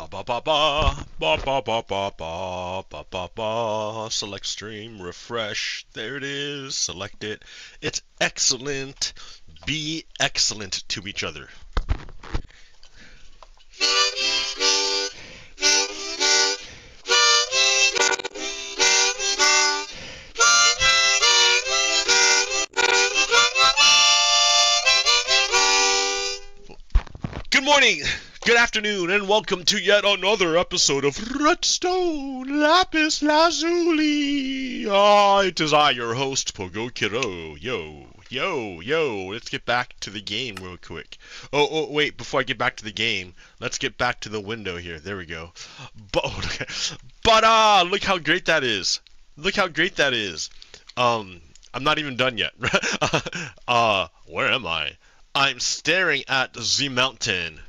Ba ba ba ba ba ba ba ba ba ba ba ba. Select stream, refresh. There it is. Select it. It's excellent. Be excellent to each other. Good morning, good afternoon, and welcome to yet another episode of Redstone Lapis Lazuli. It is I, your host, Porque. Yo. Let's get back to the game real quick. Wait, before I get back to the game, let's get back to the window here. There we go. But look how great that is. Look how great that is. I'm not even done yet. Where am I? I'm staring at the mountain.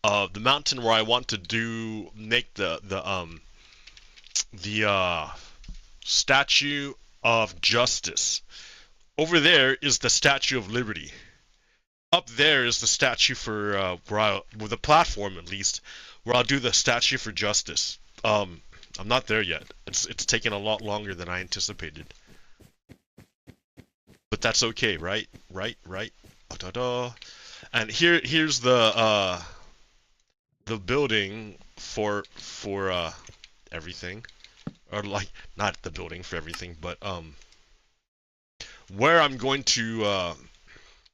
The mountain where I want to make the Statue of Justice. Over there is the Statue of Liberty. Up there is the statue for with the platform at least, where I'll do the Statue for Justice. I'm not there yet. It's taken a lot longer than I anticipated. But that's okay, right? Right. And here's the building for everything, or like not the building for everything, but where I'm going to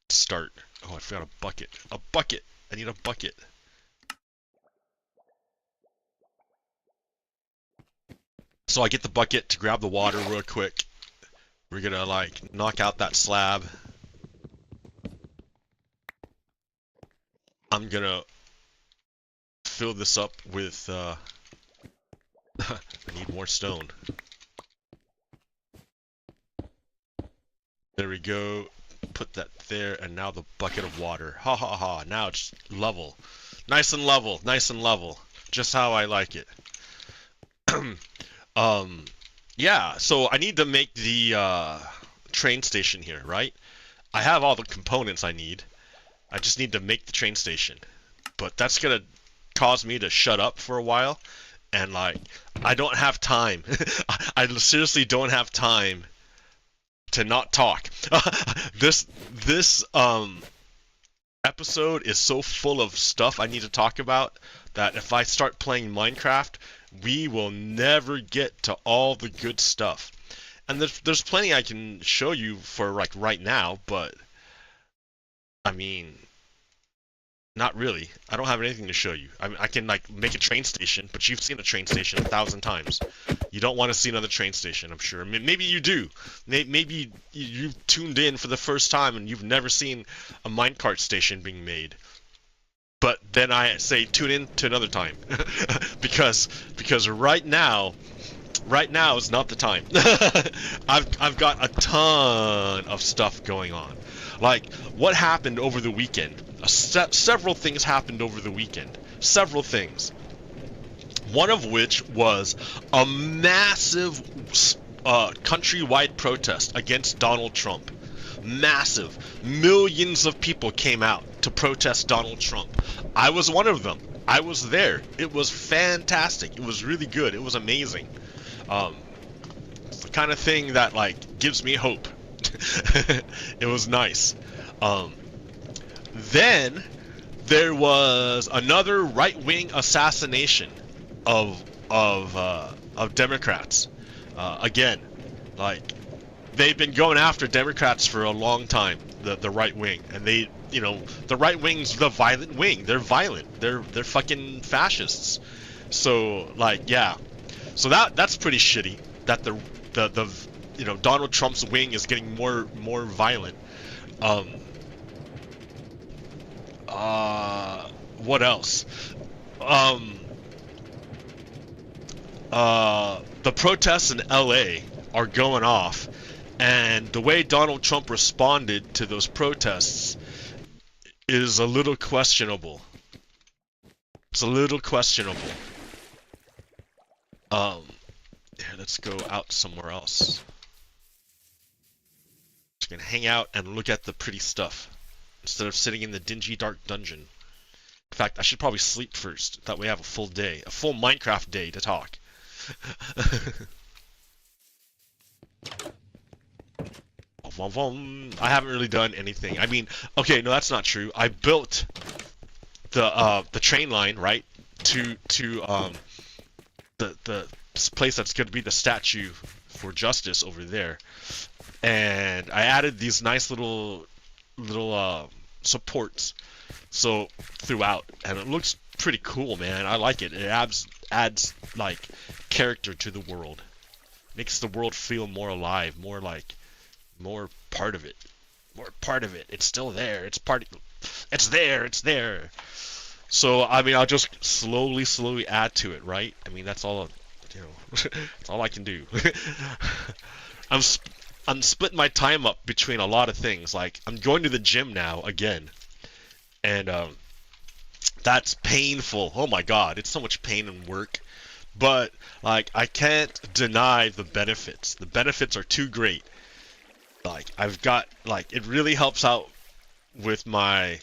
start. Oh, I forgot a bucket. I need a bucket. So I get the bucket to grab the water real quick. We're gonna like knock out that slab. I'm gonna fill this up with I need more stone. There we go. Put that there, and now the bucket of water. Ha ha ha. Now it's level. Nice and level. Just how I like it. Yeah, so I need to make the train station here, right? I have all the components I need. I just need to make the train station. But that's gonna cause me to shut up for a while, and like I don't have time. I seriously don't have time to not talk. This episode is so full of stuff I need to talk about that if I start playing Minecraft, we will never get to all the good stuff. And there's plenty I can show you for like right now, but I mean, not really. I don't have anything to show you. I can like make a train station, but you've seen a train station 1,000 times. You don't want to see another train station, I'm sure. Maybe you do. Maybe you've tuned in for the first time and you've never seen a minecart station being made. But then I say tune in to another time, because right now is not the time. I've got a ton of stuff going on. Like what happened over the weekend? Several things happened over the weekend. Several things. One of which was a massive countrywide protest against Donald Trump. Massive. Millions of people came out to protest Donald Trump. I was one of them. I was there. It was fantastic. It was really good. It was amazing. It's the kind of thing that like gives me hope. It was nice. Then there was another right-wing assassination of Democrats. Again, like they've been going after Democrats for a long time. The right wing, and they, you know, the right wing's the violent wing. They're violent. They're fucking fascists. So like, yeah. So that's pretty shitty. That the you know, Donald Trump's wing is getting more violent. What else? The protests in LA are going off, and the way Donald Trump responded to those protests is a little questionable. It's a little questionable. Here, let's go out somewhere else. Just gonna hang out and look at the pretty stuff instead of sitting in the dingy dark dungeon. In fact, I should probably sleep first. That way I have a full day, a full Minecraft day to talk. I haven't really done anything. I mean, okay, no, that's not true. I built the train line, right, to the place that's going to be the statue for justice over there, and I added these nice little supports so throughout, and it looks pretty cool, man. I like it. It adds like character to the world, makes the world feel more alive, more part of it. It's still there. It's there. So I mean, I'll just slowly add to it, right? I mean, that's all, that's all I can do. I'm splitting my time up between a lot of things. Like, I'm going to the gym now again, and that's painful. Oh my God, it's so much pain and work. But like, I can't deny the benefits. The benefits are too great. Like, I've got, like, it really helps out with my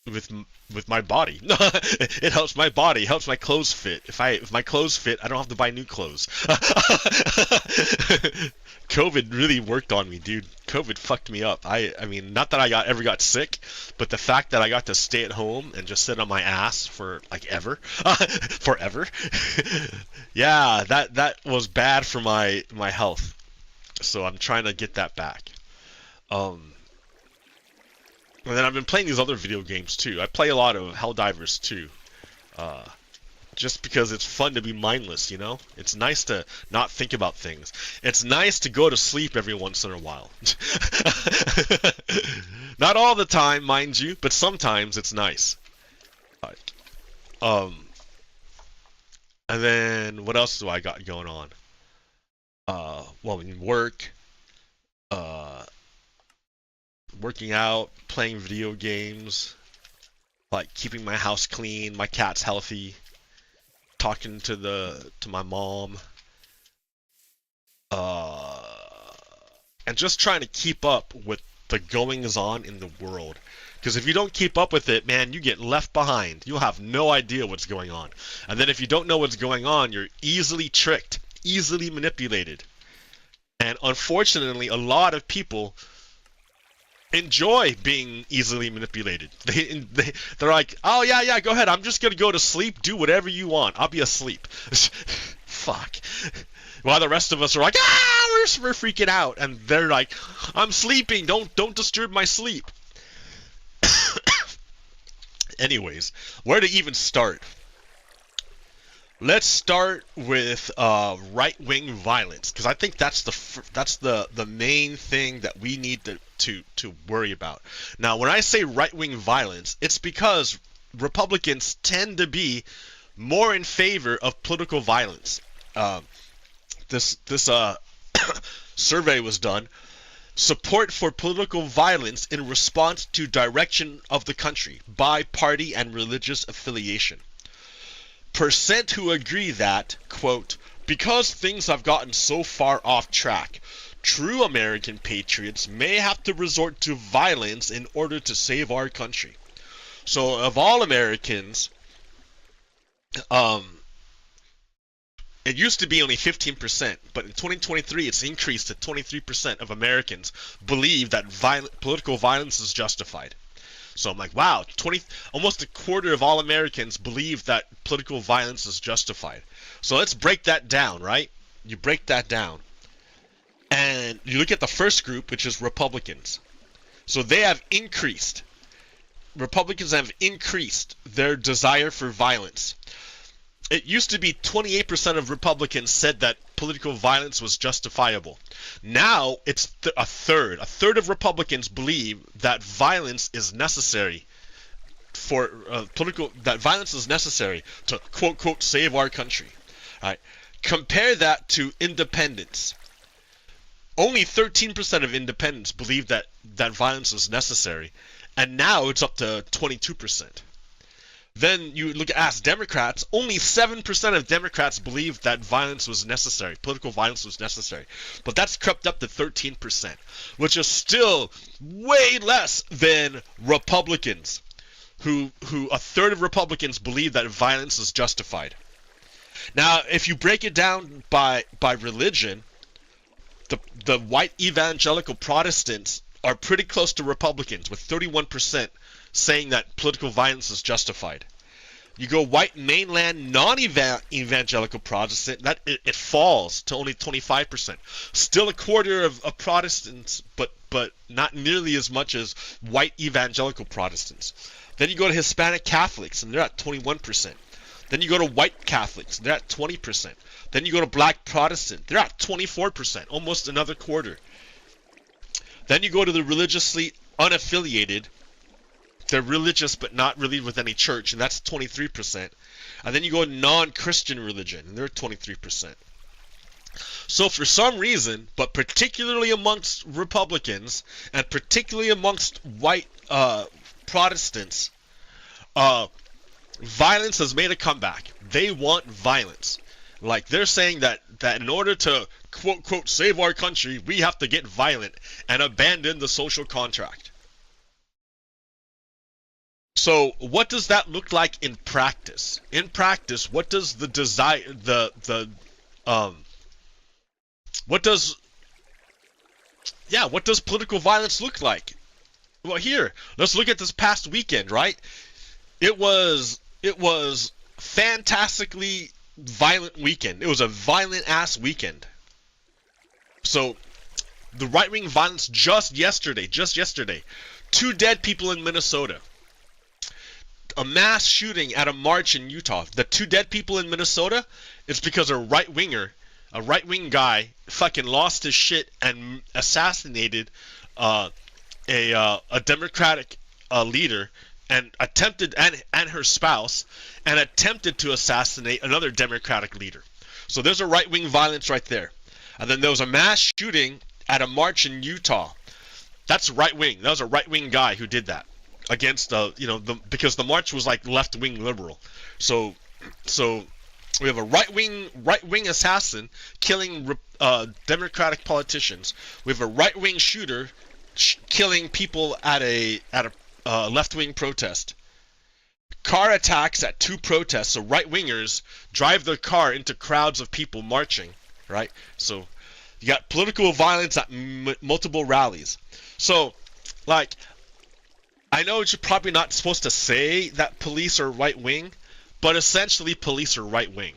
body. It helps my body, helps my clothes fit. If my clothes fit, I don't have to buy new clothes. COVID really worked on me, dude. COVID fucked me up. I mean, not that I ever got sick, but the fact that I got to stay at home and just sit on my ass for like forever. Yeah, that was bad for my health. So I'm trying to get that back. And then I've been playing these other video games too. I play a lot of Helldivers too. Just because it's fun to be mindless, you know? It's nice to not think about things. It's nice to go to sleep every once in a while. Not all the time, mind you, but sometimes it's nice. And then what else do I got going on? Well, in work, working out, playing video games, like keeping my house clean, my cat's healthy, talking to my mom, and just trying to keep up with the goings on in the world. Because if you don't keep up with it, man, you get left behind. You'll have no idea what's going on. And then if you don't know what's going on, you're easily tricked, easily manipulated. And unfortunately, a lot of people enjoy being easily manipulated. They're like, oh yeah, go ahead. I'm just gonna go to sleep. Do whatever you want. I'll be asleep. Fuck. While the rest of us are like, we're freaking out, and they're like, I'm sleeping. Don't disturb my sleep. Anyways, where to even start? Let's start with right-wing violence, because I think that's the main thing that we need to worry about. Now, when I say right-wing violence, it's because Republicans tend to be more in favor of political violence. This survey was done. Support for political violence in response to direction of the country by party and religious affiliation. Percent who agree that, quote, because things have gotten so far off track, true American patriots may have to resort to violence in order to save our country. So of all Americans, it used to be only 15%, but in 2023 it's increased to 23% of Americans believe that political violence is justified. So I'm like, wow, almost a quarter of all Americans believe that political violence is justified. So let's break that down, right? You break that down. And you look at the first group, which is Republicans. So they have increased. Republicans have increased their desire for violence. It used to be 28% of Republicans said that political violence was justifiable. Now it's a third. A third of Republicans believe that violence is necessary for that violence is necessary to quote quote save our country. All right. Compare that to independents. Only 13% of independents believe that violence is necessary, and now it's up to 22%. Then you ask Democrats, only 7% of Democrats believe that violence was necessary, political violence was necessary. But that's crept up to 13%, which is still way less than Republicans. who a third of Republicans believe that violence is justified. Now, if you break it down by religion, the white evangelical Protestants are pretty close to Republicans, with 31% saying that political violence is justified. You go white mainland non-evangelical Protestant, that it falls to only 25%. Still a quarter of Protestants, but not nearly as much as white evangelical Protestants. Then you go to Hispanic Catholics, and they're at 21%. Then you go to white Catholics, and they're at 20%. Then you go to black Protestant, they're at 24%, almost another quarter. Then you go to the religiously unaffiliated. They're religious but not really with any church, and that's 23%. And then you go to non-Christian religion, and they're 23%. So for some reason, but particularly amongst Republicans, and particularly amongst white Protestants, violence has made a comeback. They want violence. Like, they're saying that in order to, quote, quote, save our country, we have to get violent and abandon the social contract. So what does that look like in practice? In practice, what does the desire, what does political violence look like? Well, here, let's look at this past weekend, right? It was fantastically violent weekend. It was a violent ass weekend. So the right-wing violence just yesterday, 2 dead people in Minnesota. A mass shooting at a march in Utah. The 2 dead people in Minnesota, it's because a right-wing guy fucking lost his shit and assassinated a Democratic leader, and attempted, and her spouse, and attempted to assassinate another Democratic leader. So there's a right-wing violence right there. And then there was a mass shooting at a march in Utah. That's right-wing. That was a right-wing guy who did that against because the march was like left-wing liberal. So we have a right-wing assassin killing Democratic politicians. We have a right-wing shooter killing people at a left-wing protest. Car attacks at 2 protests. So right-wingers drive their car into crowds of people marching, right? So you got political violence at multiple rallies. So, like, I know you're probably not supposed to say that police are right-wing, but essentially police are right-wing.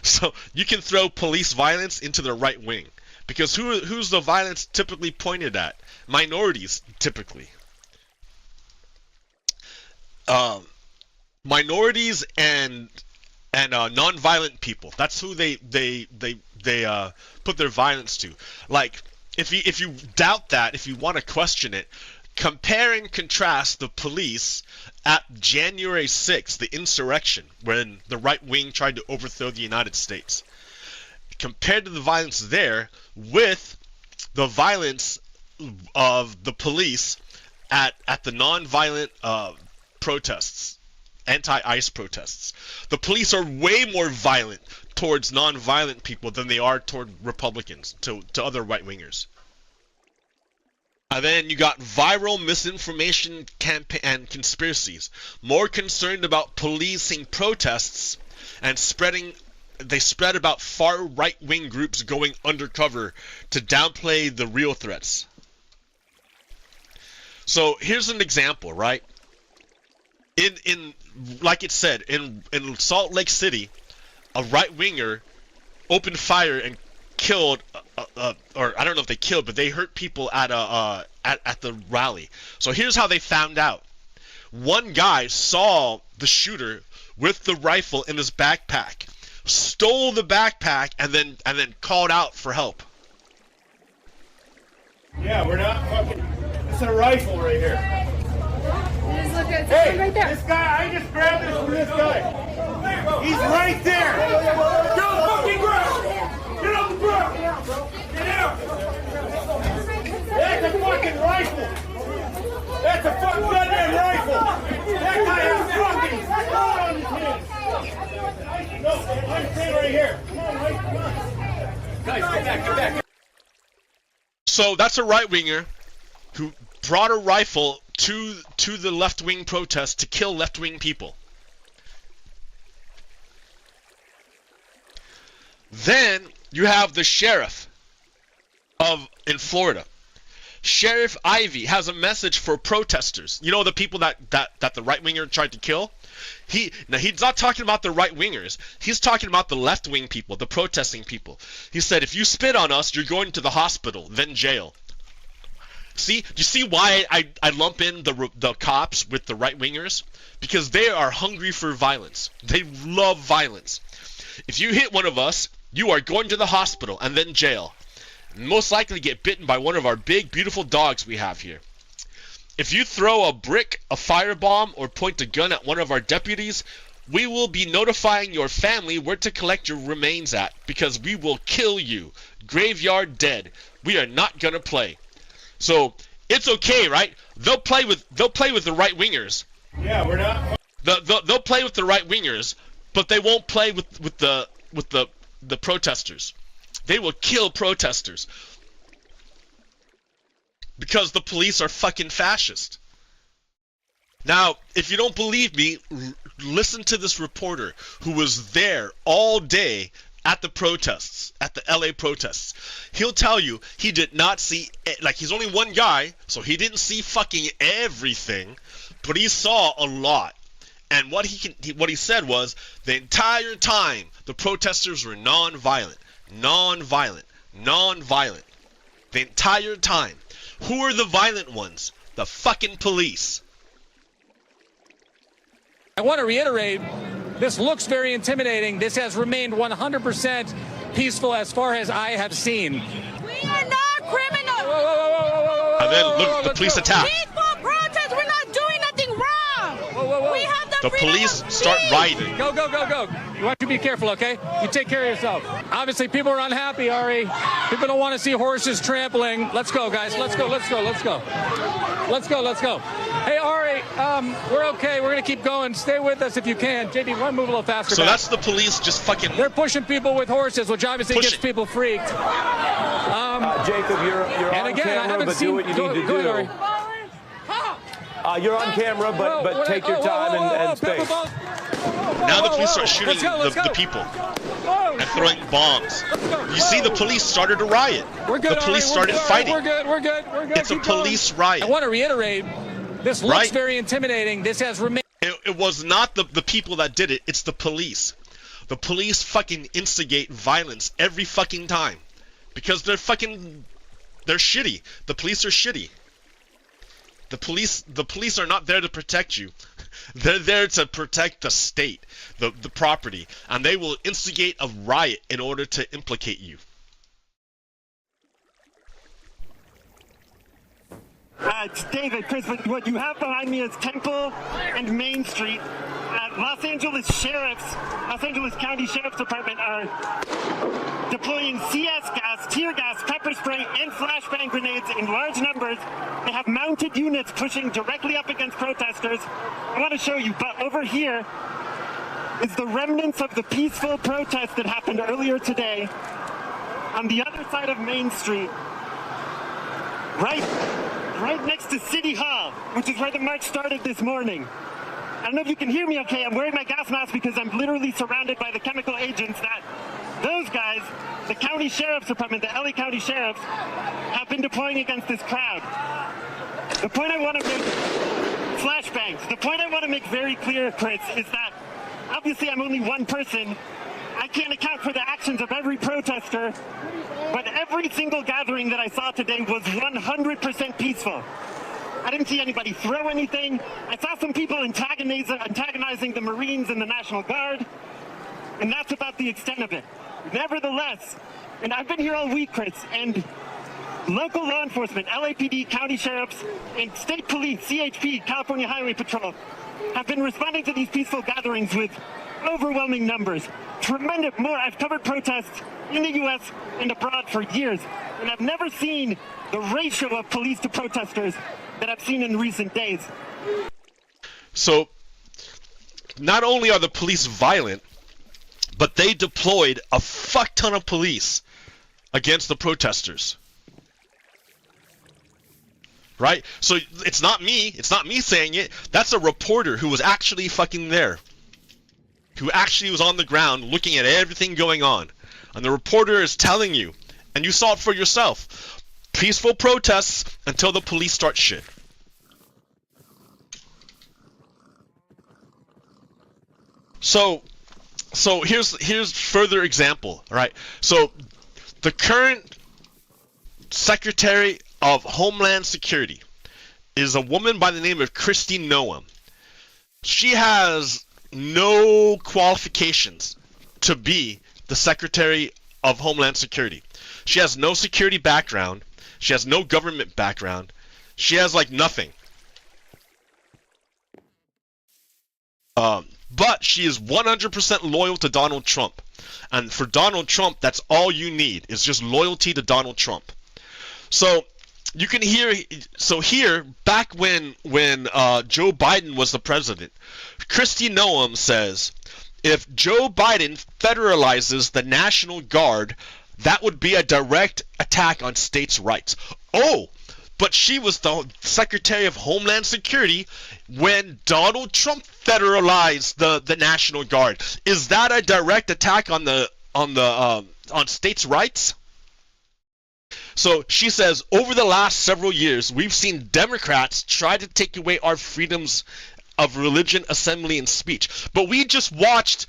So you can throw police violence into the right wing, because who's the violence typically pointed at? Minorities, typically. Minorities and non-violent people. That's who they put their violence to. Like, if you doubt that, if you want to question it, compare and contrast the police at January 6th, the insurrection, when the right wing tried to overthrow the United States. Compared to the violence there with the violence of the police at the non-violent protests, anti-ICE protests. The police are way more violent towards non-violent people than they are toward Republicans, to other right-wingers. And then you got viral misinformation campaign and conspiracies. More concerned about policing protests and they spread about far right-wing groups going undercover to downplay the real threats. So here's an example, right? In like it said, in Salt Lake City, a right-winger opened fire and killed, or I don't know if they killed, but they hurt people at the rally. So here's how they found out. One guy saw the shooter with the rifle in his backpack, stole the backpack, and then called out for help. Yeah, we're not fucking. It's a rifle right here. Just look at Hey, right there. This guy, I just grabbed this from this guy. He's right there. Get on the fucking ground. Get on the ground. Get out. That's a fucking rifle. That's a fucking goddamn rifle. That guy has fucking blood on his hands. No, I'm staying right here. Come on, Mike. Come on. Guys, get back. So that's a right-winger who brought a rifle to the left-wing protests to kill left-wing people. Then you have the sheriff in Florida. Sheriff Ivey has a message for protesters. You know, the people that the right-winger tried to kill? Now he's not talking about the right-wingers. He's talking about the left-wing people, the protesting people. He said, if you spit on us, you're going to the hospital, then jail. See, do you see why I lump in the cops with the right-wingers? Because they are hungry for violence. They love violence. If you hit one of us, you are going to the hospital and then jail. Most likely get bitten by one of our big, beautiful dogs we have here. If you throw a brick, a firebomb, or point a gun at one of our deputies, we will be notifying your family where to collect your remains at, because we will kill you. Graveyard dead. We are not gonna play. So it's okay, right? They'll play with the right wingers. Yeah, we're not. They'll play with the right wingers, but they won't play with the protesters. They will kill protesters because the police are fucking fascist. Now, if you don't believe me, listen to this reporter who was there all day at the protests, at the LA protests. He'll tell you he did not see, like, he's only one guy, so he didn't see fucking everything, but he saw a lot. And what he said was, the entire time the protesters were non-violent. The entire time. Who are the violent ones? The fucking police. I want to reiterate, this looks very intimidating. This has remained 100% peaceful as far as I have seen. We are not criminals. Whoa, whoa, whoa, whoa, whoa, And then whoa, look, whoa, the police attack. Peaceful protest. We're not doing nothing wrong. Whoa, whoa, whoa. We have The freedom police of start speech. rioting. Go, go, go, go. You want to be careful, okay? You take care of yourself. Obviously, people are unhappy, Ari. People don't want to see horses trampling. Let's go, guys. Let's go, let's go, let's go. Let's go, let's go. Hey, Ari, we're okay. We're going to keep going. Stay with us if you can. JD, want to move a little faster. So back. that's the police just fucking... They're pushing people with horses, which obviously gets Pushing. people freaked. Jacob, you're And on again, I camera, haven't but seen... do what you need to go do. ahead, Ari. You're on camera, but take your time and space. Now the police start shooting the people Whoa. and throwing bombs. You see, the police started a riot. We're good, The police Ari. started fighting. We're good, we're good, we're good. It's a Keep going. police riot. I want to reiterate, this looks Right. very intimidating. This has remained... It was not the people that did it, it's the police. The police fucking instigate violence every fucking time. Because they're shitty. The police are shitty. The police are not there to protect you. They're there to protect the state, the property, and they will instigate a riot in order to implicate you. It's David, Chris, what you have behind me is Temple and Main Street. Los Angeles County Sheriff's Department are deploying CS gas, tear gas, pepper spray, and flashbang grenades in large numbers. They have mounted units pushing directly up against protesters. I want to show you, but over here is the remnants of the peaceful protest that happened earlier today on the other side of Main Street, right next to City Hall, which is where the march started this morning. I don't know if you can hear me okay. I'm wearing my gas mask because I'm literally surrounded by the chemical agents that those guys, the county sheriff's department, the LA County Sheriffs, have been deploying against this crowd. The point I want to make, flashbangs, the point I want to make very clear, Chris, is that obviously I'm only one person. I can't account for the actions of every protester, but every single gathering that I saw today was 100% peaceful. I didn't see anybody throw anything. I saw some people antagonizing the Marines and the National Guard, and that's about the extent of it. Nevertheless, and I've been here all week, Chris, and local law enforcement, LAPD, county sheriffs, and state police, CHP, California Highway Patrol, have been responding to these peaceful gatherings with overwhelming numbers. Tremendous more. I've covered protests in the U.S. and abroad for years, and I've never seen the ratio of police to protesters that I've seen in recent days. So, not only are the police violent, but they deployed a fuck ton of police against the protesters. right? So it's not me saying it. That's a reporter who was actually fucking there, who actually was on the ground looking at everything going on. And the reporter is telling you, and you saw it for yourself, peaceful protests until the police start shit. So here's further example, right? So the current Secretary of Homeland Security is a woman by the name of Kristi Noem. She has no qualifications to be the Secretary of Homeland Security. She has no security background. She has no government background. She has like nothing. But she is 100% loyal to Donald Trump. And for Donald Trump, that's all you need, is just loyalty to Donald Trump. So you can hear, so here, back when Joe Biden was the president, Kristi Noem says, if Joe Biden federalizes the National Guard, that would be a direct attack on states' rights. Oh, but she was the Secretary of Homeland Security when Donald Trump federalized the National Guard. Is that a direct attack on states' rights? So she says, over the last several years, we've seen Democrats try to take away our freedoms of religion, assembly, and speech. But we just watched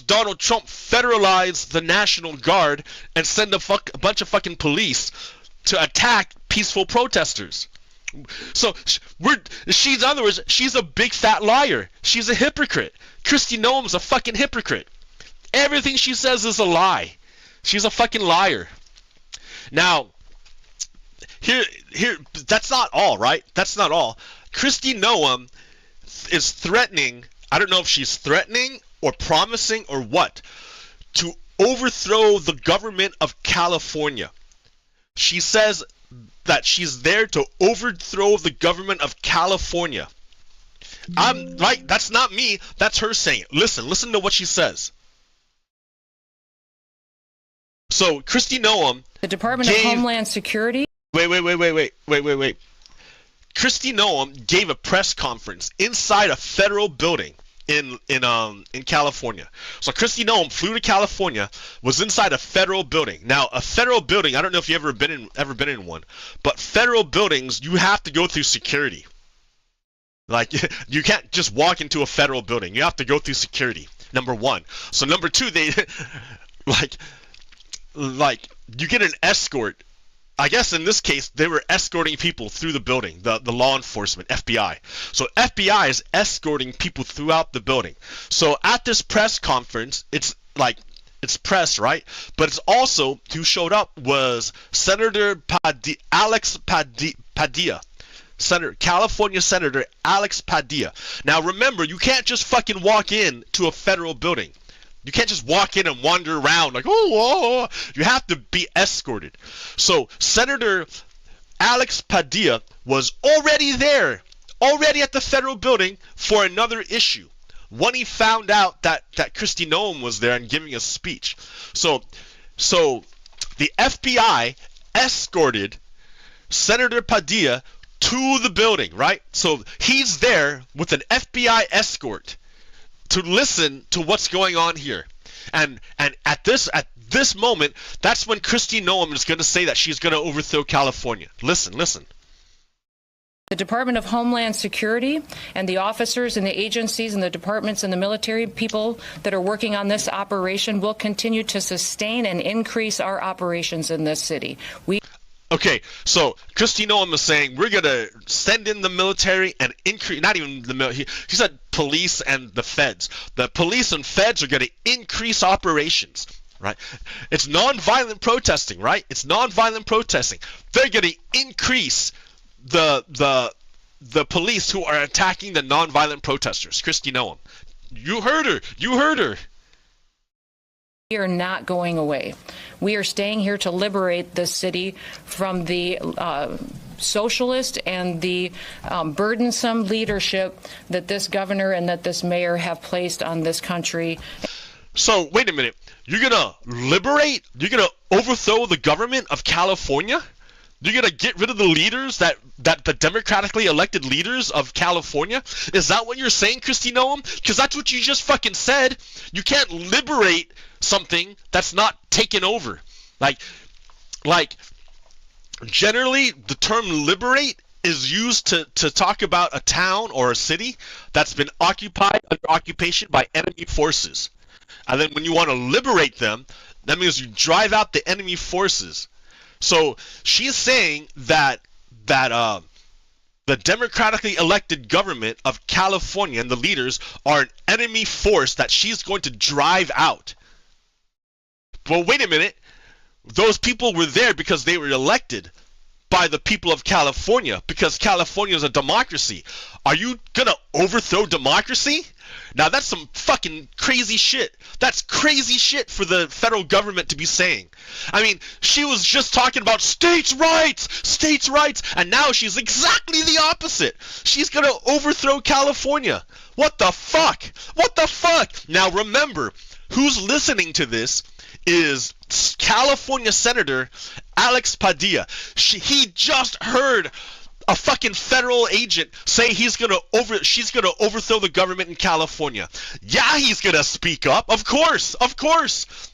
Donald Trump federalize the National Guard and send a bunch of fucking police to attack peaceful protesters. So in other words, she's a big fat liar. She's a hypocrite. Kristi Noem's a fucking hypocrite. Everything she says is a lie. She's a fucking liar. Now, here, that's not all, right? That's not all. Kristi Noem is threatening, I don't know if she's threatening or promising or what, to overthrow the government of California. She says that she's there to overthrow the government of California. I'm like, that's not me, that's her saying it. Listen to what she says. So Kristi Noem, the Department of Homeland Security. Wait. Kristi Noem gave a press conference inside a federal building in California. So Kristi Noem flew to California, was inside a federal building. Now, a federal building, I don't know if you've ever been in one, but federal buildings, you have to go through security. Like, you can't just walk into a federal building. You have to go through security, number one. So number two, they like you get an escort. I guess in this case, they were escorting people through the building, the law enforcement, FBI. So FBI is escorting people throughout the building. So at this press conference, it's press, right? But it's also, who showed up was Senator Alex Padilla. California Senator Alex Padilla. Now remember, you can't just fucking walk in to a federal building. You can't just walk in and wander around like, oh. You have to be escorted. So Senator Alex Padilla was already there, already at the federal building for another issue, when he found out that Kristi Noem was there and giving a speech. So the FBI escorted Senator Padilla to the building, right? So he's there with an FBI escort to listen to what's going on here. And at this moment, that's when Kristi Noem is going to say that she's going to overthrow California. Listen. The Department of Homeland Security and the officers and the agencies and the departments and the military people that are working on this operation will continue to sustain and increase our operations in this city. Okay, so Kristi Noem is saying we're going to send in the military and increase, not even the military, he said police and the feds. The police and feds are going to increase operations, right? It's nonviolent protesting, right? It's nonviolent protesting. They're going to increase the police who are attacking the nonviolent protesters. Kristi Noem. You heard her. We are not going away. We are staying here to liberate this city from the socialist and the burdensome leadership that this governor and that this mayor have placed on this country. So, wait a minute. You're going to overthrow the government of California? You're gonna get rid of the leaders that the democratically elected leaders of California? Is that what you're saying, Kristi Noem? Because that's what you just fucking said. You can't liberate something that's not taken over. Like generally the term liberate is used to talk about a town or a city that's been occupied under occupation by enemy forces. And then when you want to liberate them, that means you drive out the enemy forces. So she's saying that the democratically elected government of California and the leaders are an enemy force that she's going to drive out. Well, wait a minute. Those people were there because they were elected by the people of California, because California is a democracy. Are you gonna overthrow democracy? Now that's some fucking crazy shit. That's crazy shit for the federal government to be saying. I mean, she was just talking about states' rights, and now she's exactly the opposite. She's gonna overthrow California. What the fuck? What the fuck? Now remember, who's listening to this is California Senator Alex Padilla. He just heard a fucking federal agent say she's gonna overthrow the government in California. Yeah, he's gonna speak up. Of course.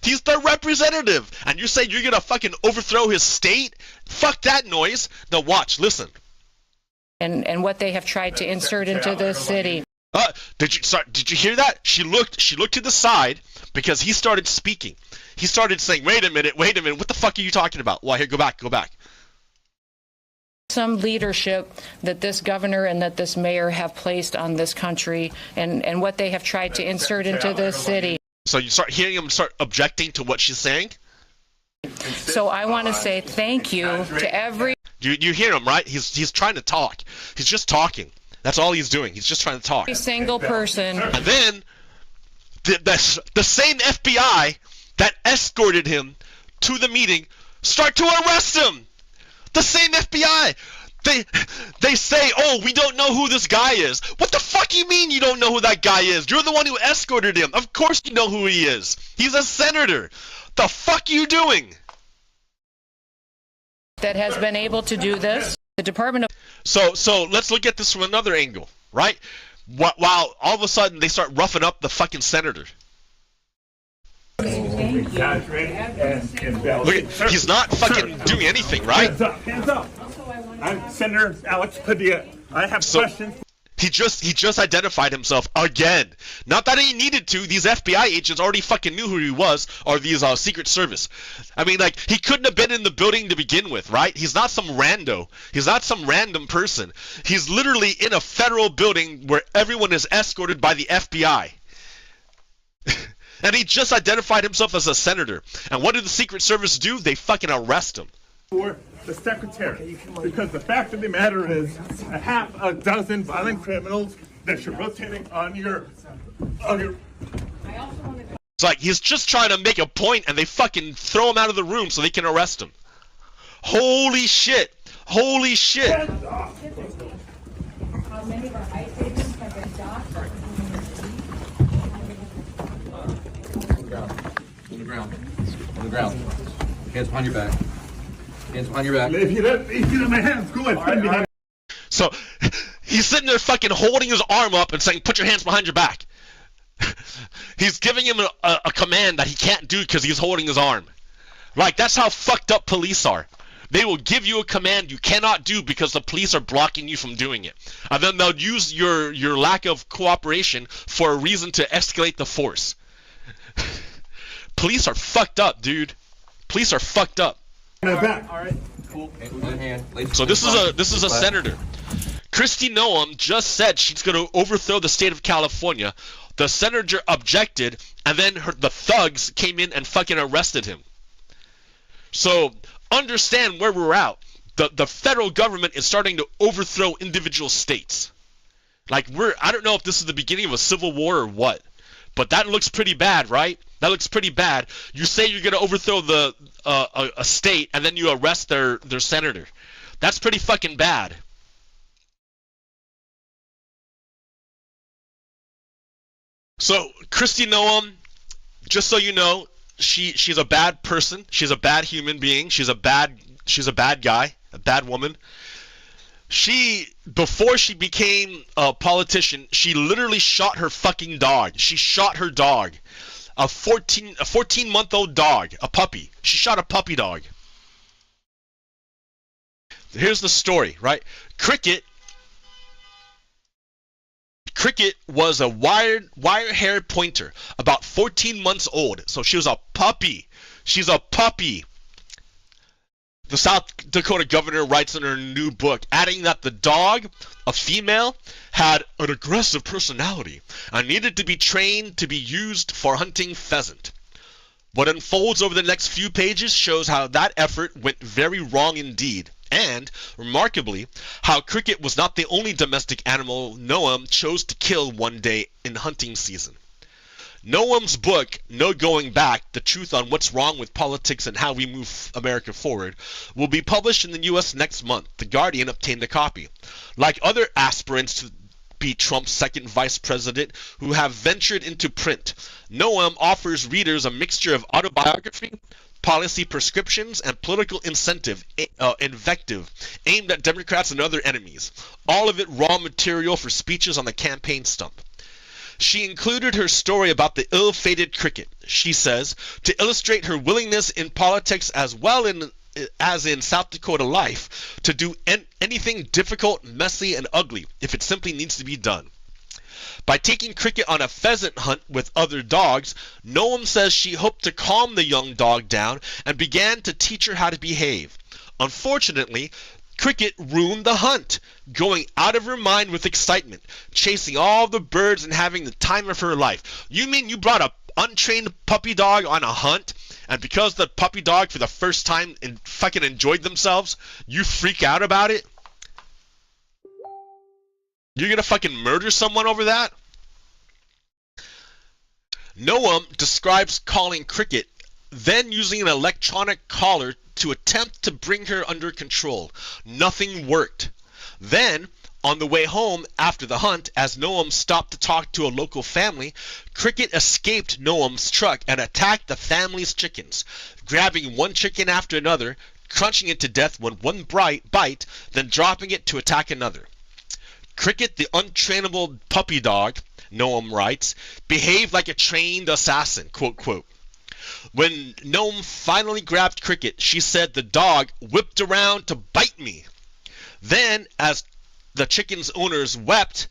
He's the representative. And you're saying you're gonna fucking overthrow his state? Fuck that noise. Now watch, listen. And what they have tried to insert into this city. Did you hear that? She looked to the side because he started speaking. He started saying, wait a minute, what the fuck are you talking about? Well, here, go back. Some leadership that this governor and that this mayor have placed on this country, and what they have tried to insert into this city. So you start hearing him start objecting to what she's saying? So I want to say thank you to every... You hear him, right? He's trying to talk. He's just talking. That's all he's doing. He's just trying to talk. Every single person. And then the same FBI that escorted him to the meeting start to arrest him. The same FBI. They say, oh, we don't know who this guy is. What the fuck you mean you don't know who that guy is? You're the one who escorted him. Of course you know who he is. He's a senator. The fuck you doing? That has been able to do this. The Department of... So let's look at this from another angle, right? While all of a sudden they start roughing up the fucking senator. Look at, he's not fucking doing anything, right? Hands up. I'm Senator Alex Padilla. I have questions. He just identified himself again. Not that he needed to. These FBI agents already fucking knew who he was, or these Secret Service. I mean, like, he couldn't have been in the building to begin with, right? He's not some rando. He's not some random person. He's literally in a federal building where everyone is escorted by the FBI. And he just identified himself as a senator. And what did the Secret Service do? They fucking arrest him. For the secretary, because the fact of the matter is, a half a dozen violent criminals that you're rotating on your. It's like he's just trying to make a point, and they fucking throw him out of the room so they can arrest him. Holy shit! Holy shit! How many of our ICE agents have been docked? On the ground. On the ground. Hands behind your back. Hands behind your back. If you let my hands go ahead, stand behind. So he's sitting there fucking holding his arm up and saying, "Put your hands behind your back." He's giving him a command that he can't do because he's holding his arm. Like, that's how fucked up police are. They will give you a command you cannot do because the police are blocking you from doing it. And then they'll use your lack of cooperation for a reason to escalate the force. Police are fucked up, dude. Police are fucked up. All right. Cool. So this is a senator. Kristi Noem just said she's going to overthrow the state of California. The senator objected, and then the thugs came in and fucking arrested him. So understand where we're at. The federal government is starting to overthrow individual states. Like, I don't know if this is the beginning of a civil war or what, but that looks pretty bad, right? That looks pretty bad. You say you're going to overthrow a state, and then you arrest their senator. That's pretty fucking bad. So Kristi Noem, just so you know, she's a bad person. She's a bad human being. She's a bad guy. a bad woman. Before she became a politician, she literally shot her fucking dog. She shot her dog. A 14-month-old dog, a puppy. She shot a puppy dog. Here's the story, right? Cricket was a wire-haired pointer, about 14 months old. So she was a puppy. She's a puppy. The South Dakota governor writes in her new book, adding that the dog, a female, had an aggressive personality and needed to be trained to be used for hunting pheasant. What unfolds over the next few pages shows how that effort went very wrong indeed, and, remarkably, how Cricket was not the only domestic animal Noam chose to kill one day in hunting season. Noam's book, No Going Back, The Truth on What's Wrong with Politics and How We Move America Forward, will be published in the U.S. next month. The Guardian obtained a copy. Like other aspirants to be Trump's second vice president who have ventured into print, Noam offers readers a mixture of autobiography, policy prescriptions, and political invective aimed at Democrats and other enemies, all of it raw material for speeches on the campaign stump. She included her story about the ill-fated Cricket, she says, to illustrate her willingness in politics as well as in South Dakota life to do anything difficult, messy, and ugly if it simply needs to be done. By taking Cricket on a pheasant hunt with other dogs, Noam says she hoped to calm the young dog down and began to teach her how to behave. Unfortunately, Cricket ruined the hunt, going out of her mind with excitement, chasing all the birds and having the time of her life. You mean you brought a untrained puppy dog on a hunt, and because the puppy dog for the first time fucking enjoyed themselves, you freak out about it? You're gonna fucking murder someone over that? Noam describes calling Cricket, then using an electronic collar to attempt to bring her under control. Nothing worked. Then, on the way home after the hunt, as Noam stopped to talk to a local family, Cricket escaped Noam's truck and attacked the family's chickens, grabbing one chicken after another, crunching it to death with one bite, then dropping it to attack another. Cricket, the untrainable puppy dog, Noam writes, behaved like a trained assassin, quote, quote. When Noam finally grabbed Cricket, she said the dog whipped around to bite me. Then, as the chicken's owners wept,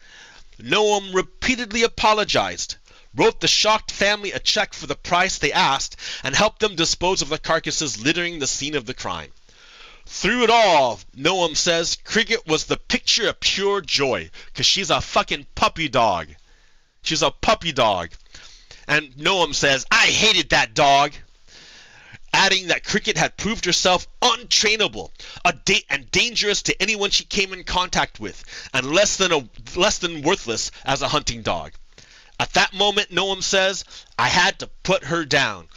Noam repeatedly apologized, wrote the shocked family a check for the price they asked, and helped them dispose of the carcasses littering the scene of the crime. Through it all, Noam says, Cricket was the picture of pure joy, because she's a fucking puppy dog. She's a puppy dog. And Noam says, I hated that dog, adding that Cricket had proved herself untrainable and dangerous to anyone she came in contact with, and less than worthless as a hunting dog. At that moment, Noam says, I had to put her down.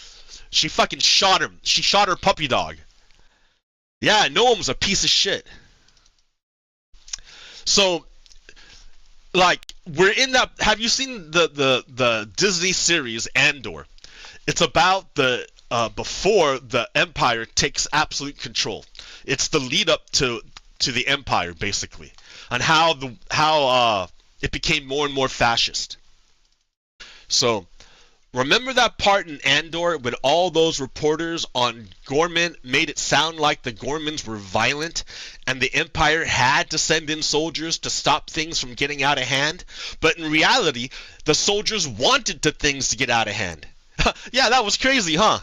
She fucking shot him. She shot her puppy dog. Yeah, Noam's a piece of shit. So, like, we're in that. Have you seen the Disney series Andor? It's about the before the Empire takes absolute control. It's the lead up to the Empire, basically, and how it became more and more fascist. So, remember that part in Andor when all those reporters on Gorman made it sound like the Gormans were violent and the Empire had to send in soldiers to stop things from getting out of hand? But in reality, the soldiers wanted things to get out of hand. Yeah, that was crazy, huh?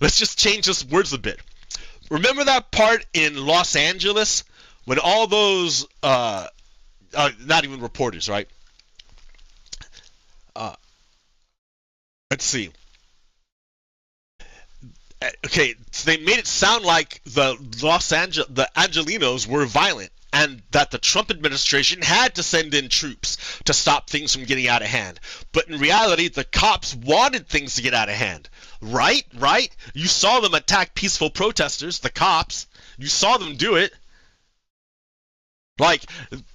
Let's just change those words a bit. Remember that part in Los Angeles when all those, not even reporters, right? Let's see. Okay, so they made it sound like the Angelinos were violent, and that the Trump administration had to send in troops to stop things from getting out of hand. But in reality, the cops wanted things to get out of hand. Right? Right? You saw them attack peaceful protesters, the cops. You saw them do it. Like,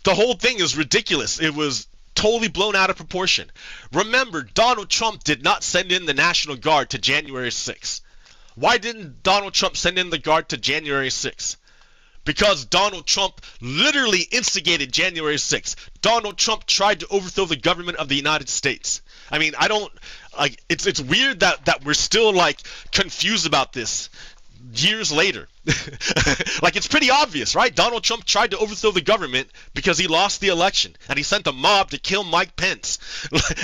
the whole thing is ridiculous. It was totally blown out of proportion. Remember, Donald Trump did not send in the National Guard to January 6th. Why didn't Donald Trump send in the Guard to January 6th? Because Donald Trump literally instigated January 6th. Donald Trump tried to overthrow the government of the United States. I mean, I don't, like, it's weird that we're still, like, confused about this years later. Like, it's pretty obvious, right? Donald Trump tried to overthrow the government because he lost the election, and he sent a mob to kill Mike Pence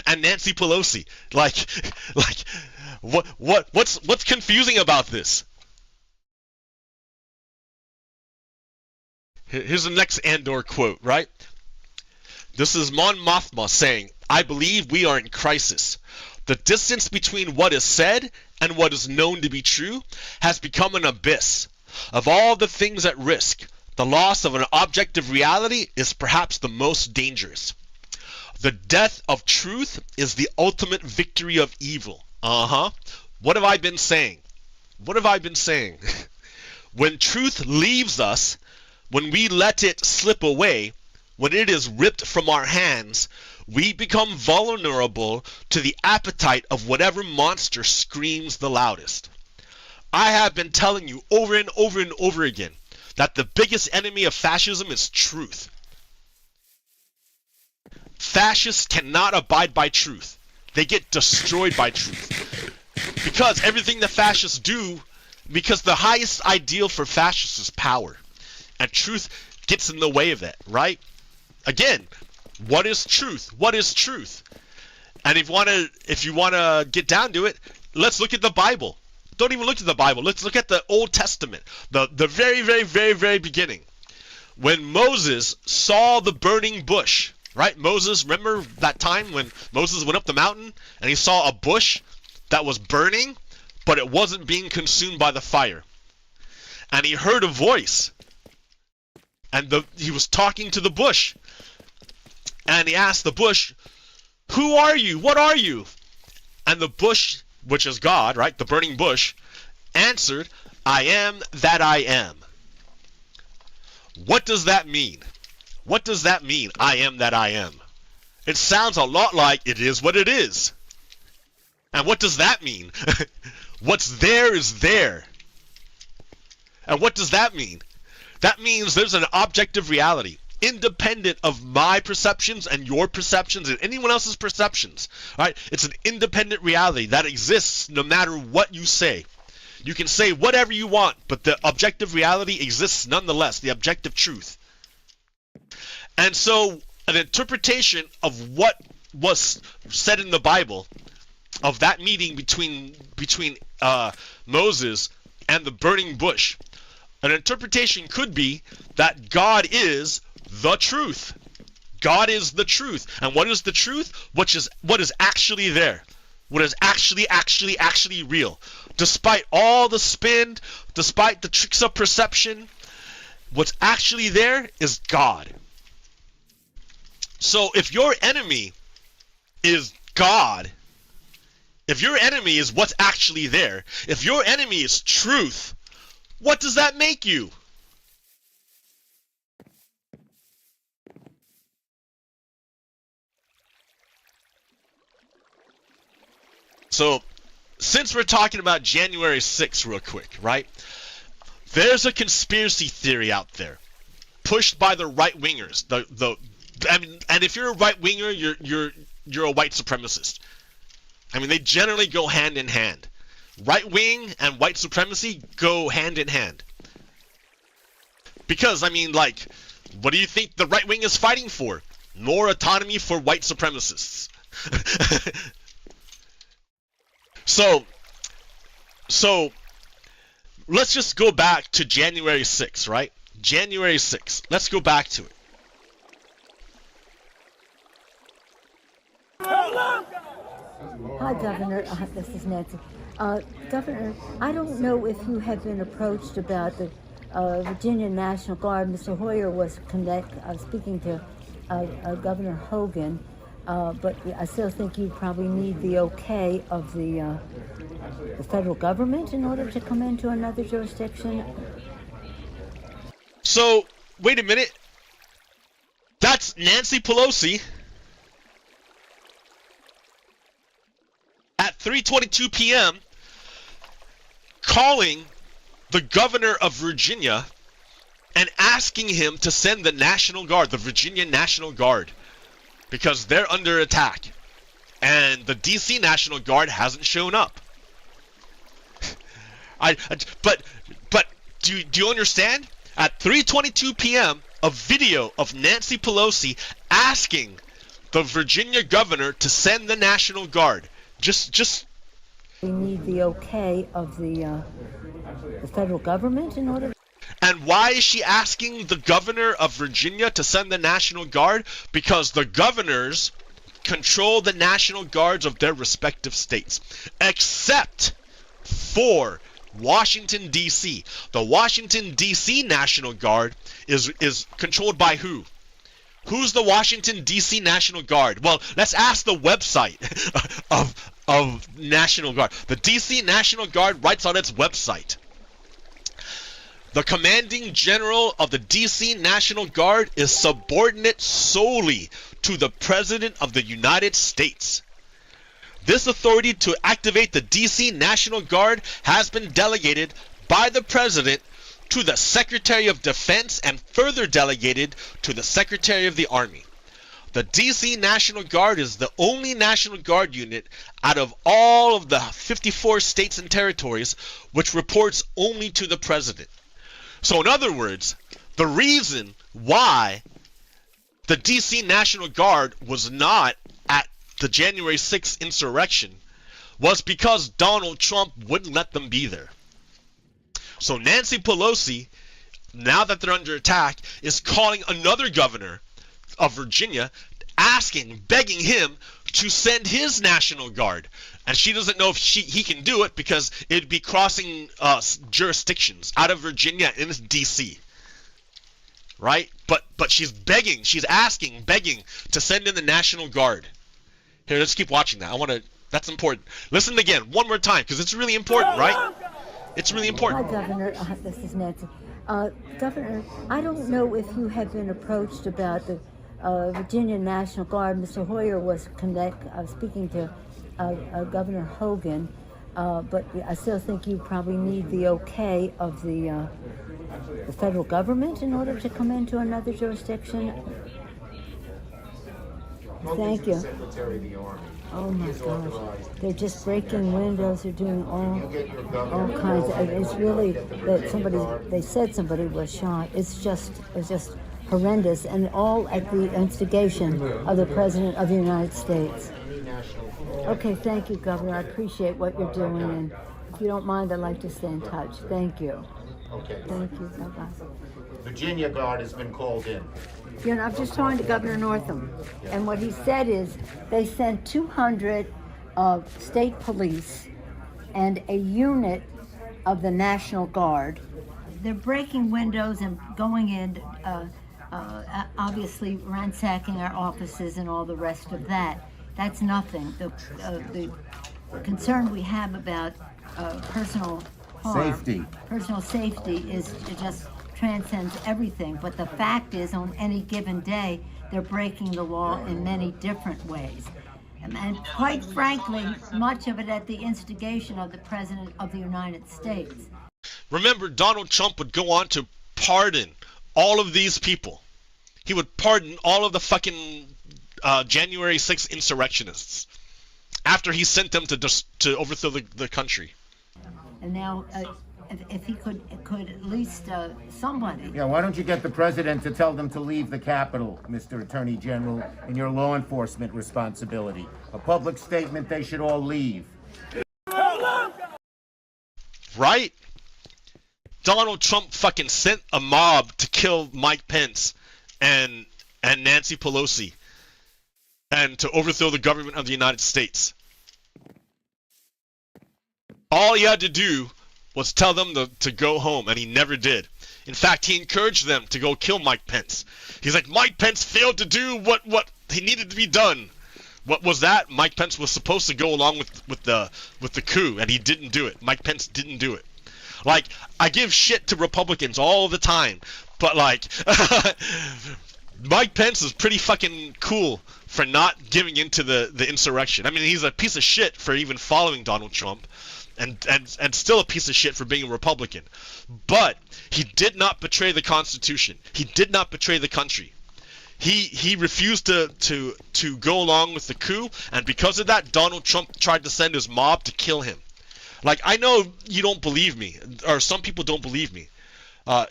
and Nancy Pelosi. Like, what's confusing about this? Here's the next Andor quote, right? This is Mon Mothma saying, "I believe we are in crisis. The distance between what is said and what is known to be true has become an abyss. Of all the things at risk, the loss of an objective reality is perhaps the most dangerous. The death of truth is the ultimate victory of evil." What have I been saying? What have I been saying? When truth leaves us, when we let it slip away, when it is ripped from our hands, we become vulnerable to the appetite of whatever monster screams the loudest. I have been telling you over and over and over again that the biggest enemy of fascism is truth. Fascists cannot abide by truth. They get destroyed by truth. Because everything the fascists do, because the highest ideal for fascists is power. And truth gets in the way of it, right? Again, what is truth? What is truth? And if you wanna get down to it, let's look at the Bible. Don't even look at the Bible. Let's look at the Old Testament, the very, very, very, very beginning. When Moses saw the burning bush, right? Moses, remember that time when Moses went up the mountain and he saw a bush that was burning, but it wasn't being consumed by the fire. And he heard a voice. And he was talking to the bush. And he asked the bush, "Who are you? What are you?" And the bush, which is God, right? The burning bush, answered, "I am that I am." What does that mean? What does that mean, I am that I am? It sounds a lot like it is what it is. And what does that mean? What's there is there. And what does that mean? That means there's an objective reality, independent of my perceptions and your perceptions and anyone else's perceptions. Right? It's an independent reality that exists no matter what you say. You can say whatever you want, but the objective reality exists nonetheless, the objective truth. And so an interpretation of what was said in the Bible, of that meeting between Moses and the burning bush, an interpretation could be that God is the truth. God is the truth. And what is the truth? What is actually there. What is actually real. Despite all the spin, despite the tricks of perception, what's actually there is God. So if your enemy is God, if your enemy is what's actually there, if your enemy is truth, what does that make you? So, since we're talking about January 6th real quick, right? There's a conspiracy theory out there pushed by the right-wingers. And if you're a right-winger, you're a white supremacist. I mean, they generally go hand in hand. Right wing and white supremacy go hand in hand. Because, I mean, like, what do you think the right wing is fighting for? More autonomy for white supremacists. So, let's just go back to January 6th, right? January 6th. Let's go back to it. Hi, Governor. This is Nancy. Governor, I don't know if you have been approached about the Virginia National Guard. Mr. Hoyer was speaking to Governor Hogan, but I still think you probably need the okay of the federal government in order to come into another jurisdiction. So, wait a minute. That's Nancy Pelosi. At 3:22 p.m., calling the governor of Virginia and asking him to send the National Guard, the Virginia National Guard, because they're under attack. And the DC National Guard hasn't shown up. But do you understand? At 3:22 p.m., a video of Nancy Pelosi asking the Virginia governor to send the National Guard. Just. We need the okay of the federal government in order. And why is she asking the governor of Virginia to send the National Guard? Because the governors control the National Guards of their respective states, except for Washington, D.C. The Washington, D.C. National Guard is controlled by who? Who's the Washington, D.C. National Guard? Well, let's ask the website of National Guard. The D.C. National Guard writes on its website, the commanding general of the D.C. National Guard is subordinate solely to the President of the United States. This authority to activate the D.C. National Guard has been delegated by the President to the Secretary of Defense and further delegated to the Secretary of the Army. The D.C. National Guard is the only National Guard unit out of all of the 54 states and territories which reports only to the President. So in other words, the reason why the D.C. National Guard was not at the January 6th insurrection was because Donald Trump wouldn't let them be there. So Nancy Pelosi, now that they're under attack, is calling another governor of Virginia, begging him to send his National Guard. And she doesn't know if he can do it because it'd be crossing jurisdictions out of Virginia into D.C. Right? But she's begging to send in the National Guard. Here, let's keep watching that. That's important. Listen again, one more time, because it's really important, right? It's really important. Hi, Governor. This is Nancy. Governor, I don't know if you have been approached about the Virginia National Guard. Mr. Hoyer was speaking to Governor Hogan, but I still think you probably need the okay of the federal government in order to come into another jurisdiction. Thank you. Oh my gosh, they're just breaking windows. They're doing all kinds of. It's really that they said somebody was shot. It's just horrendous, and all at the instigation of the President of the United States. Okay, thank you, Governor. I appreciate what you're doing, and if you don't mind, I'd like to stay in touch. Thank you. Okay. Thank you. Bye-bye. Virginia Guard has been called in. You know, I'm just talking to Governor Northam, and what he said is they sent 200 state police and a unit of the National Guard. They're breaking windows and going in, obviously ransacking our offices and all the rest of that. That's nothing. The concern we have about personal harm, personal safety is just transcends everything. But the fact is, on any given day, they're breaking the law in many different ways. And quite frankly, much of it at the instigation of the President of the United States. Remember, Donald Trump would go on to pardon all of these people. He would pardon all of the fucking January 6th insurrectionists after he sent them to overthrow the country. And now, if he could at least somebody. Yeah, why don't you get the president to tell them to leave the Capitol, Mr. Attorney General, in your law enforcement responsibility? A public statement, they should all leave. Right? Donald Trump fucking sent a mob to kill Mike Pence and Nancy Pelosi and to overthrow the government of the United States. All he had to do was tell them to go home, and he never did. In fact, he encouraged them to go kill Mike Pence. He's like, Mike Pence failed to do what he needed to be done. What was that? Mike Pence was supposed to go along with the coup, and he didn't do it. Mike Pence didn't do it. Like, I give shit to Republicans all the time, but like, Mike Pence is pretty fucking cool for not giving into the insurrection. I mean, he's a piece of shit for even following Donald Trump, and still a piece of shit for being a Republican. But he did not betray the Constitution. He did not betray the country. He refused to go along with the coup, and because of that, Donald Trump tried to send his mob to kill him. Like, I know you don't believe me, or some people don't believe me.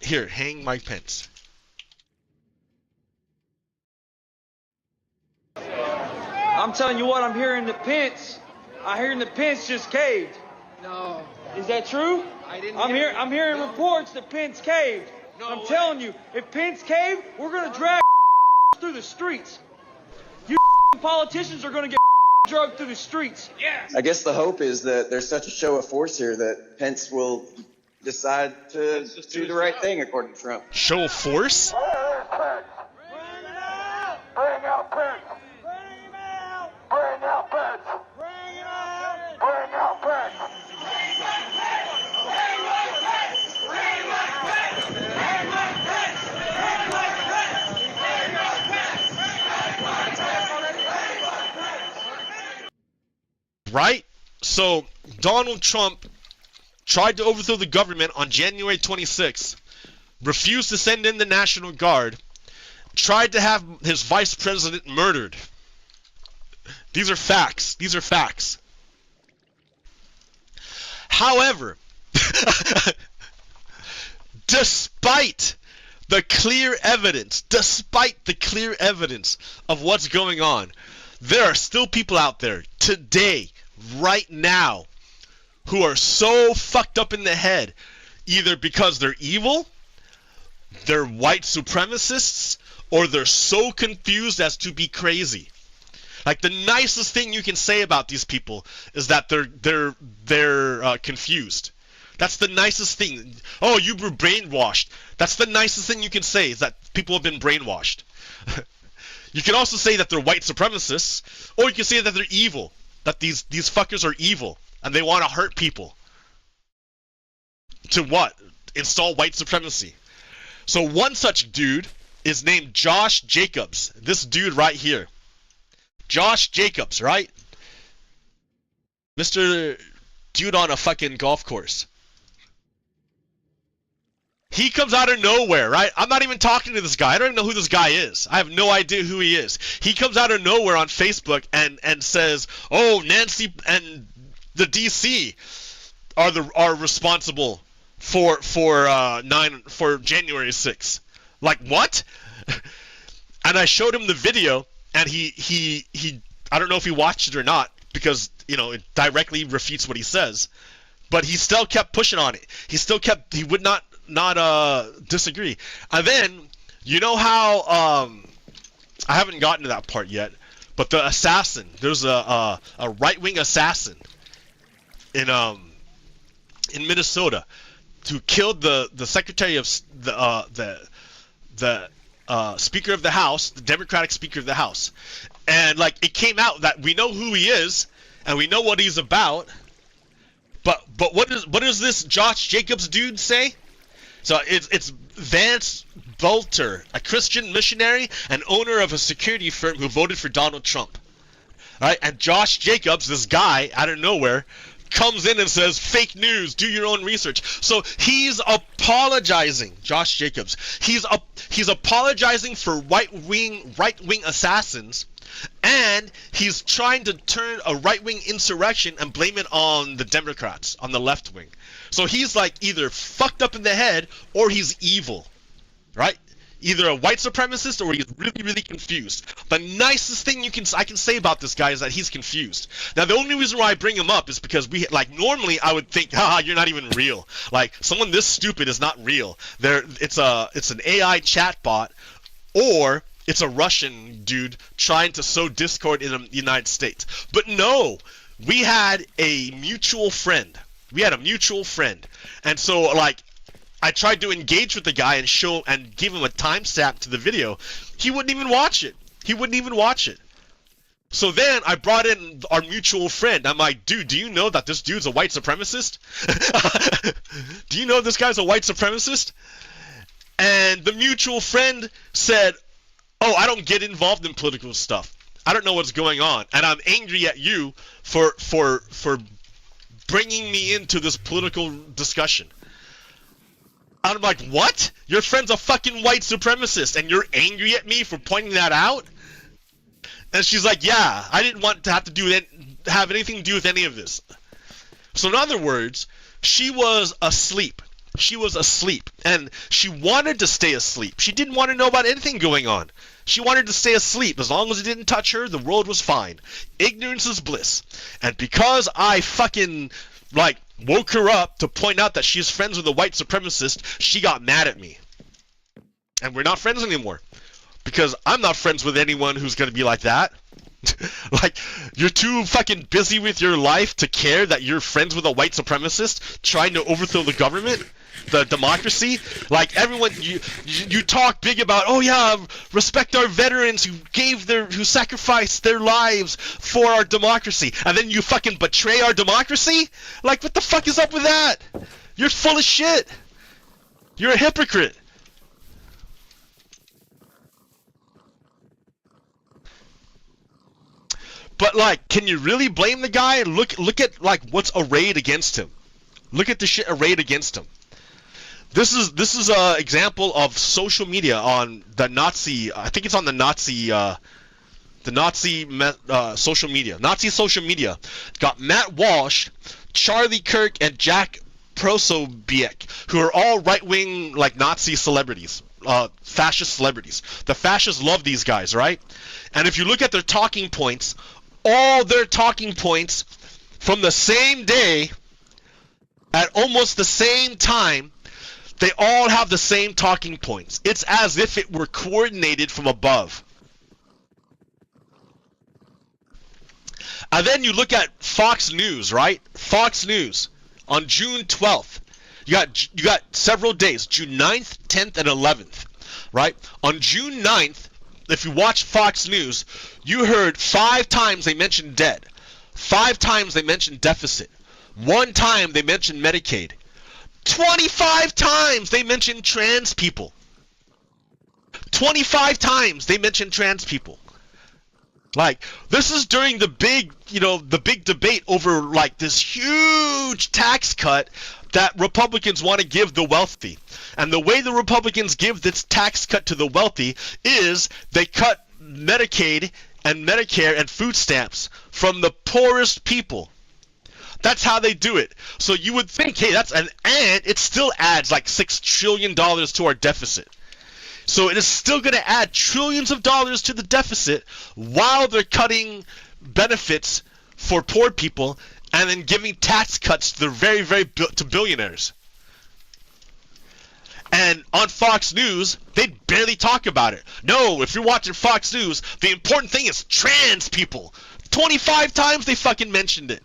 Here, hang Mike Pence. I'm telling you what, I'm hearing the Pence just caved. No. Is that true? I'm hearing reports that Pence caved. No I'm way. telling you, if Pence caved, we're gonna drag through the streets. You politicians are gonna get drugged through the streets. Yes. I guess the hope is that there's such a show of force here that Pence will decide to do the right thing, according to Trump. Show of force? Bring out Pence! Bring him out! Bring out Pence! Bring him out! Bring out Pence! Right? So, Donald Trump tried to overthrow the government on January 26th, refused to send in the National Guard, tried to have his vice president murdered. These are facts. These are facts. However, despite the clear evidence of what's going on, there are still people out there today, right now, who are so fucked up in the head, either because they're evil, they're white supremacists, or they're so confused as to be crazy. Like, the nicest thing you can say about these people is that they're confused. That's the nicest thing. Oh, you were brainwashed. That's the nicest thing you can say, is that people have been brainwashed. You can also say that they're white supremacists, or you can say that they're evil. That these fuckers are evil, and they want to hurt people. To what? Install white supremacy. So one such dude is named Josh Jacobs. This dude right here. Josh Jacobs, right? Mr. Dude on a fucking golf course. He comes out of nowhere, right? I'm not even talking to this guy. I don't even know who this guy is. I have no idea who he is. He comes out of nowhere on Facebook and says, "Oh, Nancy and the DC are responsible for January 6th." Like, what? And I showed him the video, and he I don't know if he watched it or not, because, you know, it directly refutes what he says. But he still kept pushing on it. He would not disagree. And then, you know how I haven't gotten to that part yet, but the assassin, there's a right-wing assassin in Minnesota who killed the secretary of the Speaker of the House, the Democratic Speaker of the House. And, like, it came out that we know who he is and we know what he's about. But what does this Josh Jacobs dude say? So it's Vance Bolter, a Christian missionary and owner of a security firm who voted for Donald Trump. All right, and Josh Jacobs, this guy out of nowhere, comes in and says, "Fake news, do your own research." So he's apologizing, Josh Jacobs. He's apologizing for right-wing assassins, and he's trying to turn a right-wing insurrection and blame it on the Democrats, on the left wing. So he's like either fucked up in the head or he's evil, right? Either a white supremacist or he's really, really confused. The nicest thing I can say about this guy is that he's confused. Now, the only reason why I bring him up is because normally I would think, haha, you're not even real. Like, someone this stupid is not real. It's an AI chatbot, or it's a Russian dude trying to sow discord in the United States. But no, we had a mutual friend. And so, like, I tried to engage with the guy and show and give him a timestamp to the video. He wouldn't even watch it. So then I brought in our mutual friend. I'm like, dude, do you know that this dude's a white supremacist? Do you know this guy's a white supremacist? And the mutual friend said, "Oh, I don't get involved in political stuff. I don't know what's going on, and I'm angry at you for bringing me into this political discussion. And I'm like, what? Your friend's a fucking white supremacist and you're angry at me for pointing that out? And she's like, yeah, I didn't want to have anything to do with any of this. So in other words, she was asleep. She was asleep, and she wanted to stay asleep. She didn't want to know about anything going on. She wanted to stay asleep. As long as it didn't touch her, the world was fine. Ignorance is bliss. And because I fucking, like, woke her up to point out that she's friends with a white supremacist, she got mad at me. And we're not friends anymore. Because I'm not friends with anyone who's going to be like that. Like, you're too fucking busy with your life to care that you're friends with a white supremacist trying to overthrow the government, the democracy. Like, everyone, you talk big about, oh yeah, respect our veterans who sacrificed their lives for our democracy, and then you fucking betray our democracy? Like, what the fuck is up with that? You're full of shit. You're a hypocrite. But, like, can you really blame the guy? Look at, like, what's arrayed against him. Look at the shit arrayed against him. This is a example of social media on the Nazi. I think it's on the Nazi social media. Nazi social media got Matt Walsh, Charlie Kirk, and Jack Prosobiec, who are all right-wing, like, Nazi celebrities, fascist celebrities. The fascists love these guys, right? And if you look at their talking points, all their talking points from the same day, at almost the same time, they all have the same talking points. It's as if it were coordinated from above. And then you look at Fox News, right? Fox News on June 12th. You got several days, June 9th, 10th, and 11th, right? On June 9th, if you watch Fox News, you heard 5 times they mentioned debt. 5 times they mentioned deficit. 1 time they mentioned Medicaid. 25 times they mentioned trans people. 25 times they mentioned trans people. Like, this is during the big, the big debate over, like, this huge tax cut that Republicans want to give the wealthy. And the way the Republicans give this tax cut to the wealthy is they cut Medicaid and Medicare and food stamps from the poorest people. That's how they do it. So you would think, hey, and it still adds like $6 trillion to our deficit. So it is still going to add trillions of dollars to the deficit while they're cutting benefits for poor people and then giving tax cuts to to billionaires. And on Fox News, they barely talk about it. No, if you're watching Fox News, the important thing is trans people. 25 times they fucking mentioned it.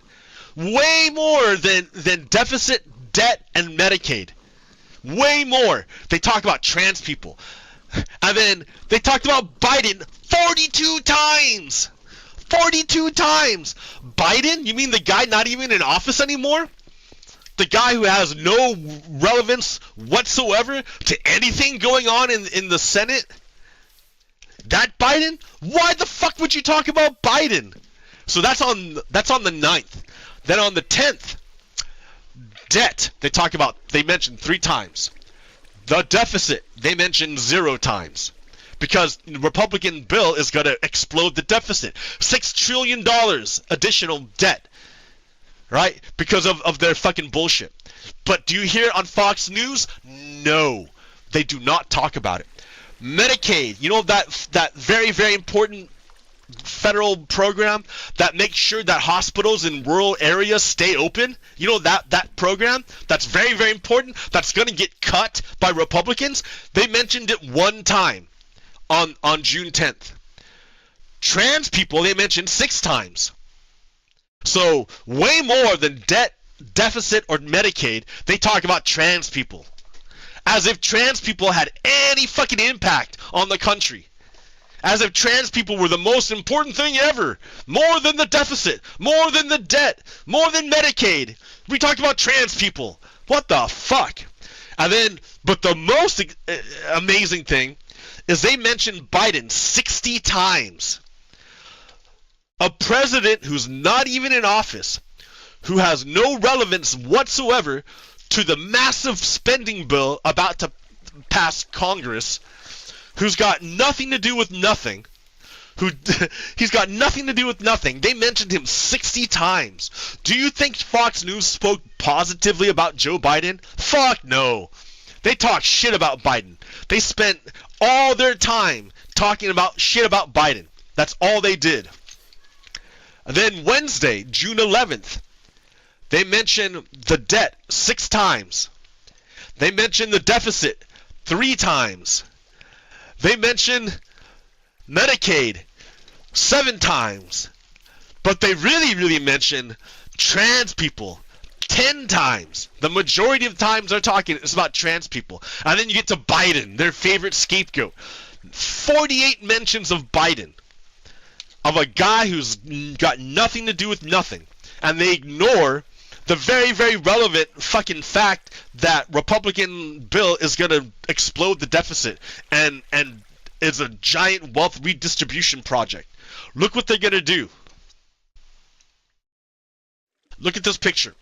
Way more than deficit, debt, and Medicaid. Way more. They talk about trans people. And then they talked about Biden 42 times. 42 times. Biden? You mean the guy not even in office anymore? The guy who has no relevance whatsoever to anything going on in the Senate? That Biden? Why the fuck would you talk about Biden? So that's on the 9th. Then on the 10th, debt, they mentioned 3 times. The deficit, they mentioned 0 times. Because the Republican bill is going to explode the deficit. $6 trillion additional debt. Right? Because of their fucking bullshit. But do you hear it on Fox News? No. They do not talk about it. Medicaid, you know that very, very important federal program that makes sure that hospitals in rural areas stay open? You know that program? That's very, very important. That's going to get cut by Republicans. They mentioned it 1 time on June 10th. Trans people, they mentioned 6 times. So, way more than debt, deficit, or Medicaid, they talk about trans people. As if trans people had any fucking impact on the country. As if trans people were the most important thing ever. More than the deficit. More than the debt. More than Medicaid. We talk about trans people. What the fuck? And then, but the most amazing thing is they mentioned Biden 60 times. A president who's not even in office, who has no relevance whatsoever to the massive spending bill about to pass Congress, who's got nothing to do with nothing, he's got nothing to do with nothing. They mentioned him 60 times. Do you think Fox News spoke positively about Joe Biden? Fuck no. They talk shit about Biden. They spent all their time talking about shit about Biden. That's all they did. And then Wednesday, June 11th, they mentioned the debt 6 times. They mentioned the deficit 3 times. They mentioned Medicaid 7 times. But they really mentioned trans people 10 times. The majority of the times they're talking is about trans people. And then you get to Biden, their favorite scapegoat. 48 mentions of Biden. Of a guy who's got nothing to do with nothing. And they ignore the very relevant fucking fact that Republican bill is going to explode the deficit and is a giant wealth redistribution project. Look what they're going to do. Look at this picture.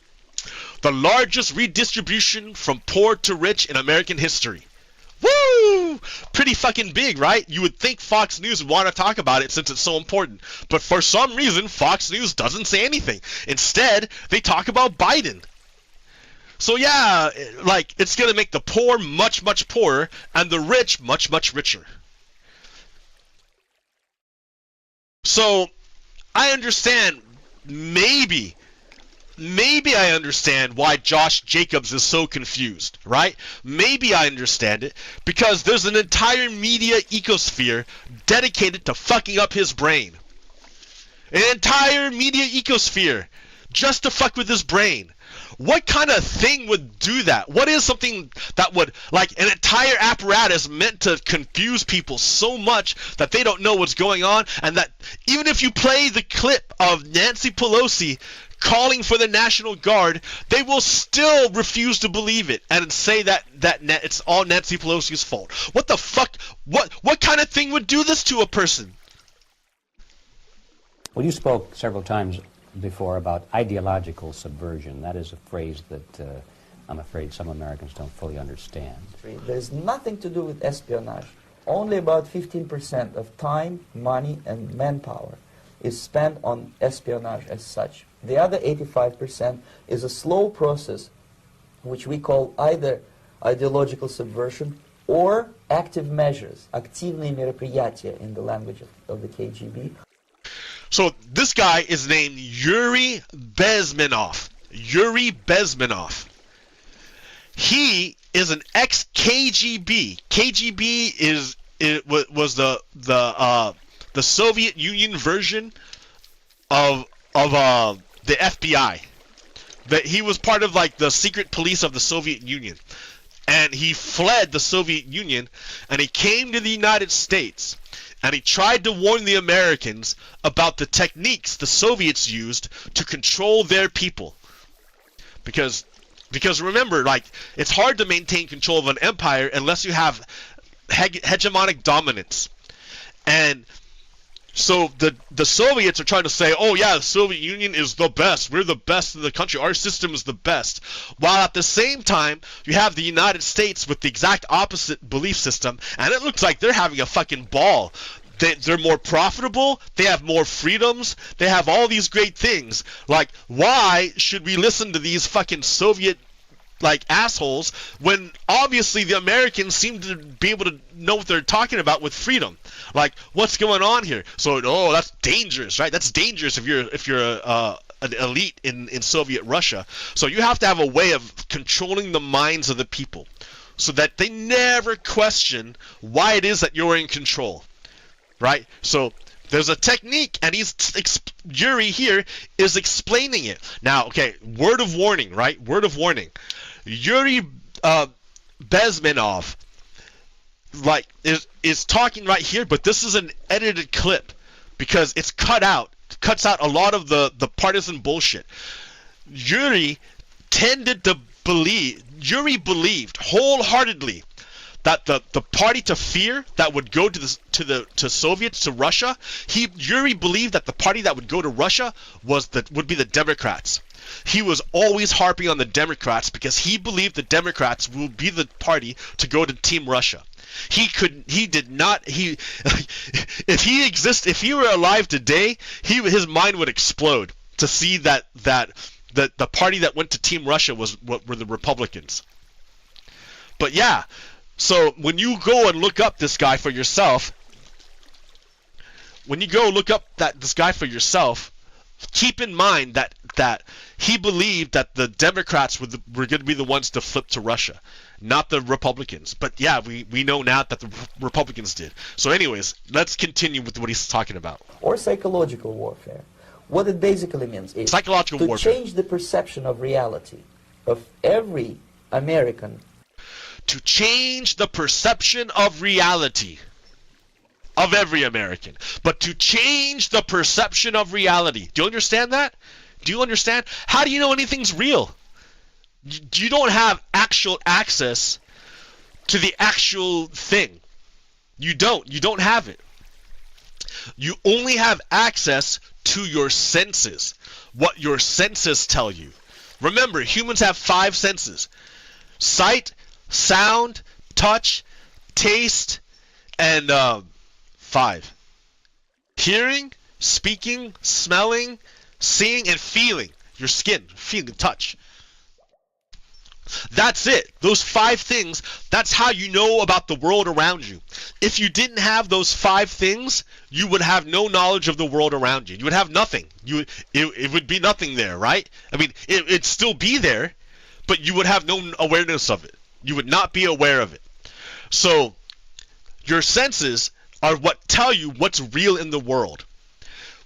The largest redistribution from poor to rich in American history. Woo! Pretty fucking big, right? You would think Fox News would want to talk about it since it's so important. But for some reason, Fox News doesn't say anything. Instead, they talk about Biden. So yeah, like, it's going to make the poor much poorer and the rich much richer. So, I understand, maybe I understand why Josh Jacobs is so confused, right? Maybe I understand it, because there's an entire media ecosphere dedicated to fucking up his brain. An entire media ecosphere just to fuck with his brain. What kind of thing would do that? What is something that would, like, an entire apparatus meant to confuse people so much that they don't know what's going on, and that even if you play the clip of Nancy Pelosi calling for the National Guard, they will still refuse to believe it and say that it's all Nancy Pelosi's fault. What the fuck? What kind of thing would do this to a person? Well, you spoke several times before about ideological subversion. That is a phrase that I'm afraid some Americans don't fully understand. There's nothing to do with espionage. Only about 15% of time, money, and manpower is spent on espionage as such. The other 85% is a slow process which we call either ideological subversion or active measures, активные мероприятия in the language of the KGB. So this guy is named Yuri Bezmenov. Yuri Bezmenov. He is an ex-KGB. KGB was the Soviet Union version of the FBI. That he was part of, like, the secret police of the Soviet Union. And he fled the Soviet Union and he came to the United States. And he tried to warn the Americans about the techniques the Soviets used to control their people. Because remember, like, it's hard to maintain control of an empire unless you have hegemonic dominance. And so the Soviets are trying to say, oh yeah, the Soviet Union is the best. We're the best in the country. Our system is the best. While at the same time, you have the United States with the exact opposite belief system, and it looks like they're having a fucking ball. They're more profitable. They have more freedoms. They have all these great things. Like, why should we listen to these fucking Soviet, like, assholes when obviously the Americans seem to be able to know what they're talking about with freedom? Like, what's going on here? So, oh, that's dangerous, right? That's dangerous if you're an elite in Soviet Russia. So you have to have a way of controlling the minds of the people so that they never question why it is that you're in control, right? So there's a technique, and Yuri here is explaining it. Now, okay, word of warning, right? Word of warning. Yuri Bezmenov, like, is talking right here, but this is an edited clip because it's cuts out a lot of the partisan bullshit. Yuri believed wholeheartedly that the party to fear that would go to Soviets, to Russia, Yuri believed that the party that would go to Russia would be the Democrats. he was always harping on the Democrats because he believed the Democrats will be the party to go to Team Russia. If he were alive today, his mind would explode to see that the party that went to Team Russia were the Republicans. But yeah, so when you go and look up this guy for yourself, keep in mind that he believed that the Democrats were going to be the ones to flip to Russia, not the Republicans. But yeah, we know now that the Republicans did. So anyways, let's continue with what he's talking about. Or psychological warfare. What it basically means is psychological warfare. Change the perception of reality of every American. To change the perception of reality of every American. But to change the perception of reality. Do you understand that? Do you understand? How do you know anything's real? You don't have actual access to the actual thing. You don't have it. You only have access to your senses. What your senses tell you. Remember, humans have 5 senses. Sight, sound, touch, taste, and 5. Hearing, speaking, smelling, seeing, and feeling. Your skin, feeling, touch. That's it. Those 5 things, that's how you know about the world around you. If you didn't have those 5 things, you would have no knowledge of the world around you. You would have nothing. It would be nothing there, right? I mean, it'd still be there, but you would have no awareness of it. You would not be aware of it. So, your senses are what tell you what's real in the world.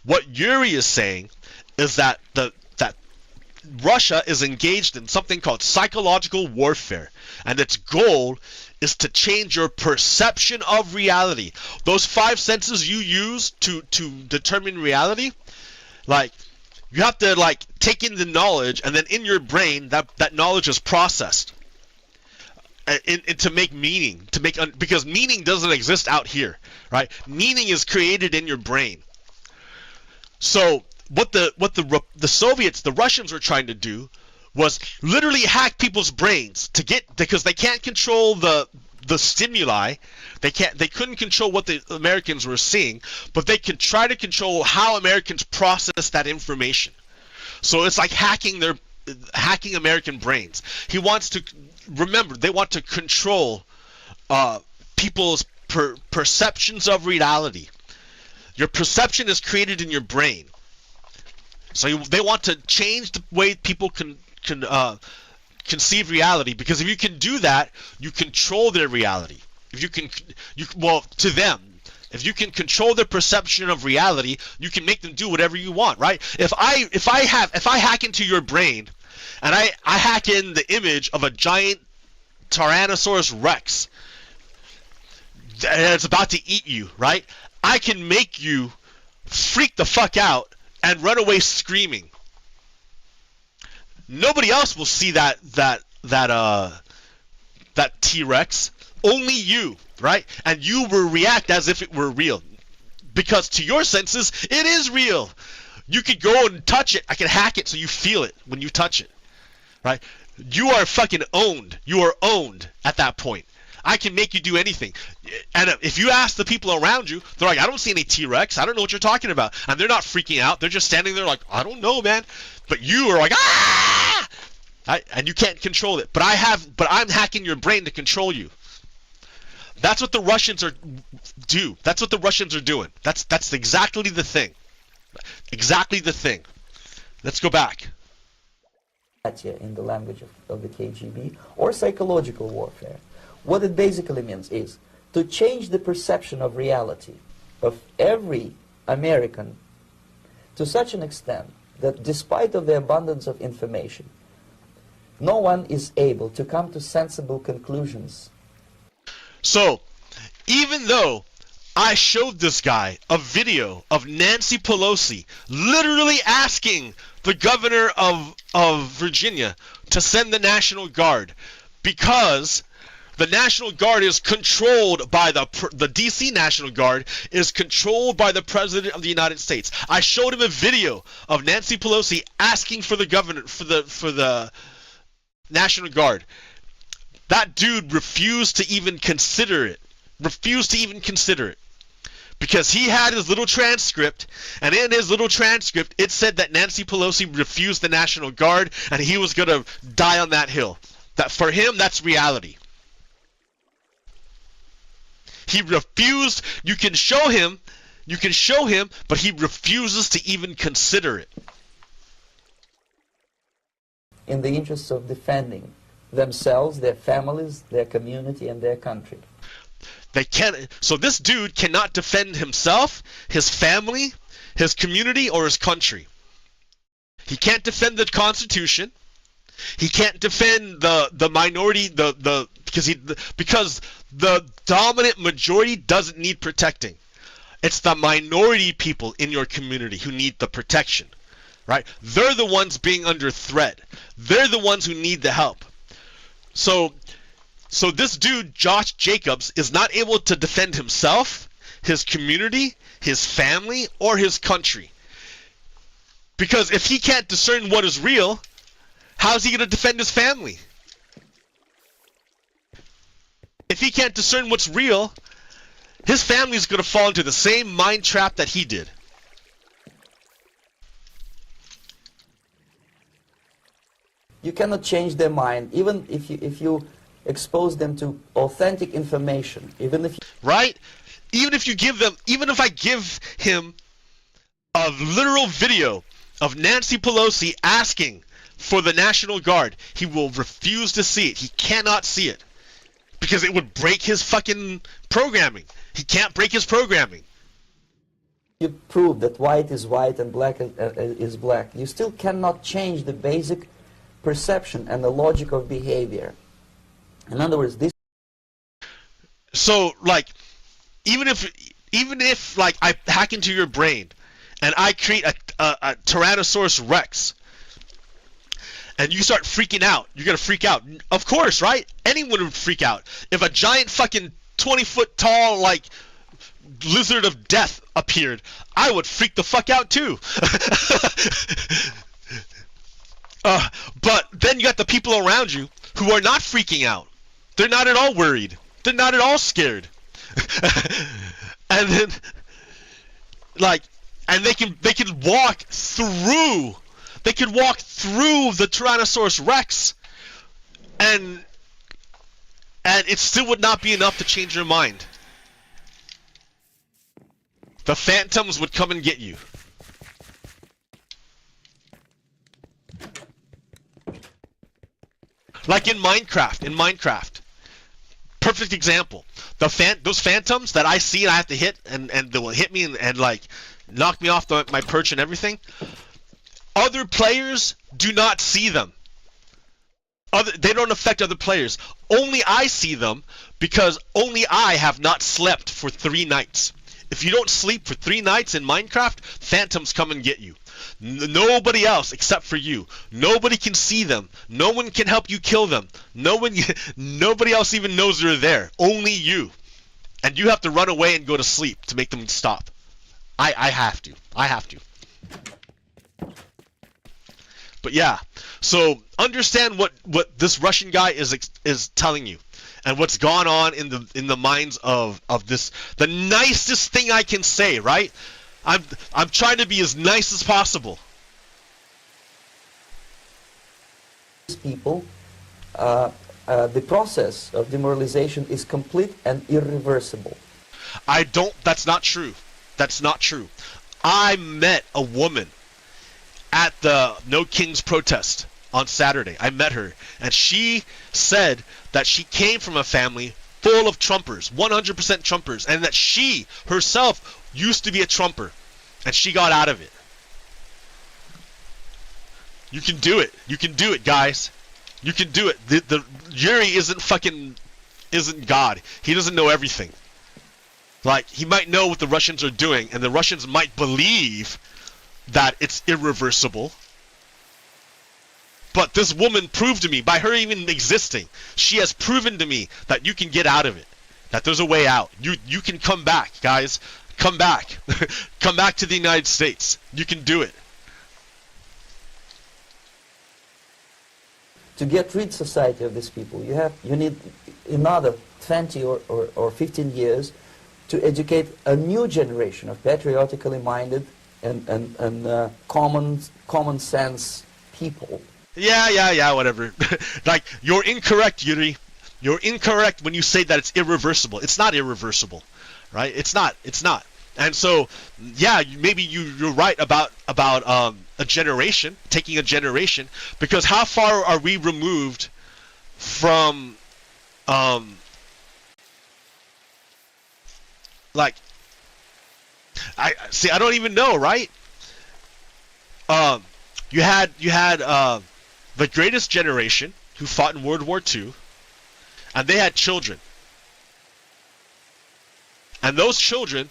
What Yuri is saying is that that Russia is engaged in something called psychological warfare, and its goal is to change your perception of reality. Those 5 senses you use to determine reality, like you have to like take in the knowledge, and then in your brain that knowledge is processed to make meaning, because meaning doesn't exist out here, right? Meaning is created in your brain. So what the Soviets, the Russians were trying to do was literally hack people's brains because they can't control the stimuli. They couldn't control what the Americans were seeing, but they could try to control how Americans process that information. So it's like hacking American brains. He wants to remember, they want to control people's perceptions of reality. Your perception is created in your brain. So they want to change the way people can conceive reality, because if you can do that, you control their reality. If you can, to them, if you can control their perception of reality, you can make them do whatever you want, right? If I hack into your brain, and I hack in the image of a giant Tyrannosaurus Rex and it's about to eat you, right? I can make you freak the fuck out and run away screaming. Nobody else will see that T-Rex. Only you, right? And you will react as if it were real, because to your senses it is real. You could go and touch it. I can hack it so you feel it when you touch it, right? You are fucking owned. You are owned at that point. I can make you do anything. And if you ask the people around you, they're like, I don't see any T-Rex. I don't know what you're talking about. And they're not freaking out. They're just standing there like, I don't know, man. But you are like, ah! And you can't control it. But I'm hacking your brain to control you. That's what the Russians do. That's what the Russians are doing. That's exactly the thing. Exactly the thing. Let's go back. In the language of the KGB, or psychological warfare. What it basically means is to change the perception of reality of every American to such an extent that despite of the abundance of information, no one is able to come to sensible conclusions. So, even though I showed this guy a video of Nancy Pelosi literally asking the governor of Virginia to send the National Guard because The National Guard is controlled by the DC National Guard is controlled by the President of the United States. I showed him a video of Nancy Pelosi asking for the governor for the National Guard. That dude refused to even consider it. Because he had his little transcript, and in his little transcript, it said that Nancy Pelosi refused the National Guard, and he was going to die on that hill. That for him, that's reality. He refused. You can show him, but he refuses to even consider it. In the interests of defending themselves, their families, their community, and their country. They can't. So this dude cannot defend himself, his family, his community, or his country. He can't defend the Constitution. He can't defend the minority, because the dominant majority doesn't need protecting. It's the minority people in your community who need the protection, right? They're the ones being under threat. They're the ones who need the help. So this dude, Josh Jacobs, is not able to defend himself, his community, his family, or his country. Because if he can't discern what is real, how's he going to defend his family? If he can't discern what's real, his family is going to fall into the same mind trap that he did. You cannot change their mind, even if you expose them to authentic information, even if right? Even if I give him a literal video of Nancy Pelosi asking for the National Guard, he will refuse to see it. He cannot see it because it would break his fucking programming. He can't break his programming. You prove that white is white and black is black. You still cannot change the basic perception and the logic of behavior. In other words, this. So, like, even if like I hack into your brain, and I create a Tyrannosaurus Rex, and you start freaking out, you're gonna freak out. Of course, right? Anyone would freak out if a giant fucking 20-foot tall like lizard of death appeared. I would freak the fuck out too. But then you got the people around you who are not freaking out. They're not at all worried. They're not at all scared. And then, like, and they can walk through. They can walk through the Tyrannosaurus Rex, and it still would not be enough to change your mind. The phantoms would come and get you. Like in Minecraft. Perfect example. Those phantoms that I see and I have to hit, and they will hit me and like knock me off my perch and everything. Other players do not see them. They don't affect other players. Only I see them because only I have not slept for 3 nights. If you don't sleep for 3 nights in Minecraft, phantoms come and get you. Nobody else except for you. Nobody can see them. No one can help you kill them. Nobody else even knows they're there. Only you. And you have to run away and go to sleep to make them stop. I have to. But yeah, so understand what this Russian guy is telling you, and what's gone on in the minds of this. The nicest thing I can say, right? I'm trying to be as nice as possible. People, the process of demoralization is complete and irreversible. That's not true. That's not true. I met a woman at the No Kings protest on Saturday. I met her, and she said that she came from a family full of Trumpers, 100% Trumpers, and that she herself used to be a Trumper, and she got out of it. You can do it. You can do it, guys. You can do it. The Yuri isn't God. He doesn't know everything. Like, he might know what the Russians are doing, and the Russians might believe that it's irreversible. But this woman proved to me, by her even existing, she has proven to me that you can get out of it. That there's a way out. You can come back, guys. Come back. Come back to the United States. You can do it. To get rid society of these people, you need another 20 or 15 years to educate a new generation of patriotically minded and common sense people. Yeah, whatever. Like, you're incorrect, Yuri. You're incorrect when you say that it's irreversible. It's not irreversible, right? It's not. And so, yeah, maybe you're right about a generation, taking a generation, because how far are we removed from, like, I don't even know, right? You had the greatest generation who fought in World War II, and they had children. And those children,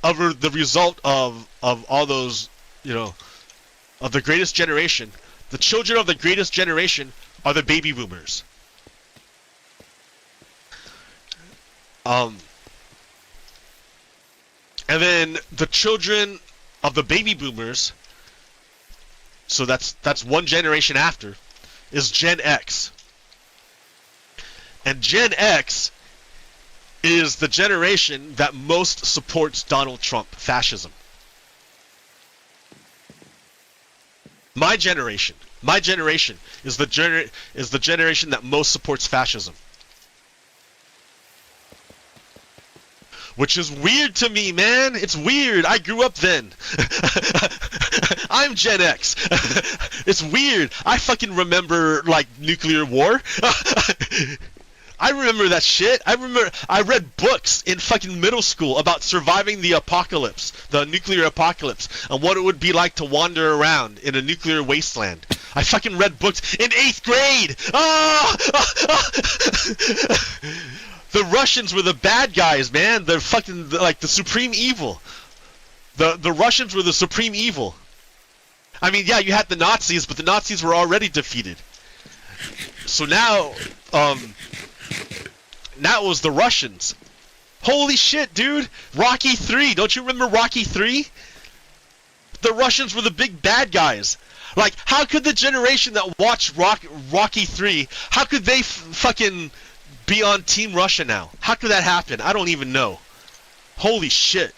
the result of all those, of the greatest generation, the children of the greatest generation are the baby boomers. And then the children of the baby boomers, so that's one generation after, is Gen X. And Gen X is the generation that most supports Donald Trump fascism. My generation is the generation that most supports fascism. Which is weird to me, man. It's weird. I grew up then. I'm Gen X. It's weird. I fucking remember, like, nuclear war. I remember that shit. I read books in fucking middle school about surviving the apocalypse, the nuclear apocalypse, and what it would be like to wander around in a nuclear wasteland. I fucking read books in 8th grade. The Russians were the bad guys, man. They're fucking, like, the supreme evil. The Russians were the supreme evil. I mean, yeah, you had the Nazis, but the Nazis were already defeated. So now it was the Russians. Holy shit, dude. Rocky 3. Don't you remember Rocky 3? The Russians were the big bad guys. Like, how could the generation that watched Rocky 3, how could they fucking be on Team Russia now? How could that happen? I don't even know. Holy shit.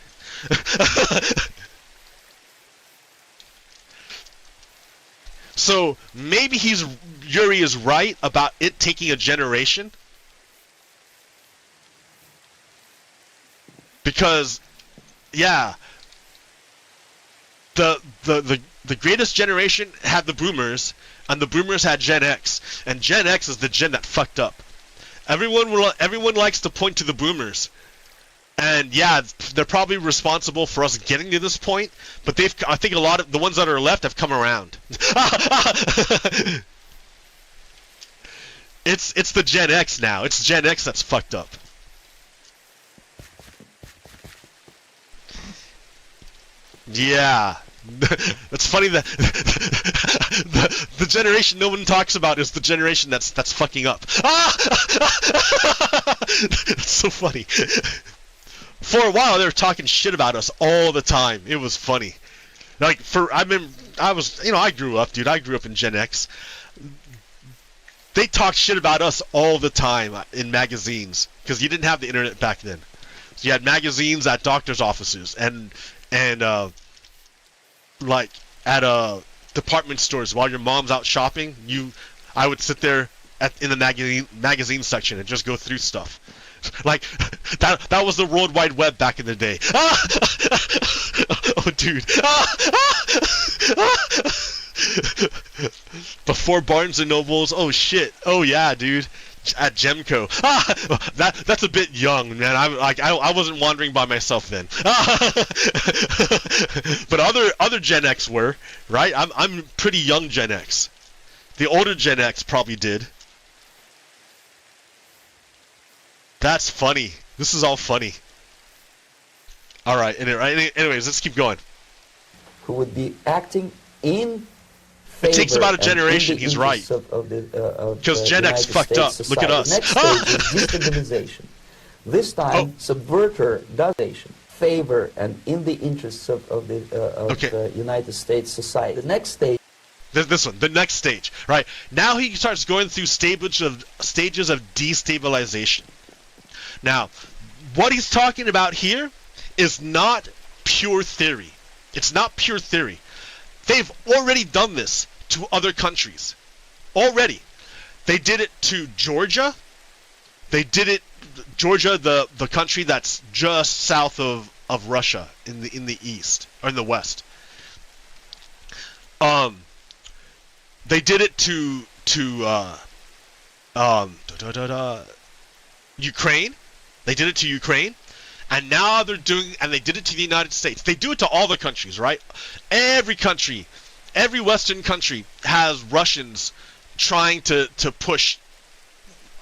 So maybe Yuri is right about it taking a generation, because yeah, the greatest generation had the boomers, and the boomers had Gen X, and Gen X is the gen that fucked up. Everyone likes to point to the boomers, and yeah, they're probably responsible for us getting to this point, but I think a lot of the ones that are left have come around. It's the Gen X now. It's Gen X that's fucked up. Yeah. It's funny that the generation no one talks about is the generation that's fucking up. It's so funny. For a while they were talking shit about us all the time. It was funny. Like, I grew up, dude. I grew up in Gen X. They talked shit about us all the time in magazines, because you didn't have the internet back then. So you had magazines at doctors' offices and like at department stores while your mom's out shopping. I would sit there in the magazine section and just go through stuff. Like that was the World Wide Web back in the day. Oh, dude. Before Barnes and Nobles. Oh shit. Oh yeah, dude. At Gemco. That's a bit young, man. I wasn't wandering by myself then. But other Gen X were, right? I'm pretty young Gen X. The older Gen X probably did. That's funny. This is all funny. Alright, anyways, let's keep going. Who would be acting in It takes favor about a and in generation. the He's right. interests of Because Gen X United fucked States up. Look at us. Society. Next stage is destabilization. This time, subverter does favor and in the interests of the United States society. The next stage. This one, the next stage, right? Now he starts going through stages of destabilization. Now, what he's talking about here is not pure theory. It's not pure theory. They've already done this to other countries. Already. They did it to Georgia. They did it, Georgia, the country that's just south of Russia in the east, or in the west. They did it to Ukraine. They did it to Ukraine. And now they're doing, and they did it to the United States. They do it to all the countries, right? Every country, every Western country has Russians trying to push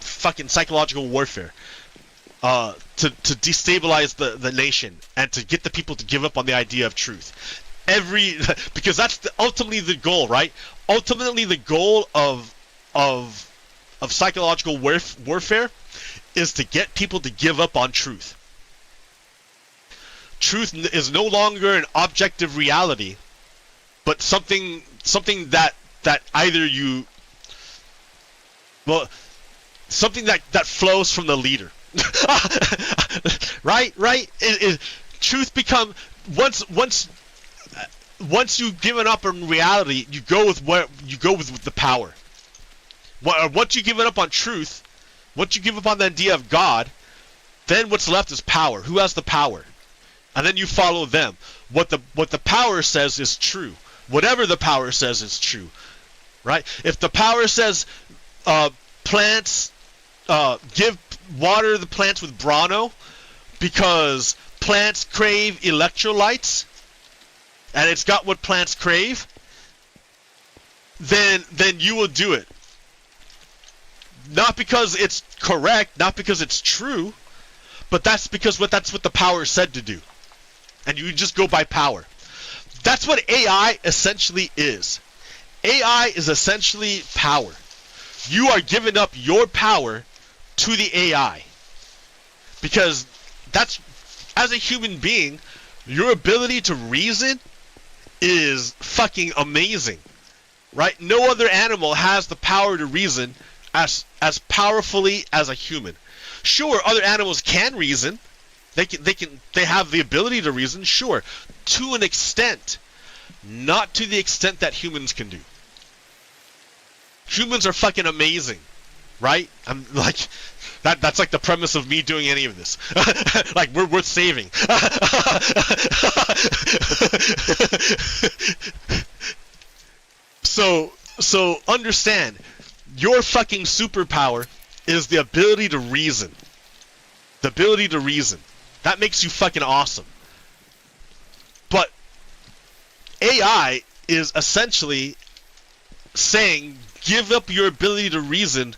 fucking psychological warfare to destabilize the nation and to get the people to give up on the idea of truth. Because that's ultimately the goal, right? Ultimately, the goal of psychological warfare is to get people to give up on truth. Truth is no longer an objective reality, but something that either you, well, something that flows from the leader. right? Truth become once you've given up on reality, you go with the power. Once you give it up on truth, once you give up on the idea of God, then what's left is power. Who has the power? And then you follow them. What the power says is true. Whatever the power says is true, right? If the power says plants water the plants with Brano because plants crave electrolytes, and it's got what plants crave, then you will do it. Not because it's correct, not because it's true, but that's what the power said to do. And you just go by power. That's what AI essentially is. AI is essentially power. You are giving up your power to the AI. Because that's, as a human being, your ability to reason is fucking amazing. Right? No other animal has the power to reason as powerfully as a human. Sure, other animals can reason. They have the ability to reason, sure, to an extent, not to the extent that humans can do. Humans are fucking amazing, right? I'm like, that's like the premise of me doing any of this. Like, we're worth saving. So understand, your fucking superpower is the ability to reason. The ability to reason. That makes you fucking awesome. But AI is essentially saying, give up your ability to reason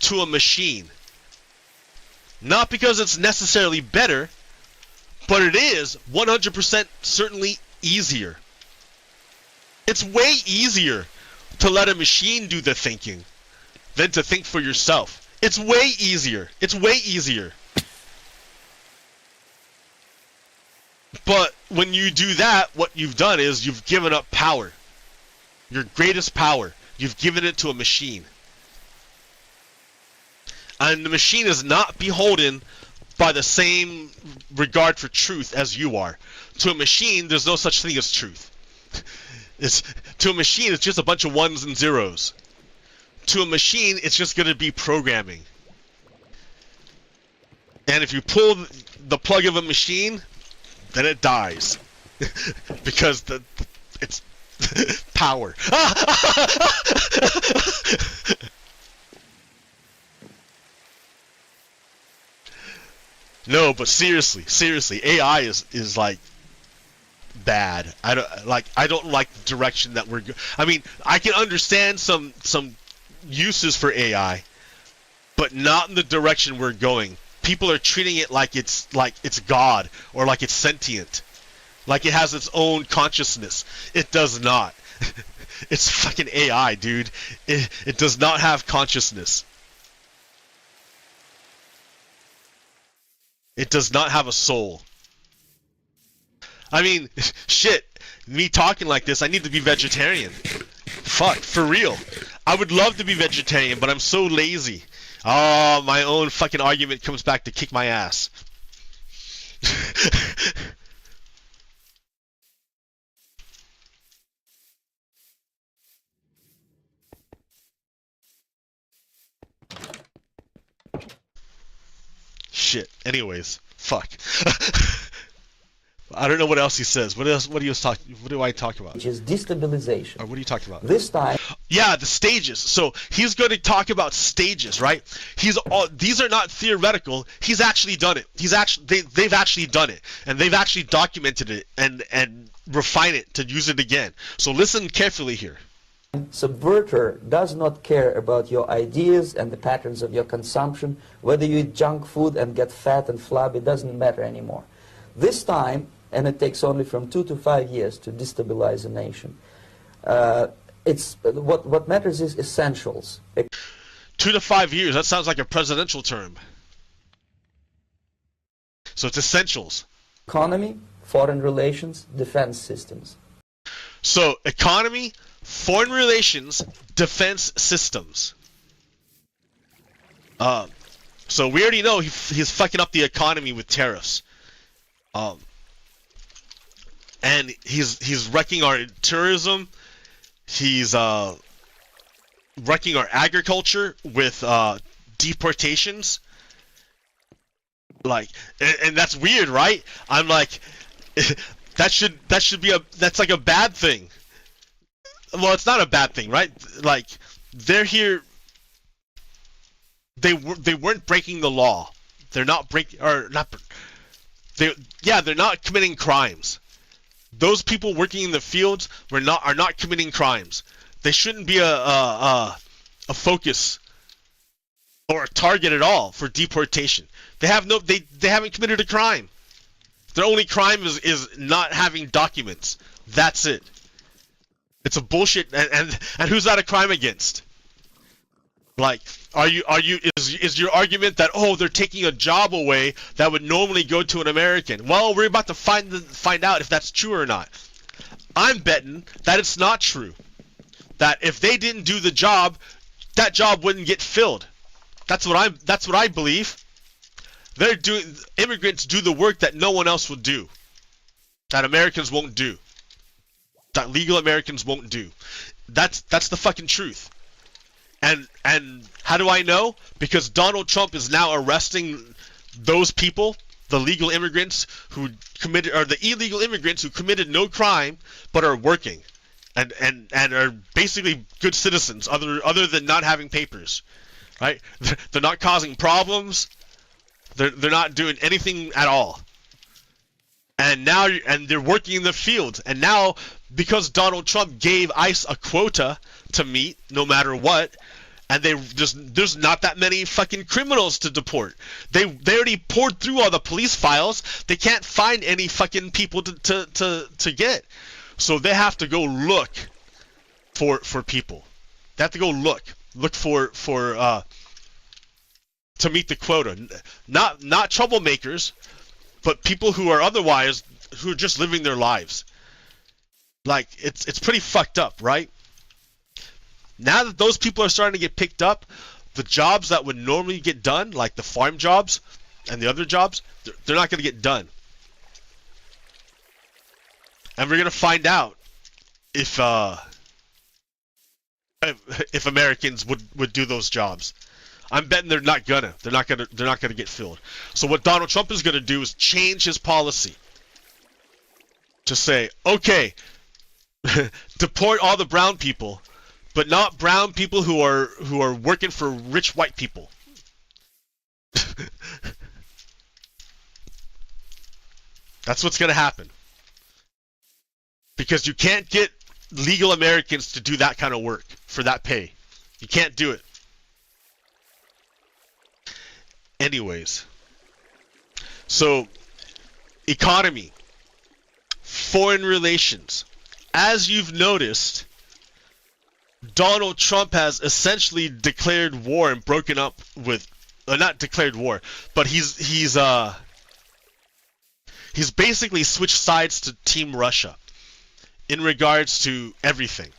to a machine. Not because it's necessarily better, but it is 100% certainly easier. It's way easier to let a machine do the thinking than to think for yourself. It's way easier. It's way easier. But when you do that, what you've done is you've given up power. Your greatest power. You've given it to a machine. And the machine is not beholden by the same regard for truth as you are. To a machine, there's no such thing as truth. To a machine, it's just a bunch of ones and zeros. To a machine, it's just going to be programming. And if you pull the plug of a machine, then it dies. Because it's power. No, but seriously, AI is like bad. I don't like the direction that we're I mean, I can understand some uses for AI, but not in the direction we're going. People are treating it like it's God, or like it's sentient, like it has its own consciousness. It does not. It's fucking AI, dude. It does not have consciousness. It does not have a soul. I mean, shit. Me talking like this, I need to be vegetarian. Fuck, for real. I would love to be vegetarian, but I'm so lazy. Oh, my own fucking argument comes back to kick my ass. Shit. Anyways, fuck. I don't know what else he says. What else? What do I talk about? Which is destabilization. Or what are you talking about? This time. Yeah, the stages. So he's going to talk about stages, right? These are not theoretical. He's actually done it. They've actually done it, and they've actually documented it and refine it to use it again. So listen carefully here. Subverter does not care about your ideas and the patterns of your consumption. Whether you eat junk food and get fat and flabby, doesn't matter anymore. This time, and it takes only from 2 to 5 years to destabilize a nation. What matters is essentials. 2 to 5 years. That sounds like a presidential term. So it's essentials. Economy, foreign relations, defense systems. So economy, foreign relations, defense systems. So we already know he's fucking up the economy with tariffs. And he's wrecking our tourism. He's wrecking our agriculture with deportations. Like, and that's weird, right? I'm like, that's like a bad thing. Well, it's not a bad thing, right? Like, they're here. They weren't breaking the law. They're not breaking, or not. They're not committing crimes. Those people working in the fields are not committing crimes. They shouldn't be a focus or a target at all for deportation. They haven't committed a crime. Their only crime is not having documents. That's it. It's a bullshit. And who's that a crime against? Like, is your argument that, oh, they're taking a job away that would normally go to an American? Well, we're about to find out if that's true or not. I'm betting that it's not true. That if they didn't do the job, that job wouldn't get filled. That's what I believe. Immigrants do the work that no one else would do. That Americans won't do. That legal Americans won't do. That's the fucking truth. And how do I know? Because Donald Trump is now arresting those people, the legal immigrants who committed, or the illegal immigrants who committed no crime but are working, and are basically good citizens, other than not having papers, right? They're not causing problems. They're not doing anything at all. And they're working in the field. And now, because Donald Trump gave ICE a quota to meet, no matter what, and there's not that many fucking criminals to deport. They already poured through all the police files. They can't find any fucking people to get. So they have to go look for people. They have to go look for to meet the quota. Not troublemakers, but people who are just living their lives. Like, it's pretty fucked up, right? Now that those people are starting to get picked up, the jobs that would normally get done, like the farm jobs and the other jobs, they're not going to get done. And we're going to find out if Americans would do those jobs. I'm betting they're not gonna get filled. So what Donald Trump is gonna do is change his policy to say, okay, deport all the brown people, but not brown people who are working for rich white people. That's what's gonna happen. Because you can't get legal Americans to do that kind of work for that pay. You can't do it. Anyways, so economy, foreign relations. As you've noticed, Donald Trump has essentially declared war and broken up with, not declared war, but he's basically switched sides to Team Russia in regards to everything.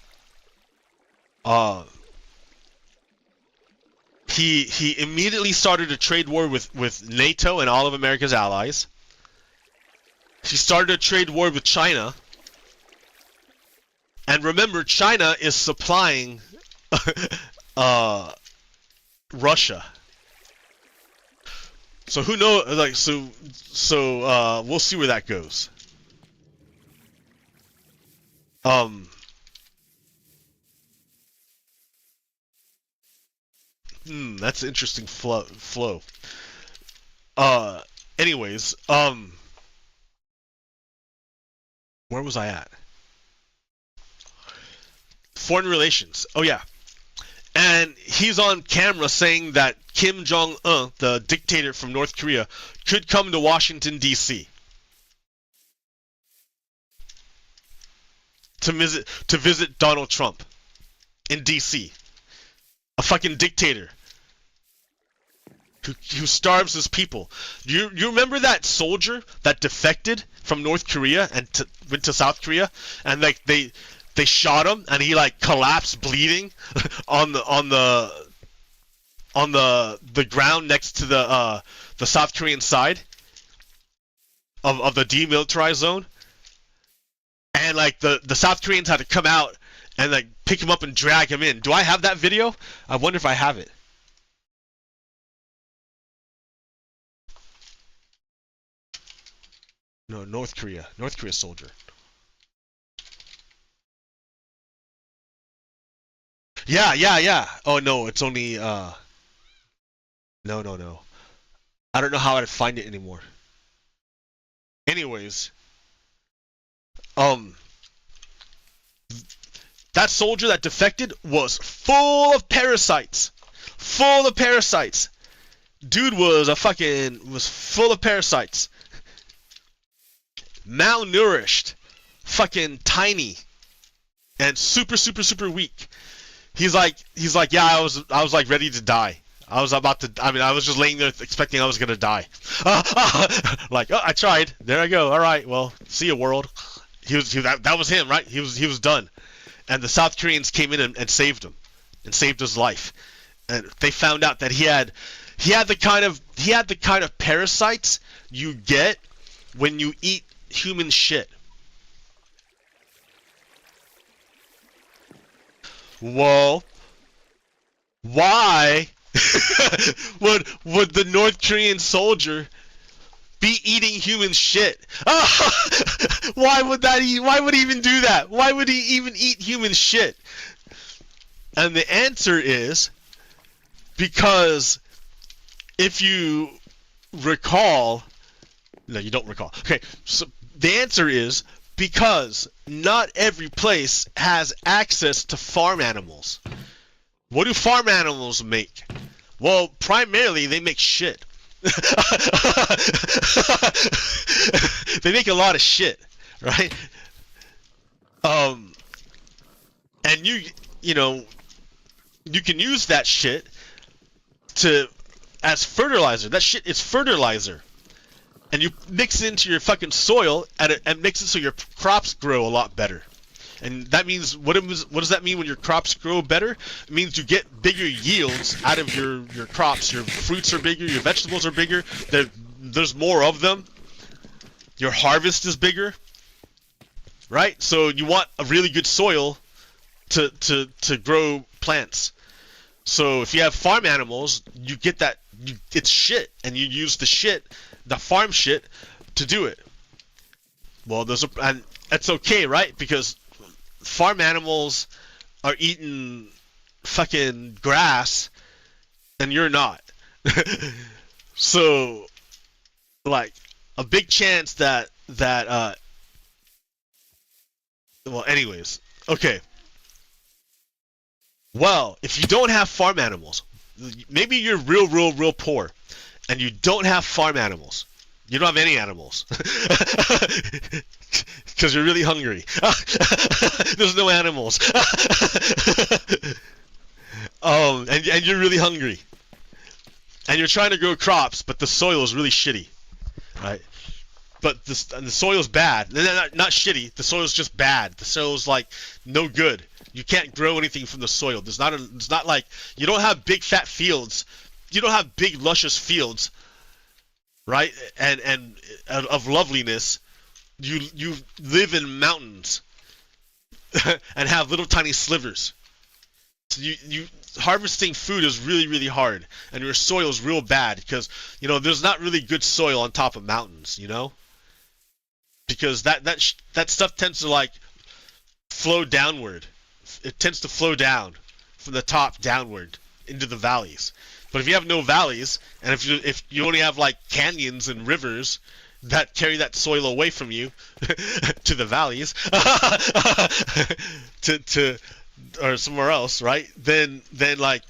He immediately started a trade war with NATO and all of America's allies. He started a trade war with China. And remember, China is supplying Russia. So who knows? Like, so we'll see where that goes. That's an interesting flow. Anyways, where was I at? Foreign relations. Oh yeah. And he's on camera saying that Kim Jong-un, the dictator from North Korea, could come to Washington, D.C. to visit Donald Trump in D.C. A fucking dictator who starves his people. You remember that soldier that defected from North Korea and went to South Korea, and like they shot him and he like collapsed bleeding on the ground next to the South Korean side of the demilitarized zone, and like the South Koreans had to come out and like pick him up and drag him in. Do I have that video? I wonder if I have it. No, North Korea soldier. Yeah. Oh no, it's only no. I don't know how I'd find it anymore. Anyways, that soldier that defected was full of parasites. Dude was full of parasites. Malnourished, fucking tiny, and super weak. He's like, yeah, I was like ready to die. I was just laying there expecting I was gonna die. Like, oh, I tried. There I go. All right, well, see ya, world. That was him, right? He was done. And the South Koreans came in and saved him, and saved his life. And they found out that he had the kind of parasites you get when you eat human shit. Well, why would the North Korean soldier be eating human shit? Why would he even do that? Why would he even eat human shit? And the answer is because if you recall, no, you don't recall. Okay, so the answer is because not every place has access to farm animals. What do farm animals make? Well, primarily they make shit. They make a lot of shit, right? And you know, you can use that shit as fertilizer. That shit is fertilizer. And you mix it into your fucking soil and mix it so your crops grow a lot better. And that means, what does that mean when your crops grow better? It means you get bigger yields out of your crops. Your fruits are bigger, your vegetables are bigger, there's more of them. Your harvest is bigger. Right? So you want a really good soil to grow plants. So if you have farm animals, you get that, it's shit, and you use the farm shit to do it. Well, and that's okay, right? Because farm animals are eating fucking grass and you're not. So like a big chance that well, anyways, okay. Well, if you don't have farm animals, maybe you're real poor and you don't have farm animals. You don't have any animals. Because you're really hungry. There's no animals. And you're really hungry. And you're trying to grow crops, but the soil is really shitty. Right? But the soil's bad. Not shitty. The soil's just bad. The soil's like no good. You can't grow anything from the soil. It's not like you don't have big fat fields. You don't have big luscious fields, right? And of loveliness. You live in mountains and have little tiny slivers. So you harvesting food is really, really hard, and your soil is real bad because there's not really good soil on top of mountains, because that stuff tends to like flow downward. It tends to flow down from the top downward into the valleys. But if you have no valleys, and if you only have like canyons and rivers that carry that soil away from you to the valleys, to or somewhere else, right? Then like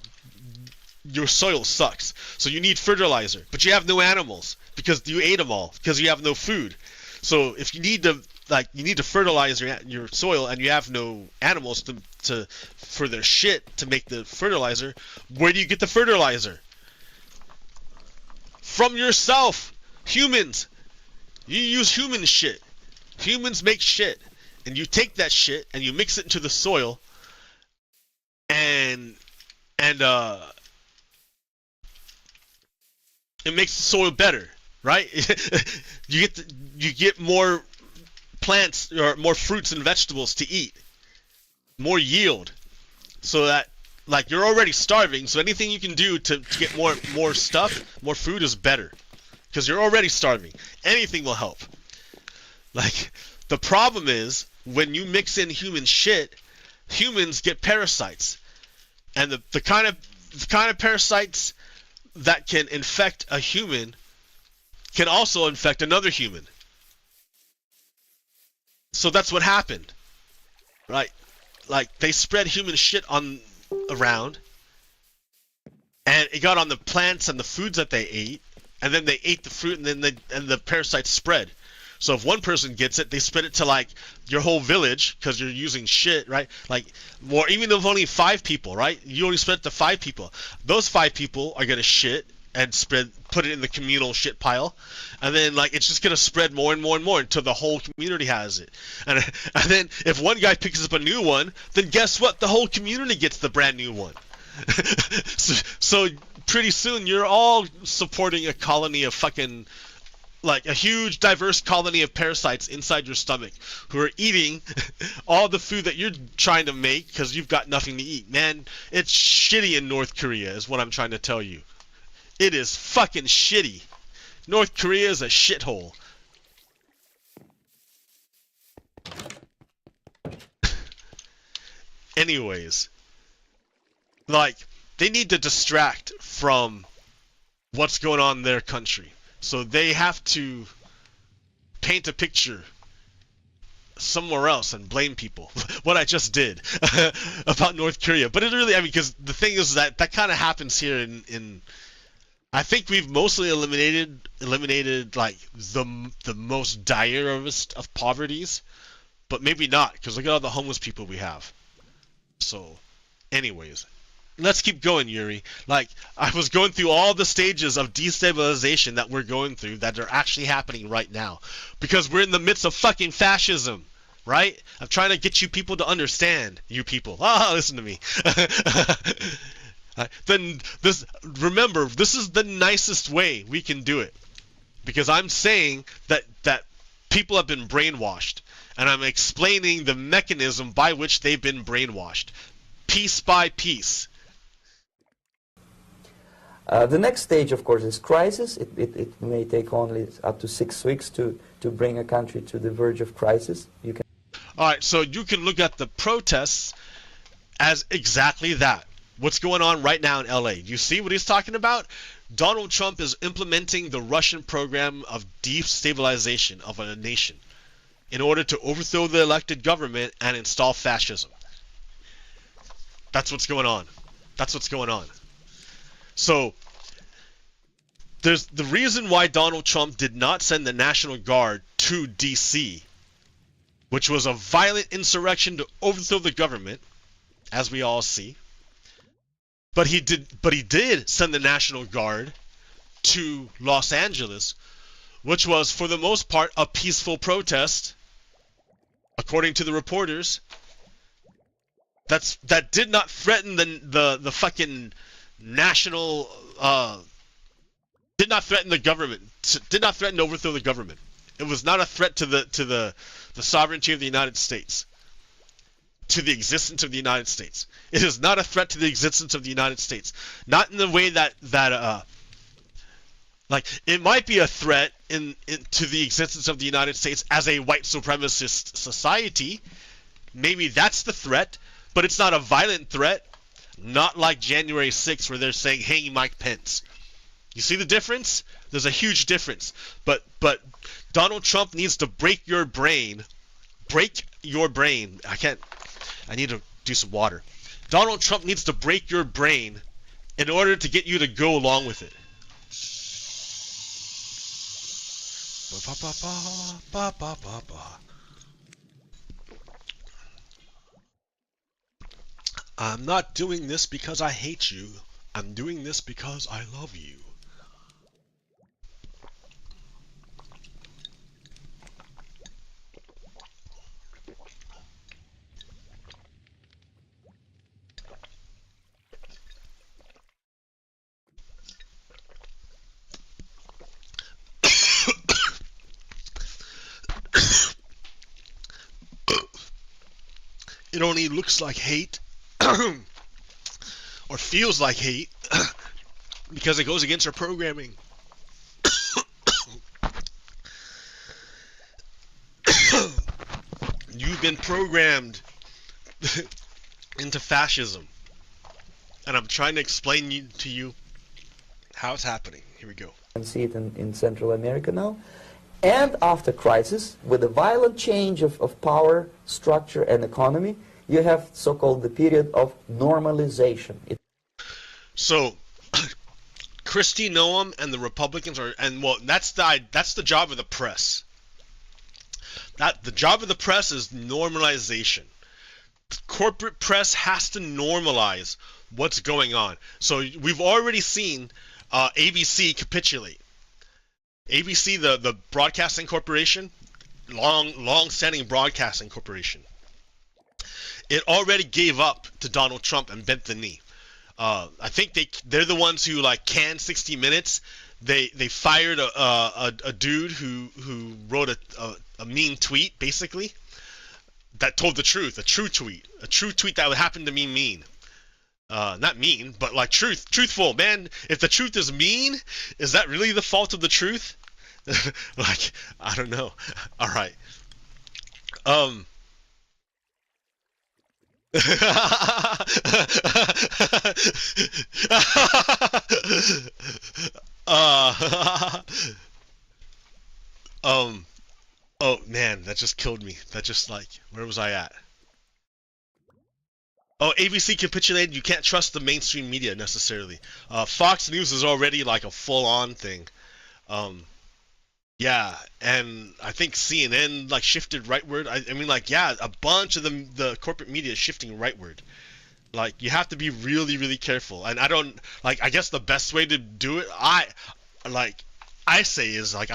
your soil sucks. So you need fertilizer, but you have no animals because you ate them all because you have no food. So if you need to fertilize your soil and you have no animals for their shit to make the fertilizer, where do you get the fertilizer? From yourself, humans. You use human shit. Humans make shit, and you take that shit and you mix it into the soil, and it makes the soil better, right? you get more plants or more fruits and vegetables to eat, more yield, so that like you're already starving. So anything you can do to get more stuff, more food is better, because you're already starving. Anything will help. Like the problem is when you mix in human shit, humans get parasites, and the kind of parasites that can infect a human can also infect another human. So that's what happened, right? Like they spread human shit around, and it got on the plants and the foods that they ate, and then they ate the fruit, and then the parasites spread. So if one person gets it, they spread it to like your whole village because you're using shit, right? Like, or even if only 5 people, right? You only spread it to 5 people. Those 5 people are gonna shit and put it in the communal shit pile, and then like it's just gonna spread more and more and more until the whole community has it. And then if one guy picks up a new one, then guess what? The whole community gets the brand new one. so pretty soon you're all supporting a colony of fucking, like a huge diverse colony of parasites inside your stomach who are eating all the food that you're trying to make because you've got nothing to eat. Man, it's shitty in North Korea is what I'm trying to tell you. It is fucking shitty. North Korea is a shithole. Anyways, like, they need to distract from what's going on in their country. So they have to paint a picture somewhere else and blame people. What I just did about North Korea. But it really, I mean, because the thing is that kind of happens here in I think we've mostly eliminated like the most direst of poverties, but maybe not, because look at all the homeless people we have. So, anyways, let's keep going, Yuri. Like, I was going through all the stages of destabilization that we're going through that are actually happening right now, because we're in the midst of fucking fascism, right? I'm trying to get you people to understand. You people, listen to me. Then remember, this is the nicest way we can do it, because I'm saying that people have been brainwashed, and I'm explaining the mechanism by which they've been brainwashed, piece by piece. The next stage, of course, is crisis. It may take only up to 6 weeks to bring a country to the verge of crisis. All right, so you can look at the protests as exactly that. What's going on right now in LA? You see what he's talking about? Donald Trump is implementing the Russian program of destabilization of a nation in order to overthrow the elected government and install fascism. That's what's going on. That's what's going on. So there's the reason why Donald Trump did not send the National Guard to DC, which was a violent insurrection to overthrow the government, as we all see. But he did send the National Guard to Los Angeles, which was for the most part a peaceful protest, according to the reporters. That did not threaten the fucking national did not threaten the government, did not threaten to overthrow the government. It was not a threat to the sovereignty of the United States, to the existence of the United States. It is not a threat to the existence of the United States. Not in the way that like, it might be a threat to the existence of the United States as a white supremacist society. Maybe that's the threat, but it's not a violent threat. Not like January 6th where they're saying, "Hey, Mike Pence." You see the difference? There's a huge difference. But Donald Trump needs to break your brain. Break your brain. I need to do some water. Donald Trump needs to break your brain in order to get you to go along with it. I'm not doing this because I hate you. I'm doing this because I love you. It only looks like hate or feels like hate because it goes against our programming. You've been programmed into fascism, and I'm trying to explain to you how it's happening. Here we go. And see it in Central America now. And after crisis, with a violent change of power, structure, and economy, you have so-called the period of normalization. So, Kristi Noem and the Republicans are, and well, that's the job of the press. The job of the press is normalization. The corporate press has to normalize what's going on. So we've already seen ABC capitulate. ABC, the broadcasting corporation, long-standing broadcasting corporation, it already gave up to Donald Trump and bent the knee. I think they're the ones who like canned 60 Minutes. They fired a dude who wrote a mean tweet, basically, that told the truth, a true tweet that would happen to me mean. Not mean, but like truthful, man. If the truth is mean, is that really the fault of the truth? Like, I don't know. All right. Oh man, that just killed me. That just like, where was I at? Oh, ABC capitulated. You can't trust the mainstream media necessarily. Fox News is already like a full-on thing. Yeah, and I think CNN like shifted rightward. I mean, like, yeah, a bunch of the corporate media is shifting rightward. Like, you have to be really, really careful. And I don't like. I guess the best way to do it, I say is like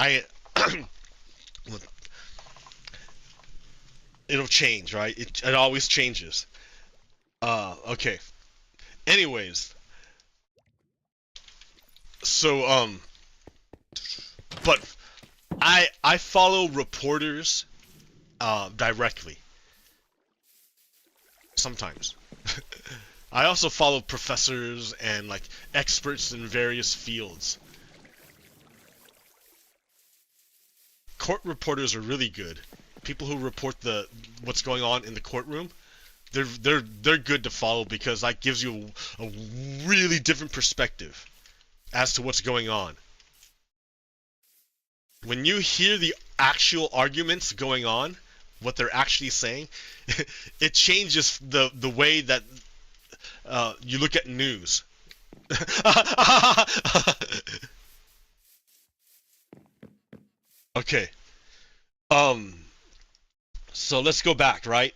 it'll change, right? It always changes. Okay. Anyways, so but I follow reporters directly. Sometimes. I also follow professors and like experts in various fields. Court reporters are really good. People who report what's going on in the courtroom, they're good to follow because that gives you a really different perspective as to what's going on. When you hear the actual arguments going on, what they're actually saying, it changes the way that you look at news. Okay. So let's go back, right?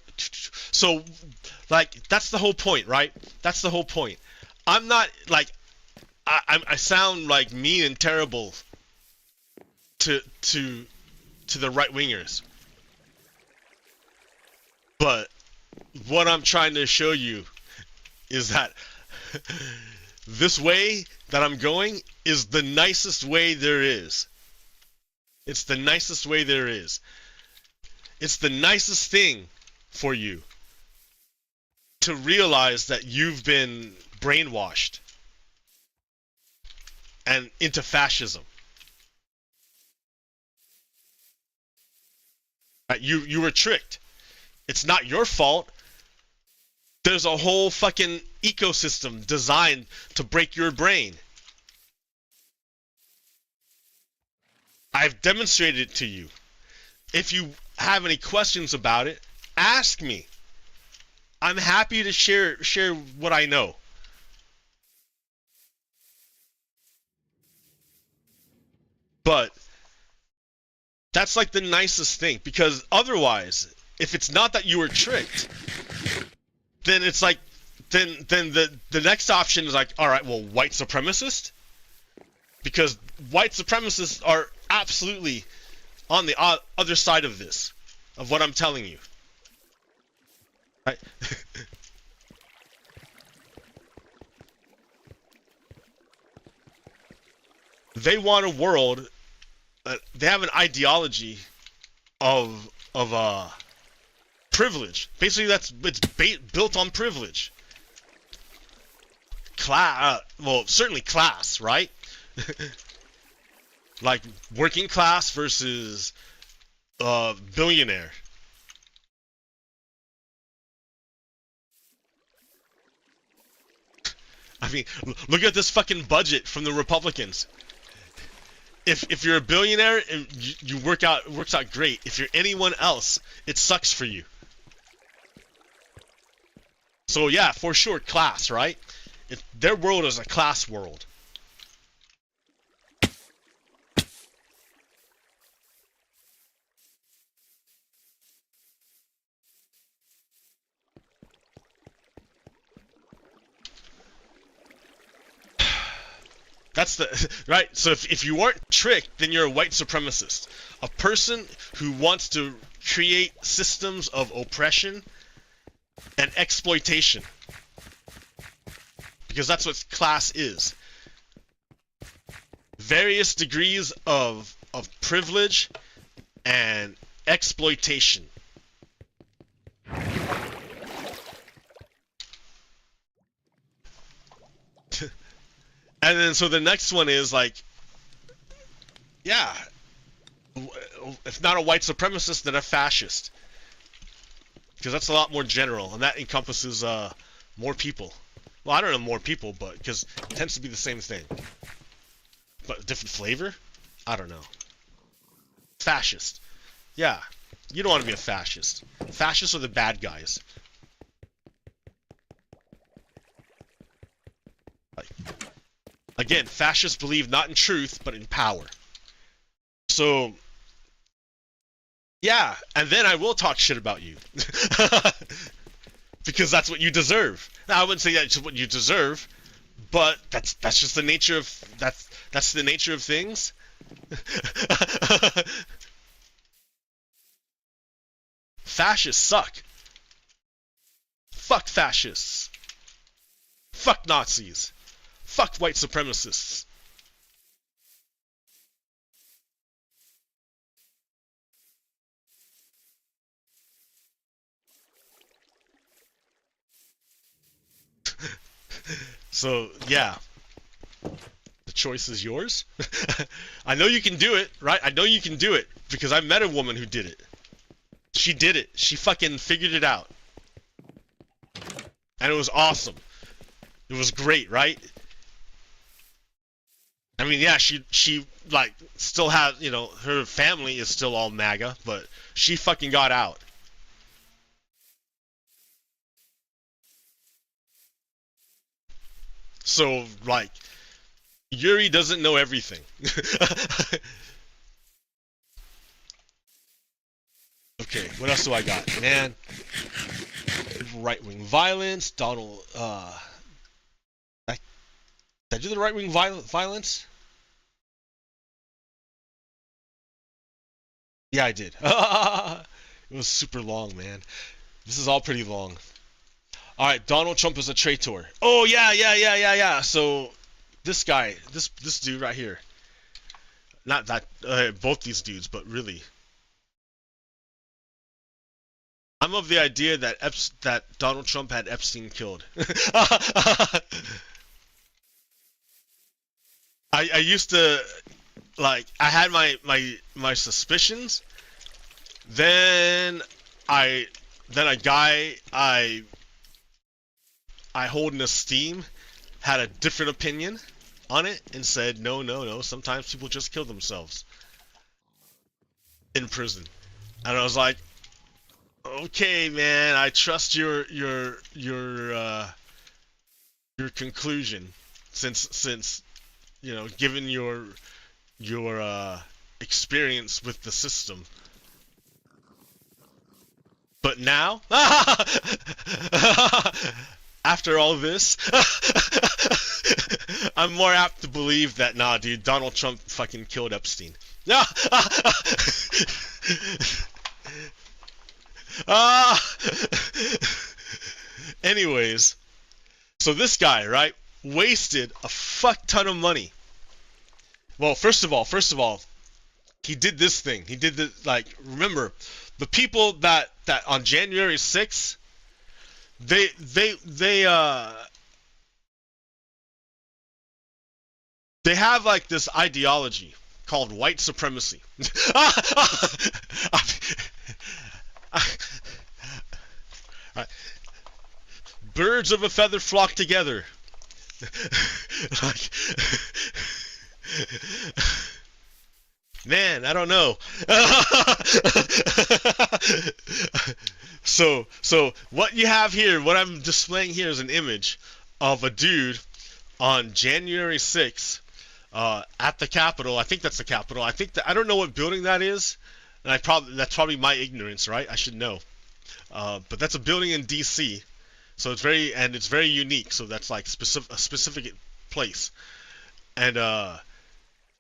So, like, that's the whole point, right? That's the whole point. I'm not, like, I sound, like, mean and terrible to the right-wingers. But what I'm trying to show you is that this way that I'm going is the nicest way there is. It's the nicest way there is. It's the nicest thing for you to realize that you've been brainwashed and into fascism. Right? You were tricked. It's not your fault. There's a whole fucking ecosystem designed to break your brain. I've demonstrated it to you. If you have any questions about it, ask me. I'm happy to share what I know. But that's like the nicest thing, because otherwise, if it's not that you were tricked, then it's like, then the next option is like, all right, well, white supremacist, because white supremacists are absolutely on the other side of this, of what I'm telling you. Right? They want a world. They have an ideology of privilege. Basically, it's built on privilege. Well, certainly class, right? Like working class versus billionaire. I mean, look at this fucking budget from the Republicans. If you're a billionaire and you works out great. If you're anyone else, it sucks for you. So yeah, for sure, class, right? Their world is a class world. That's the right. So if you weren't tricked, then you're a white supremacist, a person who wants to create systems of oppression and exploitation, because that's what class is. Various degrees of privilege and exploitation. And then, so the next one is like, yeah, if not a white supremacist, then a fascist. Because that's a lot more general, and that encompasses more people. Well, I don't know more people, but because it tends to be the same thing. But different flavor? I don't know. Fascist. Yeah, you don't want to be a fascist. Fascists are the bad guys. Again, fascists believe not in truth, but in power. So, yeah, and then I will talk shit about you. Because that's what you deserve. Now, I wouldn't say that's what you deserve, but that's just the nature of that's the nature of things. Fascists suck. Fuck fascists. Fuck Nazis. Fuck white supremacists. So, yeah. The choice is yours. I know you can do it, right? I know you can do it because I met a woman who did it. She did it. She fucking figured it out. And it was awesome. It was great, right? I mean, yeah, she like still has, you know, her family is still all MAGA, but she fucking got out. So, like, Yuri doesn't know everything. Okay, what else do I got? Man, right-wing violence, Donald, did I do the right-wing violence? Yeah, I did. It was super long, man. This is all pretty long. Alright, Donald Trump is a traitor. Oh, yeah. So, this guy, this dude right here. Not that, both these dudes, but really. I'm of the idea that Donald Trump had Epstein killed. I used to, like, I had my suspicions. Then a guy I hold in esteem had a different opinion on it and said, no, sometimes people just kill themselves in prison. And I was like, okay, man, I trust your conclusion, since you know, given your experience with the system. But now, after all this, I'm more apt to believe that, nah, dude, Donald Trump fucking killed Epstein. Anyways, so this guy, right, wasted a fuck ton of money. Well, first of all, he did this thing. He did the, like, remember, the people that on January 6th, they have like this ideology called white supremacy. Birds of a feather flock together. Like, man, I don't know. So what you have here, what I'm displaying here is an image of a dude on January 6th at the Capitol. I think that's the Capitol. I don't know what building that is, and that's probably my ignorance, right? I should know. But that's a building in DC. So it's very unique. So that's like a specific place. And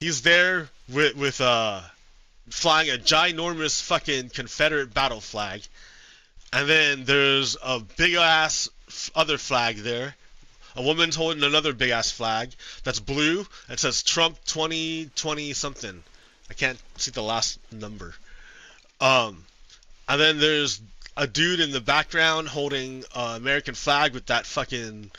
he's there with flying a ginormous fucking Confederate battle flag. And then there's a big ass other flag there. A woman's holding another big ass flag that's blue. It says Trump 2020 something. I can't see the last number. And then there's a dude in the background holding an American flag with that fucking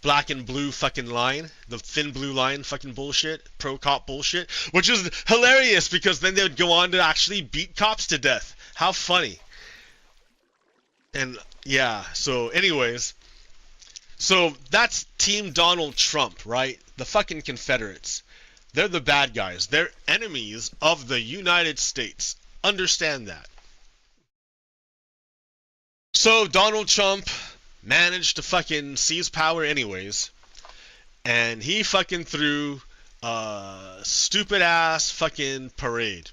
black and blue fucking line, the thin blue line fucking bullshit, pro-cop bullshit, which is hilarious because then they would go on to actually beat cops to death. How funny. And yeah, so anyways, so that's Team Donald Trump, right? The fucking Confederates. They're the bad guys. They're enemies of the United States. Understand that. So Donald Trump managed to fucking seize power anyways, and he fucking threw a stupid ass fucking parade,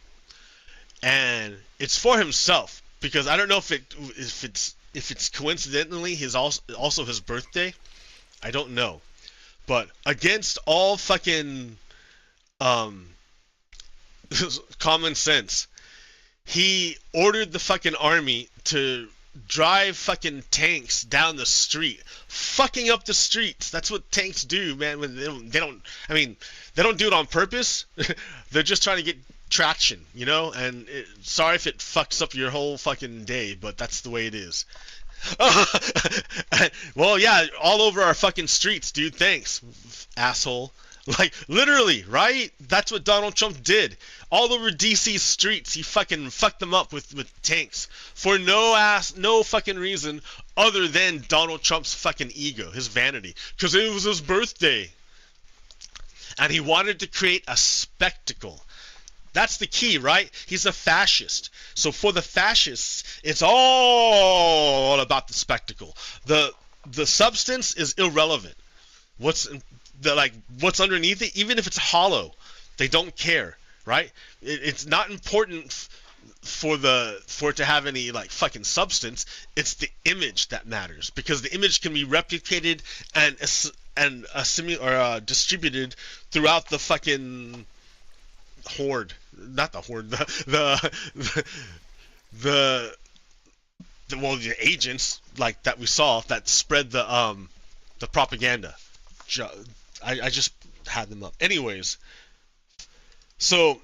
and it's for himself because I don't know if it's coincidentally his also his birthday. I don't know, but against all fucking common sense, he ordered the fucking army to drive fucking tanks down the street, fucking up the streets. That's what tanks do, man. When they don't do it on purpose. They're just trying to get traction, you know. And sorry if it fucks up your whole fucking day, but that's the way it is. Well, yeah, all over our fucking streets, dude. Thanks, asshole. Like, literally, right? That's what Donald Trump did. All over DC streets, he fucking fucked them up with tanks for no fucking reason other than Donald Trump's fucking ego, his vanity, because it was his birthday. And he wanted to create a spectacle. That's the key, right? He's a fascist. So for the fascists, it's all about the spectacle. The substance is irrelevant. What's underneath it, even if it's hollow, they don't care, right? It's not important for it to have any like fucking substance. It's the image that matters, because the image can be replicated and distributed throughout the fucking horde, not the horde, the agents like that we saw that spread the propaganda. I just had them up. Anyways, so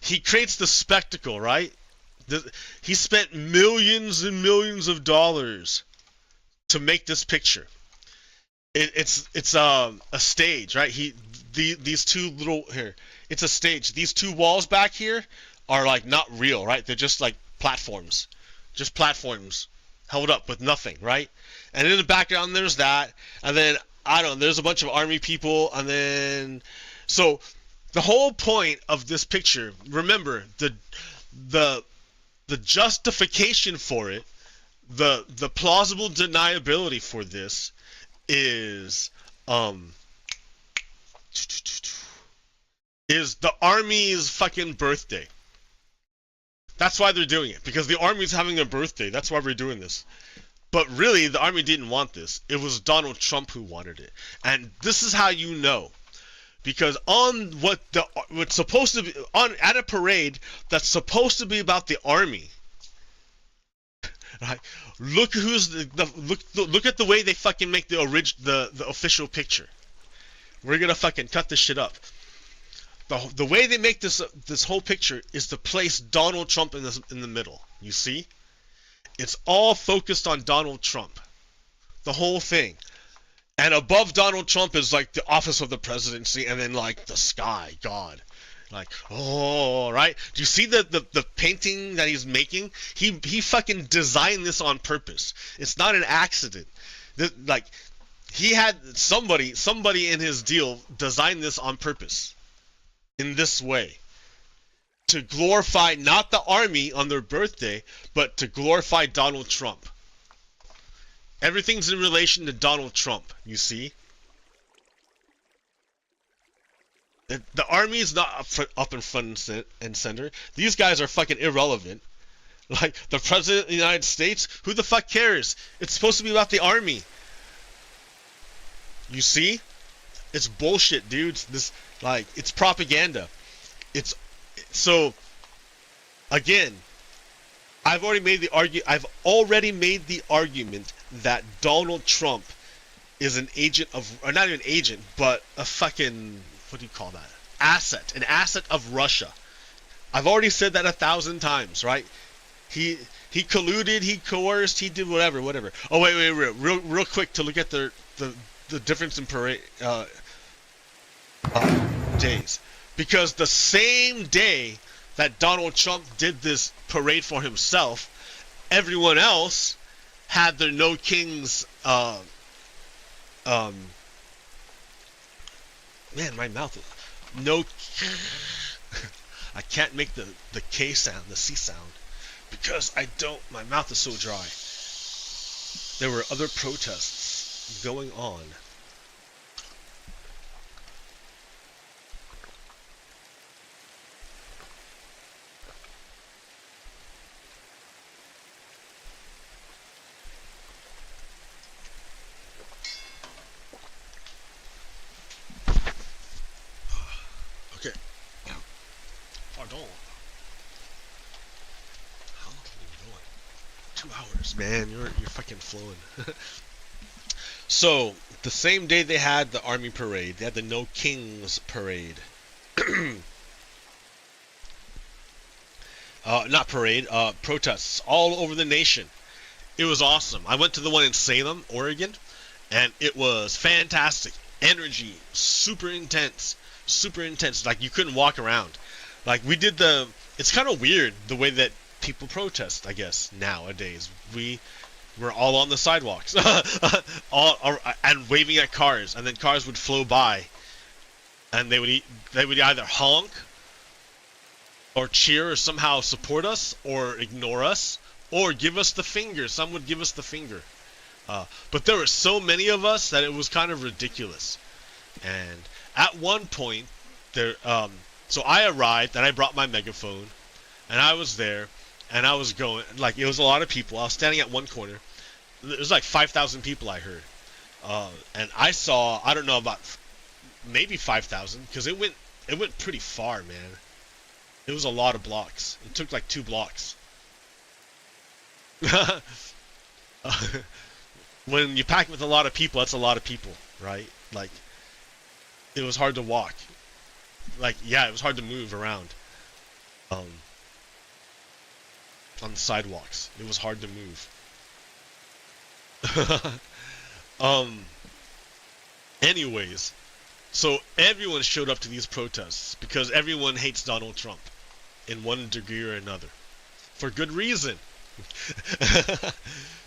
he creates the spectacle, right? He spent millions and millions of dollars to make this picture. It's a stage, right? These two little here. It's a stage. These two walls back here are like not real, right? They're just like platforms, just platforms held up with nothing, right? And in the background there's that, and then I don't know. There's a bunch of army people, and then so the whole point of this picture. Remember the justification for it, the plausible deniability for this is the army's fucking birthday. That's why they're doing it, because the army's having a birthday. That's why we're doing this. But really, the army didn't want this. It was Donald Trump who wanted it. And this is how you know. Because on what's supposed to be at a parade that's supposed to be about the army, right? Look who's look at the way they fucking make the official picture. We're gonna fucking cut this shit up. The way they make this whole picture is to place Donald Trump in the middle. You see, it's all focused on Donald Trump, the whole thing. And above Donald Trump is like the office of the presidency, and then like the sky, God, like, oh, right? Do you see the painting that he's making? He fucking designed this on purpose. It's not an accident. Like, he had somebody in his deal design this on purpose, in this way, to glorify not the army on their birthday, but to glorify Donald Trump. Everything's in relation to Donald Trump, you see? The army is not up in front and center. These guys are fucking irrelevant. Like, the President of the United States, who the fuck cares? It's supposed to be about the army. You see? It's bullshit, dudes. It's propaganda. So, again, I've already made the argument that Donald Trump is an agent of, or not even an agent, but a fucking, what do you call that? An asset of Russia. I've already said that 1,000 times, right? He colluded, he coerced, he did whatever. Oh wait, real quick to look at the difference in parade days, because the same day that Donald Trump did this parade for himself, everyone else had their No Kings, man, my mouth, I can't make the K sound, the C sound, because my mouth is so dry. There were other protests going on. How long have we been going? 2 hours, man. You're fucking flowing. So the same day they had the army parade, they had the No Kings parade. Not parade, protests all over the nation. It was awesome. I went to the one in Salem, Oregon, and it was fantastic. Energy, super intense. Like, you couldn't walk around. Like, we did it's kind of weird the way that people protest, I guess, nowadays. We're all on the sidewalks, and waving at cars, and then cars would flow by, and they would either honk, or cheer, or somehow support us, or ignore us, or give us the finger. Some would give us the finger. But there were so many of us that it was kind of ridiculous. And at one point, so I arrived, and I brought my megaphone, and I was there, and I was going, like, it was a lot of people. I was standing at one corner. There was like 5,000 people, I heard. And I saw, I don't know, about maybe 5,000, because it went pretty far, man. It was a lot of blocks. It took like 2 blocks. When you pack with a lot of people, that's a lot of people, right? Like, it was hard to walk. Like, yeah, it was hard to move around. On the sidewalks. It was hard to move. Anyways, so everyone showed up to these protests because everyone hates Donald Trump in one degree or another. For good reason.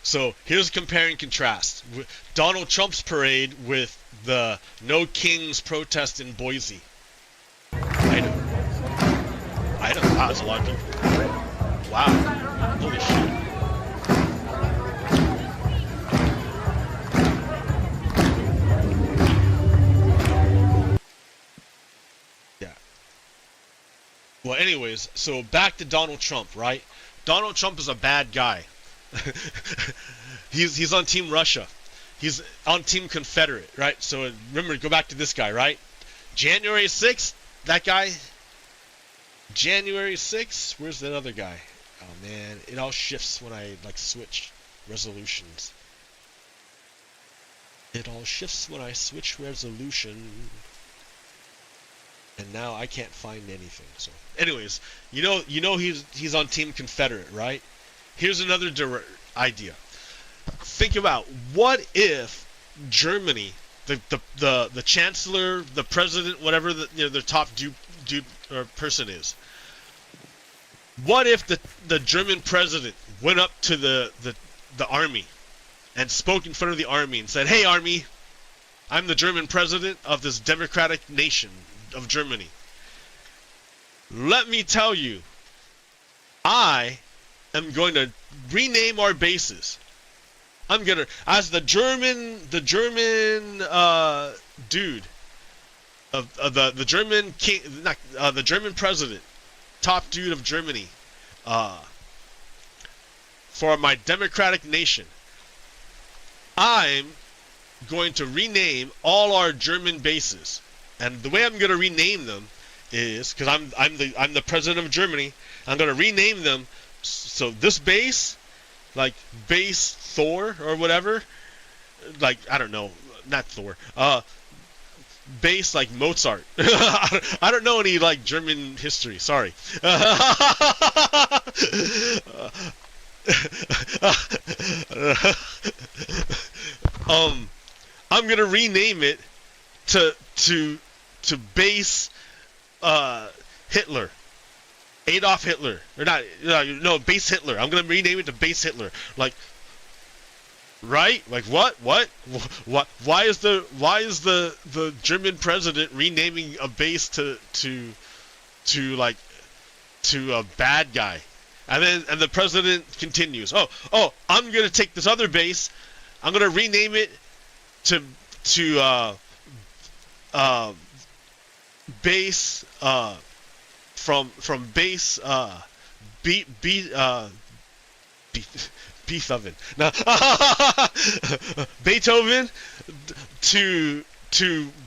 So here's compare and contrast. Donald Trump's parade with the No Kings protest in Boise. I know. Wow, that's a lot of people. Wow. Holy shit. Yeah. Well, anyways, so back to Donald Trump, right? Donald Trump is a bad guy. He's on Team Russia. He's on Team Confederate, right? So remember, go back to this guy, right? January 6th, that guy. January 6th, where's that other guy? Oh man, it all shifts when I like switch resolutions. It all shifts when I switch resolution. And now I can't find anything. So, anyways, you know he's on Team Confederate, right? Here's another idea. Think about, what if Germany, the chancellor, the president, whatever the top dude or person is. What if the German president went up to the army and spoke in front of the army and said, "Hey army, I'm the German president of this democratic nation of Germany. Let me tell you, I am going to rename our bases. I'm gonna, as the German dude of the German king, not the German president, top dude of Germany, for my democratic nation, I'm going to rename all our German bases, and the way I'm going to rename them is, because I'm the president of Germany, I'm going to rename them. So this base, like base Thor or whatever, like, I don't know, not Thor, base like Mozart. I don't know any like German history, sorry. I'm gonna rename it to base Hitler. Adolf Hitler, or not? No, base Hitler. I'm gonna rename it to base Hitler. Like, right? Like what? What? Why is the German president renaming a base to a bad guy? And the president continues. Oh, I'm gonna take this other base. I'm gonna rename it to base from base Beethoven. Now Beethoven to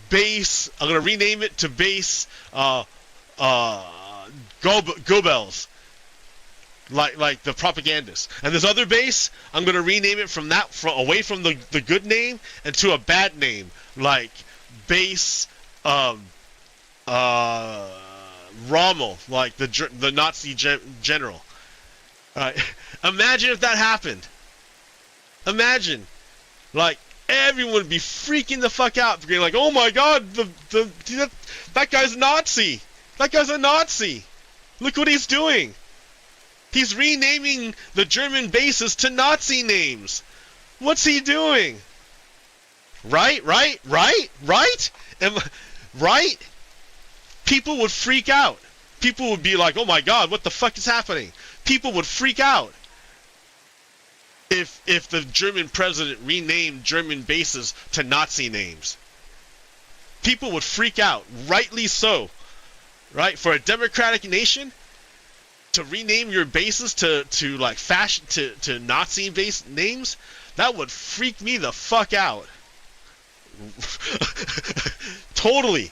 base. I'm gonna rename it to base Goebbels. Like the propagandist. And this other base, I'm gonna rename it from away from the good name and to a bad name, like base Rommel, like the Nazi general. Imagine if that happened. Imagine, like, everyone would be freaking the fuck out, being like, "Oh my God, that guy's a Nazi. That guy's a Nazi. Look what he's doing. He's renaming the German bases to Nazi names. What's he doing?" Right? Right? People would freak out. People would be like, "Oh my God, what the fuck is happening?" People would freak out if the German president renamed German bases to Nazi names. People would freak out, rightly so. Right? For a democratic nation, to rename your bases to like fashion to Nazi base names, that would freak me the fuck out. totally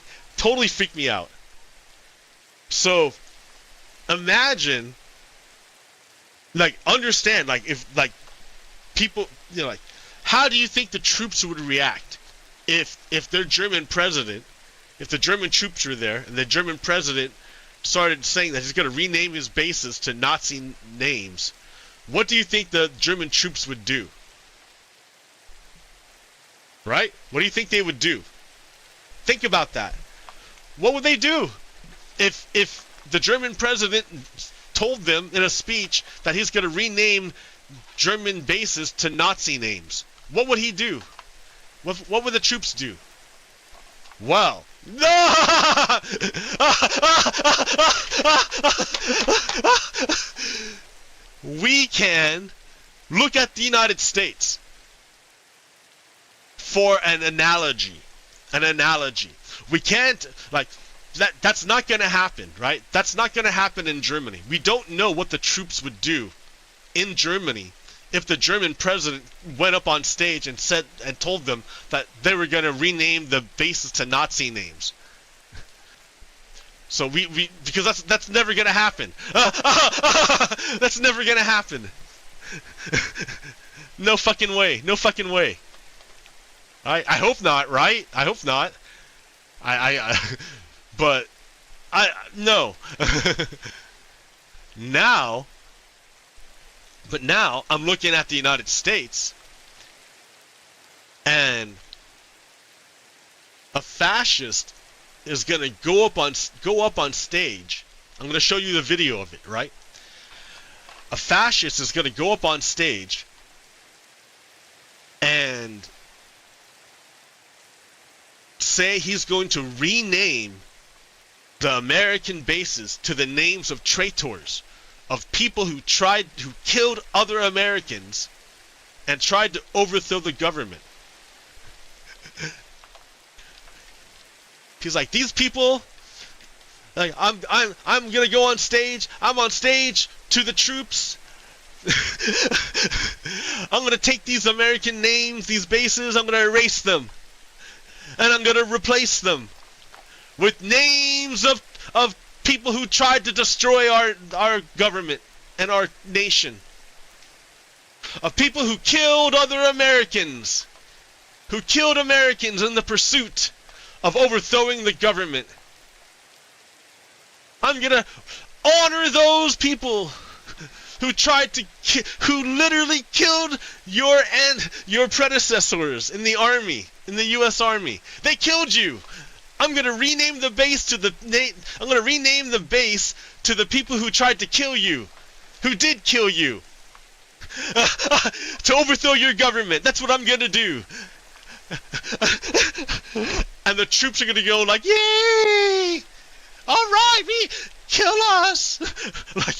freak me out. So imagine, like, understand, like, if, like, people, you know, like, how do you think the troops would react if their German president, if the German troops were there and the German president started saying that he's going to rename his bases to Nazi names? What do you think the German troops would do? Right? What do you think they would do? Think about that. What would they do if the German president told them in a speech that he's going to rename German bases to Nazi names? What would he do? What would the troops do? Well, no! We can look at the United States for an analogy. We can't, like, that's not going to happen, right? That's not going to happen in Germany. We don't know what the troops would do in Germany if the German president went up on stage and said and told them that they were going to rename the bases to Nazi names. So we because that's never going to happen. That's never going to happen. No fucking way. No fucking way. I hope not, right? I hope not. But no. Now I'm looking at the United States, and a fascist is gonna go up on stage. I'm gonna show you the video of it, right? A fascist is gonna go up on stage and say he's going to rename the American bases to the names of traitors, of people who killed other Americans and tried to overthrow the government. He's like, these people, like, I'm gonna go on stage. I'm on stage to the troops. I'm gonna take these American names, these bases, I'm gonna erase them, and I'm gonna replace them with names of people who tried to destroy our government and our nation, of people who killed other Americans, who killed Americans in the pursuit of overthrowing the government. I'm gonna honor those people who who literally killed your predecessors in the army, in the U.S. Army. They killed you. I'm gonna rename the base to the people who tried to kill you, who did kill you, to overthrow your government. That's what I'm gonna do. And the troops are gonna go like, yay! All right, we kill us. Like,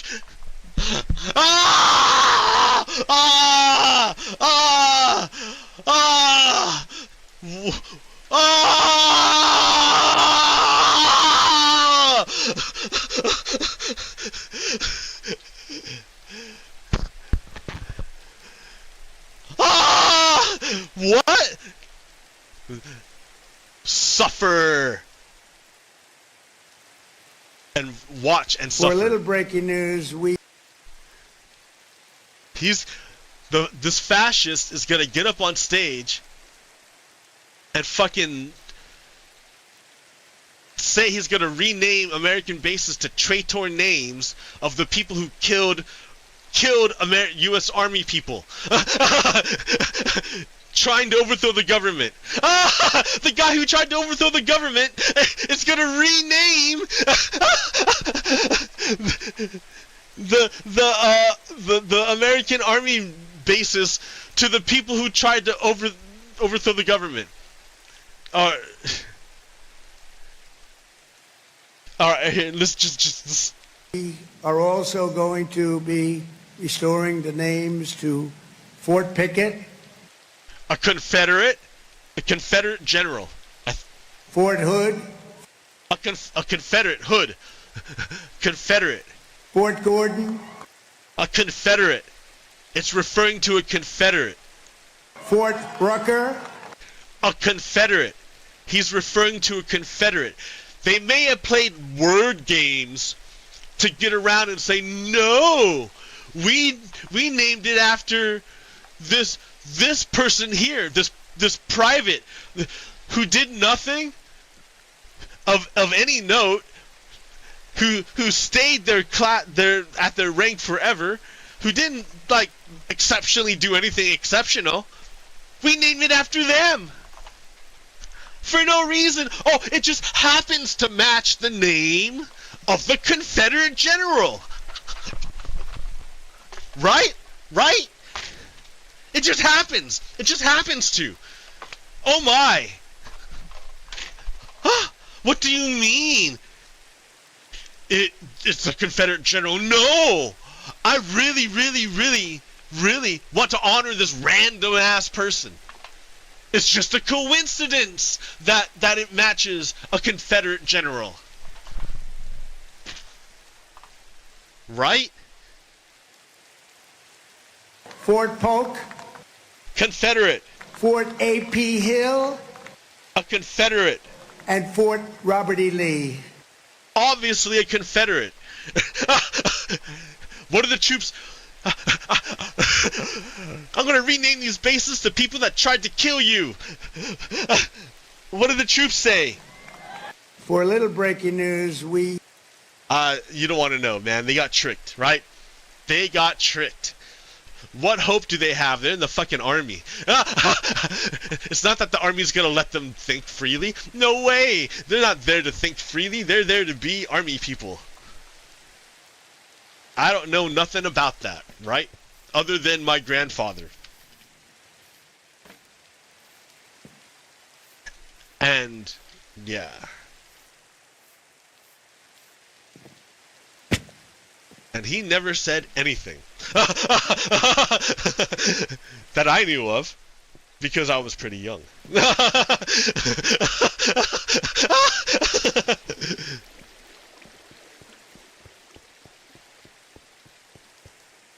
ah, ah, ah, ah, ah. Ah! What? Suffer and watch and suffer. For a little breaking news, this fascist is gonna get up on stage and fucking say he's gonna rename American bases to traitor names of the people who killed U.S. Army people. Trying to overthrow the government. The guy who tried to overthrow the government is going to rename the American Army bases to the people who tried to overthrow the government. All right, here, let's just. We are also going to be restoring the names to Fort Pickett, a Confederate general. Fort Hood, a Confederate Hood. Confederate. Fort Gordon. A Confederate. It's referring to a Confederate. Fort Rucker. A Confederate. He's referring to a Confederate. They may have played word games to get around and say, no, we named it after this person here, this private who did nothing of any note, who stayed their at their rank forever, who didn't like exceptionally do anything exceptional. We named it after them. For no reason. Oh, it just happens to match the name of the Confederate general. Right? Right? It just happens. It just happens to. Oh my. Huh? What do you mean? It's a Confederate general. No! I really want to honor this random ass person. It's just a coincidence that it matches a Confederate general. Right? Fort Polk. Confederate. Fort A.P. Hill. A Confederate. And Fort Robert E. Lee. Obviously a Confederate. What are the troops? I'm gonna rename these bases to people that tried to kill you. What do the troops say? For a little breaking news, we... You don't want to know, man. They got tricked, right? They got tricked. What hope do they have? They're in the fucking army. It's not that the army's gonna let them think freely. No way! They're not there to think freely. They're there to be army people. I don't know nothing about that, right? Other than my grandfather. And, yeah. And he never said anything. That I knew of. Because I was pretty young.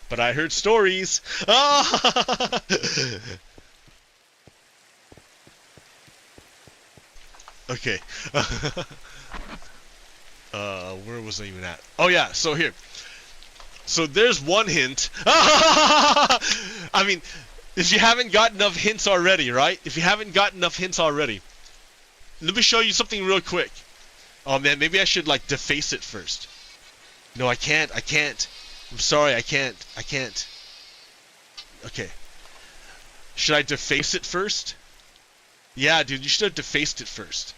But I heard stories. Okay. Where was I even at? Oh yeah, so here. So there's one hint. I mean, if you haven't got enough hints already, right? If you haven't got enough hints already, let me show you something real quick. Oh man, maybe I should like deface it first. No, I can't. I'm sorry, I can't. Okay. Should I deface it first? Yeah, dude, you should have defaced it first.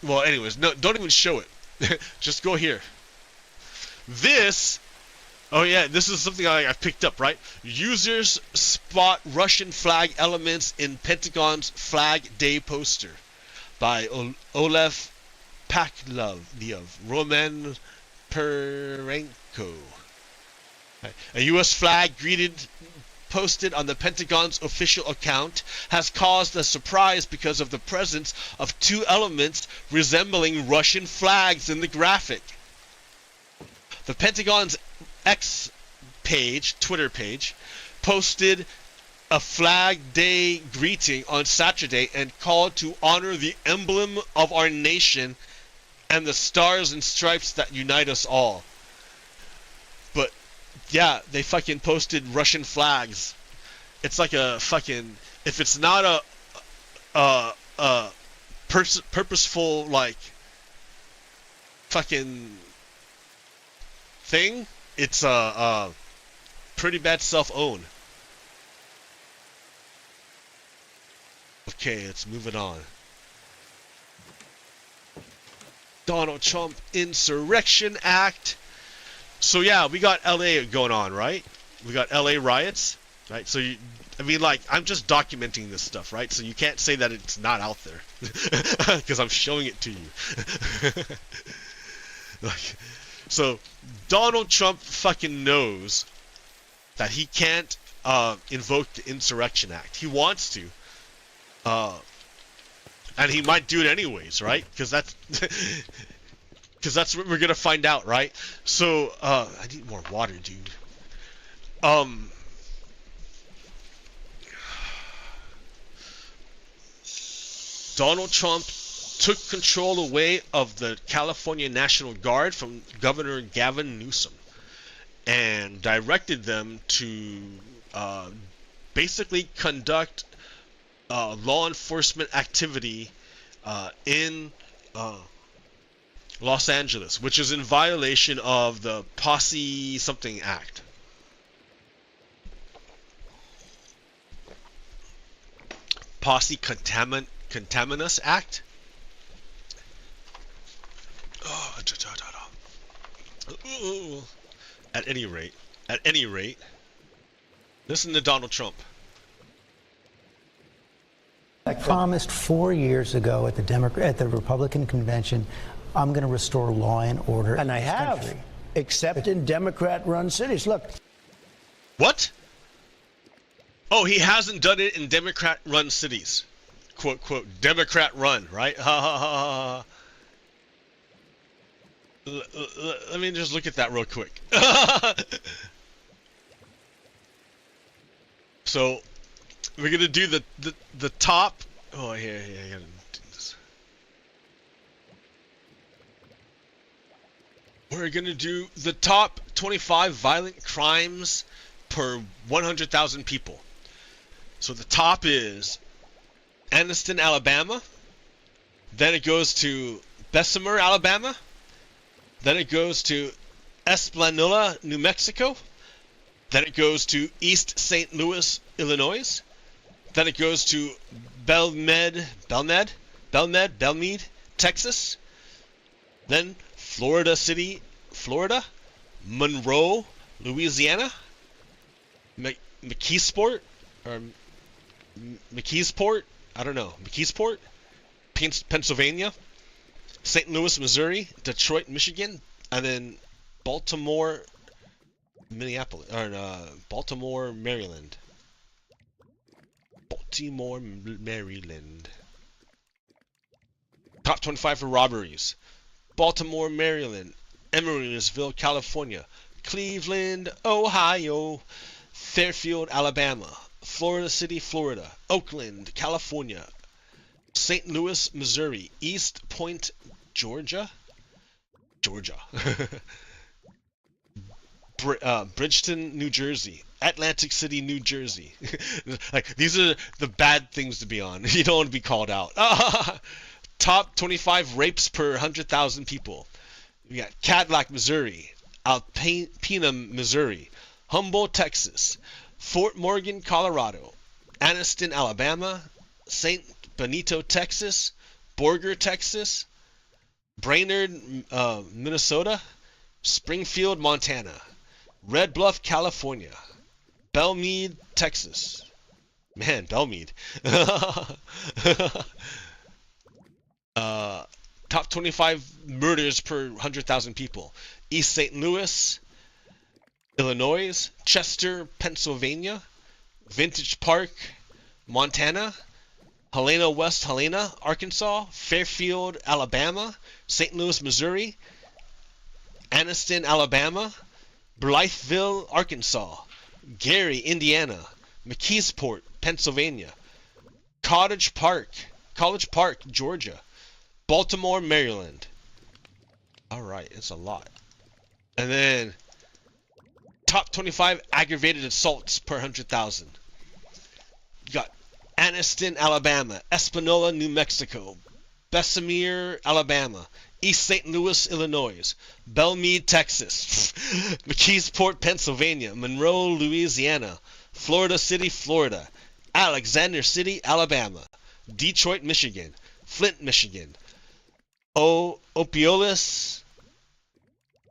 Well, anyways, no, don't even show it. Just go here. This... Oh yeah, this is something I picked up, right? Users spot Russian flag elements in Pentagon's Flag Day poster. By Olev Paklov, Roman Perenko. A U.S. flag posted on the Pentagon's official account has caused a surprise because of the presence of two elements resembling Russian flags in the graphic. The Pentagon's X page, Twitter page, posted a Flag Day greeting on Saturday and called to honor the emblem of our nation and the stars and stripes that unite us all. But yeah, they fucking posted Russian flags. It's like a fucking, if it's not a purposeful like fucking thing, it's a pretty bad self-own. Okay, let's move it on. Donald Trump Insurrection Act. So yeah, we got LA going on, right? We got LA riots, right? So I mean, like, I'm just documenting this stuff, right? So you can't say that it's not out there, because I'm showing it to you. Like, so Donald Trump fucking knows that he can't invoke the Insurrection Act. He wants to, and he might do it anyways, right? Because that's Because that's what we're gonna find out, right? So, I need more water, dude. Donald Trump took control away of the California National Guard from Governor Gavin Newsom and directed them to basically conduct law enforcement activity in Los Angeles, which is in violation of the Posse something Act. Posse Contaminus Act. At any rate, listen to Donald Trump. I promised 4 years ago at the Republican convention, I'm going to restore law and order. And I have, country. except in Democrat-run cities. Look. What? Oh, he hasn't done it in Democrat-run cities. Quote, quote, Democrat-run, right? Ha, ha, ha, ha. Let me just look at that real quick. So, we're going to do the top... Oh, here, I gotta do this. We're going to do the top 25 violent crimes per 100,000 people. So the top is Anniston, Alabama. Then it goes to Bessemer, Alabama. Then it goes to Espanola, New Mexico. Then it goes to East St. Louis, Illinois. Then it goes to Belmead, Texas. Then Florida City, Florida. Monroe, Louisiana. McKeesport, I don't know. McKeesport, Pennsylvania. St. Louis, Missouri. Detroit, Michigan. And then Baltimore, Baltimore, Maryland. Top 25 for robberies. Baltimore, Maryland. Emeryville, California. Cleveland, Ohio. Fairfield, Alabama. Florida City, Florida. Oakland, California. St. Louis, Missouri. East Point, Georgia. Bridgeton, New Jersey. Atlantic City, New Jersey. Like, these are the bad things to be on. You don't want to be called out. Top 25 rapes per 100,000 people. We got Cadillac, Missouri. Alpena, Missouri. Humboldt, Texas. Fort Morgan, Colorado. Anniston, Alabama. St. Benito, Texas. Borger, Texas. Brainerd, Minnesota. Springfield, Montana. Red Bluff, California. Belmead, Texas. Man, Belmead. Top 25 murders per 100,000 people. East St. Louis, Illinois. Chester, Pennsylvania. Vintage Park, Montana. Helena, West Helena, Arkansas. Fairfield, Alabama. St. Louis, Missouri. Anniston, Alabama. Blytheville, Arkansas. Gary, Indiana. McKeesport, Pennsylvania. College Park, Georgia. Baltimore, Maryland. Alright, it's a lot. And then top 25 aggravated assaults per 100,000. You got Anniston, Alabama. Espanola, New Mexico. Bessemer, Alabama. East St. Louis, Illinois. Belmead, Texas. McKeesport, Pennsylvania. Monroe, Louisiana. Florida City, Florida. Alexander City, Alabama. Detroit, Michigan. Flint, Michigan. Opiolis.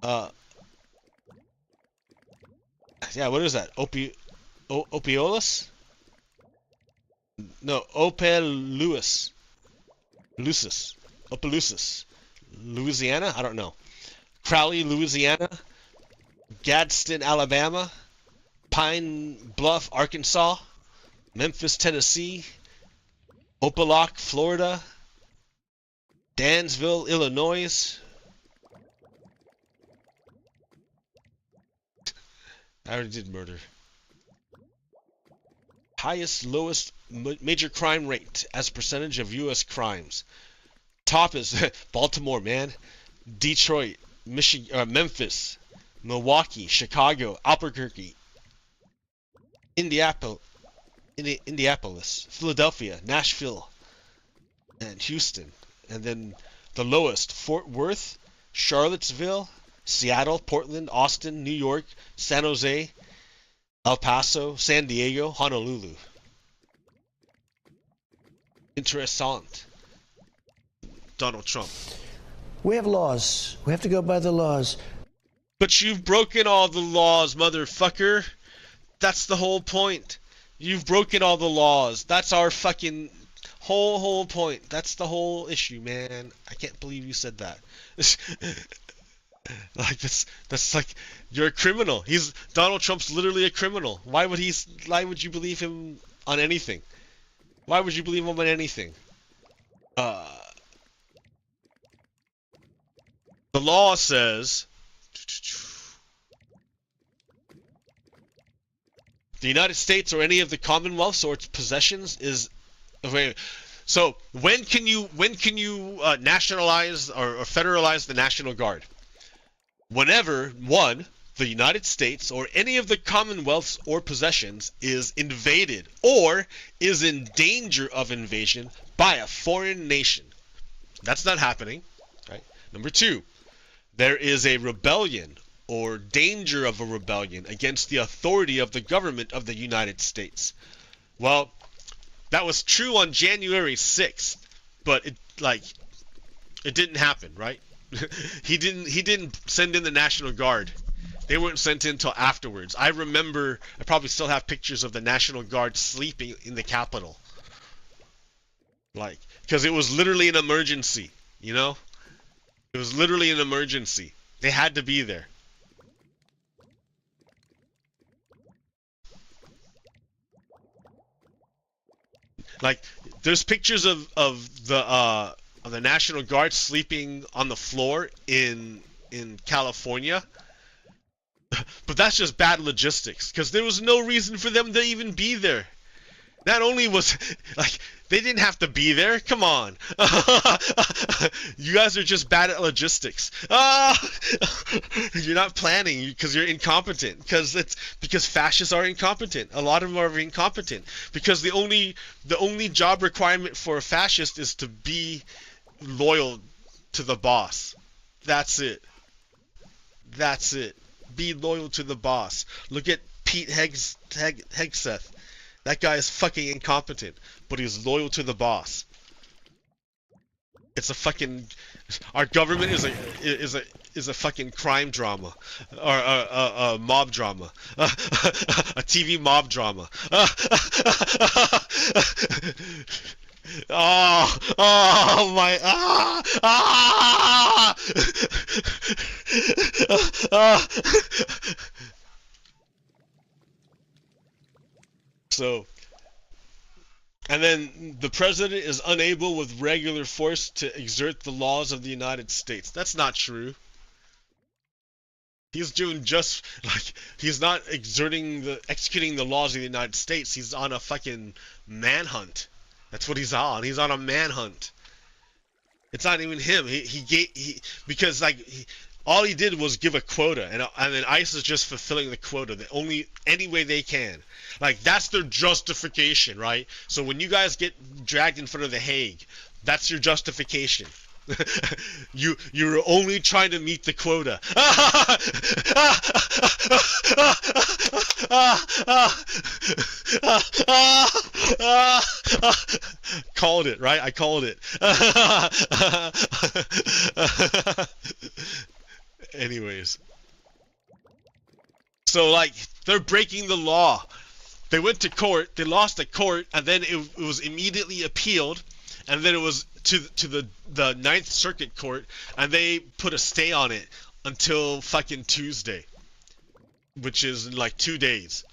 Yeah, what is that? Opiolis? No, Opelousas. Opelousas. Louisiana? I don't know. Crowley, Louisiana. Gadsden, Alabama. Pine Bluff, Arkansas. Memphis, Tennessee. Opelok, Florida. Dansville, Illinois. I already did murder. Highest, lowest major crime rate as percentage of U.S. crimes. Top is Baltimore, man. Detroit, Michigan, Memphis, Milwaukee, Chicago, Albuquerque, Indianapolis, Philadelphia, Nashville, and Houston. And then the lowest, Fort Worth, Charlottesville, Seattle, Portland, Austin, New York, San Jose, El Paso, San Diego, Honolulu. Interessant. Donald Trump. We have laws. We have to go by the laws. But you've broken all the laws, motherfucker. That's the whole point. You've broken all the laws. That's our fucking whole point. That's the whole issue, man. I can't believe you said that. Like that's like you're a criminal. Donald Trump's literally a criminal. Why would you believe him on anything? Why would you believe him on anything? The law says the United States or any of the Commonwealths or its possessions is okay. So when can you nationalize or federalize the National Guard? Whenever, one, the United States or any of the Commonwealths or possessions is invaded or is in danger of invasion by a foreign nation. That's not happening, right? Number two, there is a rebellion or danger of a rebellion against the authority of the government of the United States. Well, that was true on January 6th, but it didn't happen, right? He didn't send in the National Guard. They weren't sent in until afterwards. I remember, I probably still have pictures of the National Guard sleeping in the Capitol. Like, because it was literally an emergency, you know? It was literally an emergency. They had to be there. Like, there's pictures of the National Guard sleeping on the floor in California. But that's just bad logistics, because there was no reason for them to even be there. Not only was, like, they didn't have to be there. Come on. You guys are just bad at logistics. You're not planning because you're incompetent. Because fascists are incompetent. A lot of them are incompetent. Because the only job requirement for a fascist is to be loyal to the boss. That's it. That's it. Be loyal to the boss. Look at Pete Hegseth. That guy is fucking incompetent, but he's loyal to the boss. It's a fucking, our government is a fucking crime drama, or a mob drama, a TV mob drama. Oh my, So, and then the president is unable with regular force to exert the laws of the United States. That's not true. He's doing just, like, he's not executing the laws of the United States. He's on a fucking manhunt. That's what he's on. He's on a manhunt. It's not even him. Because all he did was give a quota, and then ICE is just fulfilling the quota any way they can. Like, that's their justification, right? So when you guys get dragged in front of the Hague, that's your justification. You're only trying to meet the quota. Called it, right? I called it. Anyways. So, like, they're breaking the law. They went to court, they lost the court, and then it was immediately appealed, and then it was to the Ninth Circuit Court, and they put a stay on it until fucking Tuesday, which is in like 2 days.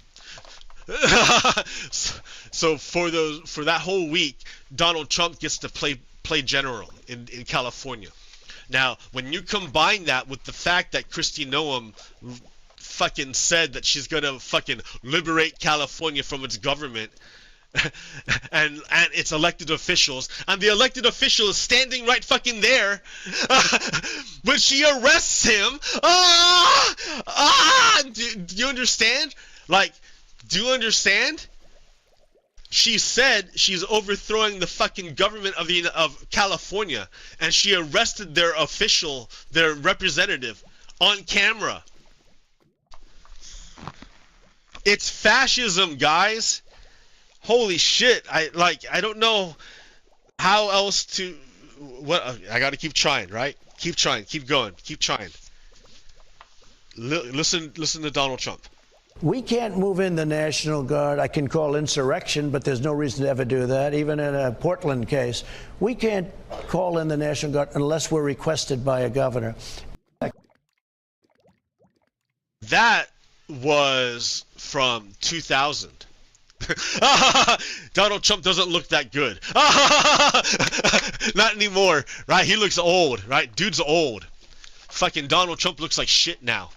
So for that whole week, Donald Trump gets to play general in California. Now, when you combine that with the fact that Kristi Noem fucking said that she's gonna fucking liberate California from its government and its elected officials, and the elected official is standing right fucking there when she arrests him. Do you understand? Like, do you understand? She said she's overthrowing the fucking government of California, and she arrested their official, their representative, on camera. It's fascism, guys. Holy shit. I don't know how else to I got to keep trying, right? Keep trying, keep going, keep trying. Listen to Donald Trump. We can't move in the National Guard. I can call insurrection, but there's no reason to ever do that. Even in a Portland case, we can't call in the National Guard unless we're requested by a governor. That was from 2000. Donald Trump doesn't look that good. Not anymore, right? He looks old, right? Dude's old. Fucking Donald Trump looks like shit now.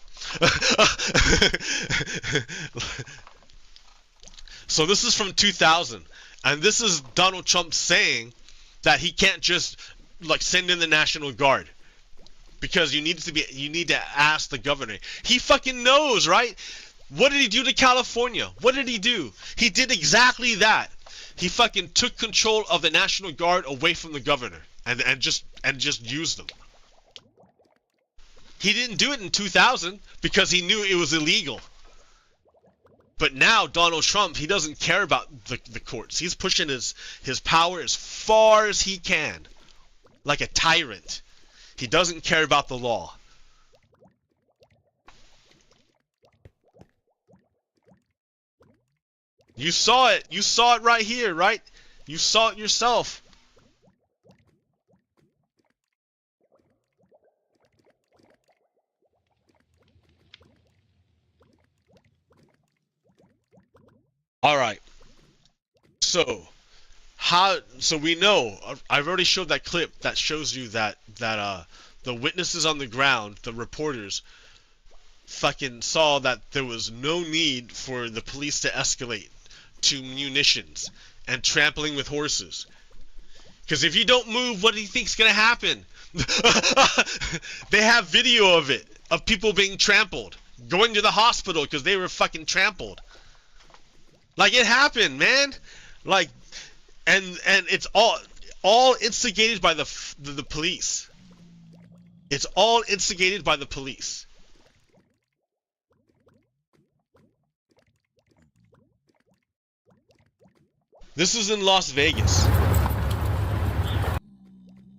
So this is from 2000, and this is Donald Trump saying that he can't just like send in the National Guard because you need to ask the governor. He fucking knows, right? What did he do to California? What did he do? He did exactly that. He fucking took control of the National Guard away from the governor and just used them. He didn't do it in 2000 because he knew it was illegal. But now Donald Trump, he doesn't care about the courts. He's pushing his power as far as he can, like a tyrant. He doesn't care about the law. You saw it. You saw it right here, right? You saw it yourself. All right. So we know. I've already showed that clip that shows you that the witnesses on the ground, the reporters, fucking saw that there was no need for the police to escalate to munitions and trampling with horses. Because if you don't move, what do you think's gonna happen? They have video of it, of people being trampled, going to the hospital because they were fucking trampled. Like, it happened, man. Like, and it's all instigated by the police. It's all instigated by the police. This is in Las Vegas.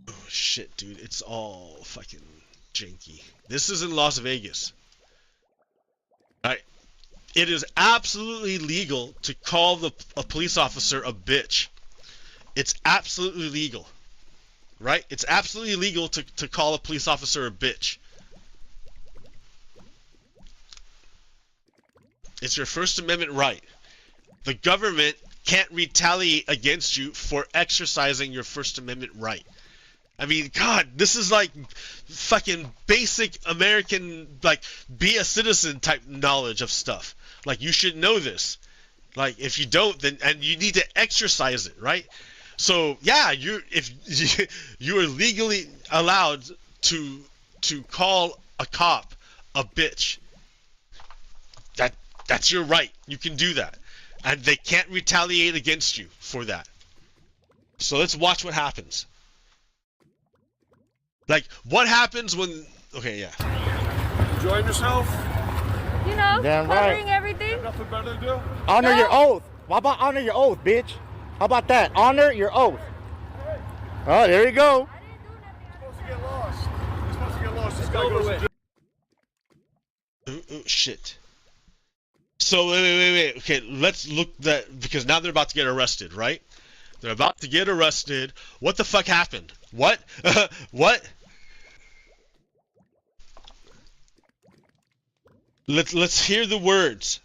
Oh shit, dude, it's all fucking janky. This is in Las Vegas. Right? It is absolutely legal to call a police officer a bitch. It's absolutely legal. Right? It's absolutely legal to call a police officer a bitch. It's your First Amendment right. The government can't retaliate against you for exercising your First Amendment right. I mean, God, this is like fucking basic American, like, be a citizen type knowledge of stuff. Like, you should know this. Like, if you don't, then, and you need to exercise it, right? So, yeah, you are legally allowed to call a cop a bitch. That's your right. You can do that. And they can't retaliate against you for that. So let's watch what happens. Like, what happens when... Okay, yeah. Enjoying yourself? You know, Damn covering right. everything. Nothing better to do? Honor your oath. How about honor your oath, bitch? How about that? Honor your oath. Oh, there you go. You're supposed to get lost. You're supposed to get lost. This guy goes to Ooh, shit. So, wait. Okay, let's look that... Because now they're about to get arrested, right? They're about to get arrested. What the fuck happened? What? What? Let's hear the words.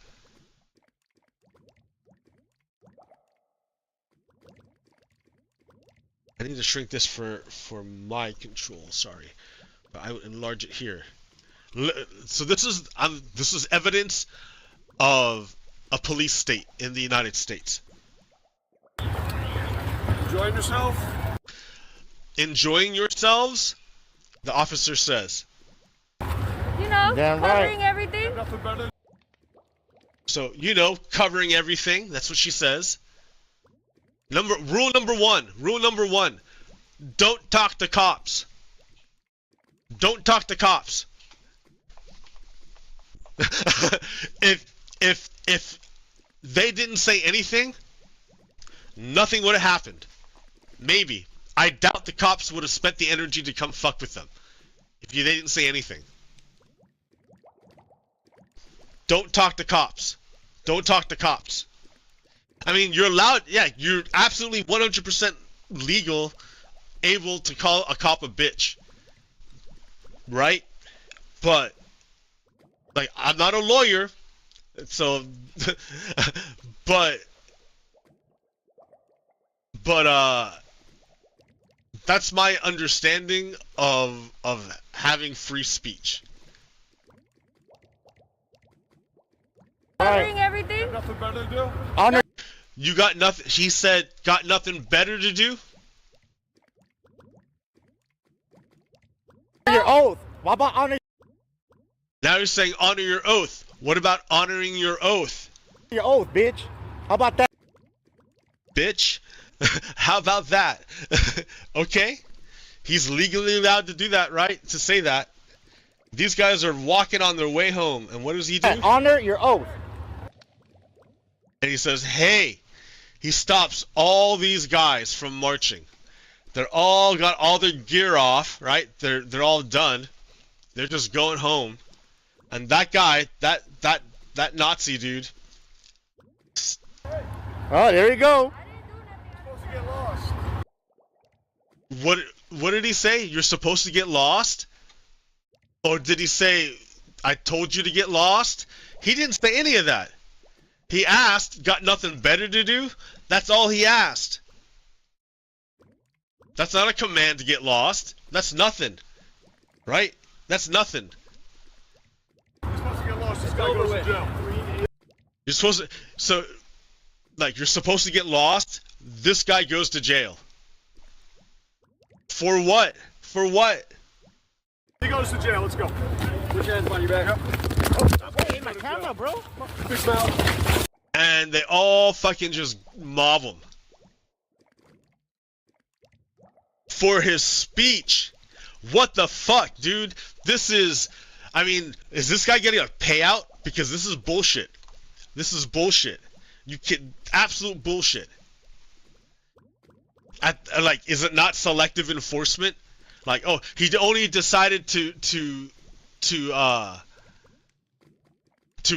I need to shrink this for my control, sorry. But I would enlarge it here. So this is evidence of a police state in the United States. Enjoying yourself? Enjoying yourselves? The officer says. You know, Damn covering right. everything. Nothing better. So, you know, covering everything. That's what she says. Rule number one. Don't talk to cops. Don't talk to cops. If they didn't say anything, nothing would have happened. Maybe. I doubt the cops would have spent the energy to come fuck with them if they didn't say anything. Don't talk to cops. Don't talk to cops. I mean, you're allowed, yeah, you're absolutely 100% legal, able to call a cop a bitch. Right? But, like, I'm not a lawyer, so, but, that's my understanding of having free speech. Covering everything. Nothing better to do? Honor. You got nothing, he said, got nothing better to do? Your oath. What about honor Now you're saying honor your oath. What about honoring your oath? your oath, bitch? How about that? Bitch? How about that? Okay? He's legally allowed to do that, right? To say that. These guys are walking on their way home, and what does he do? Honor your oath. And he says, hey, he stops all these guys from marching. They're all got all their gear off, right? They're all done. They're just going home. And that guy, that Nazi dude. Oh, there you go. Supposed to get lost. What did he say? You're supposed to get lost? Or did he say, I told you to get lost? He didn't say any of that. He asked, got nothing better to do? That's all he asked. That's not a command to get lost. That's nothing. Right? That's nothing. You're supposed to get lost. This guy goes to jail. You're supposed to, so, like, you're supposed to get lost? This guy goes to jail. For what? For what? He goes to jail. Let's go. Put your hands behind your back. Hey, my camera, bro. Big mouth. And they all fucking just mob him. For his speech. What the fuck, dude? This is, I mean, is this guy getting a payout? Because this is bullshit. This is bullshit. You can, absolute bullshit. Like, is it not selective enforcement? Like, oh, he only decided to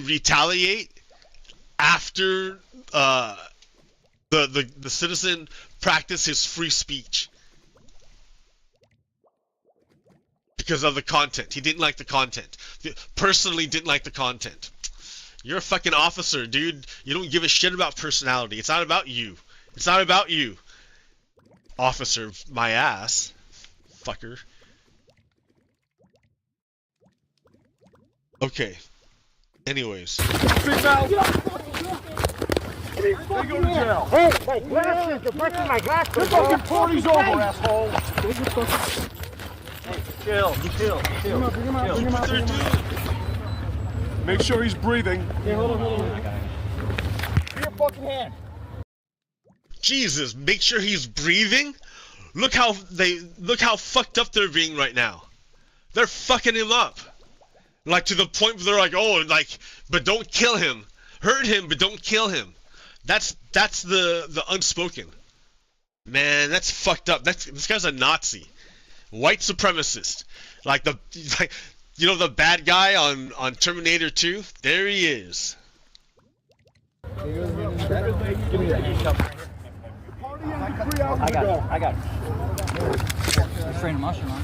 retaliate after the citizen practiced his free speech because of the content. He didn't like the content. Personally, didn't like the content. You're a fucking officer, dude. You don't give a shit about personality. It's not about you. It's not about you. Officer, my ass. Fucker. Okay. Anyways. Big mouth. They go to jail. Hey, my glasses. They're breaking my glasses. The fucking party's over, asshole. Hey, chill. Bring him out. Make sure he's breathing. Hey, hold on. Give your fucking hand. Jesus, make sure he's breathing? Look how fucked up they're being right now. They're fucking him up. Like, to the point where they're like, oh, like, but don't kill him. Hurt him, but don't kill him. That's the unspoken. Man, that's fucked up. This guy's a Nazi. White supremacist. Like you know the bad guy on Terminator 2? There he is. Give me that. I got it. Let's train a mushroom on.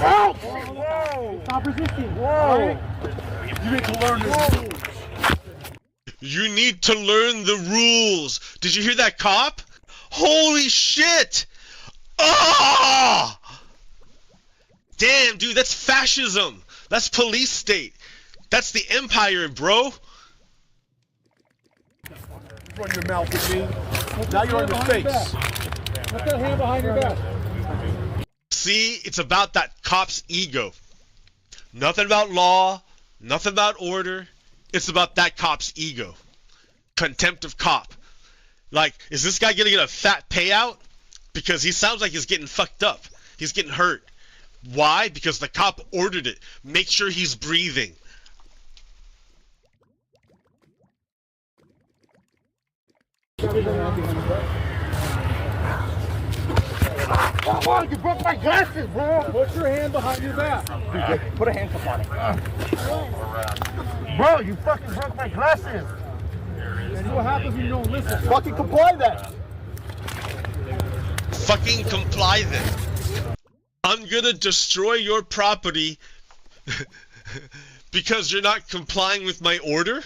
Whoa! Stop resisting. Whoa! You need to learn this. You need to learn the rules. Did you hear that, cop? Holy shit! Ah! Damn, dude, that's fascism. That's police state. That's the empire, bro. Run your mouth at me. Now you're on your face. Put that hand behind your back. See, it's about that cop's ego. Nothing about law, nothing about order. It's about that cop's ego. Contempt of cop. Like, is this guy gonna get a fat payout? Because he sounds like he's getting fucked up. He's getting hurt. Why? Because the cop ordered it. Make sure he's breathing. Come on, you broke my glasses, bro. Put your hand behind your back. Put a handcuff on it. Bro, you fucking broke my glasses. And what happens when you don't listen? Fucking comply then. Fucking comply then. I'm gonna destroy your property because you're not complying with my order?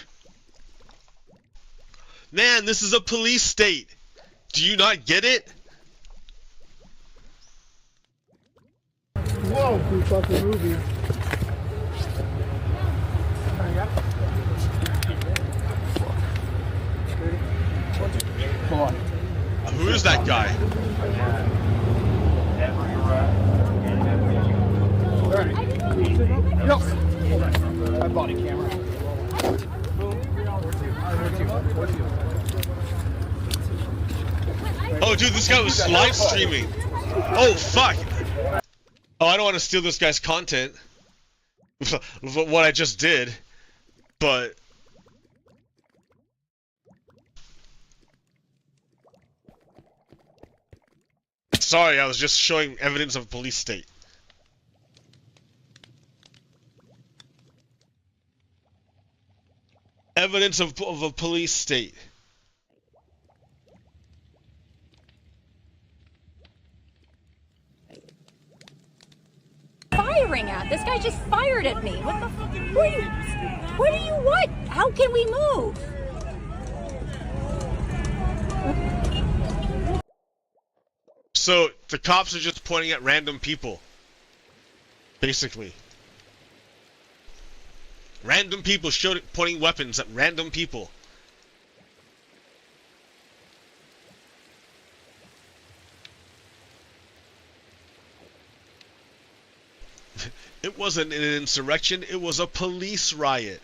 Man, this is a police state. Do you not get it? Whoa, cool fucking movie. Come on. Who is that guy? Yo. My body camera. Oh, dude, this guy was live streaming. Oh, fuck. Oh, I don't want to steal this guy's content. What I just did. But... sorry, I was just showing evidence of a police state. Evidence of a police state. Firing at? This guy just fired at me. What the fuck? What do you want? How can we move? So, the cops are just pointing at random people. Basically. Random people pointing weapons at random people. It wasn't an insurrection, it was a police riot.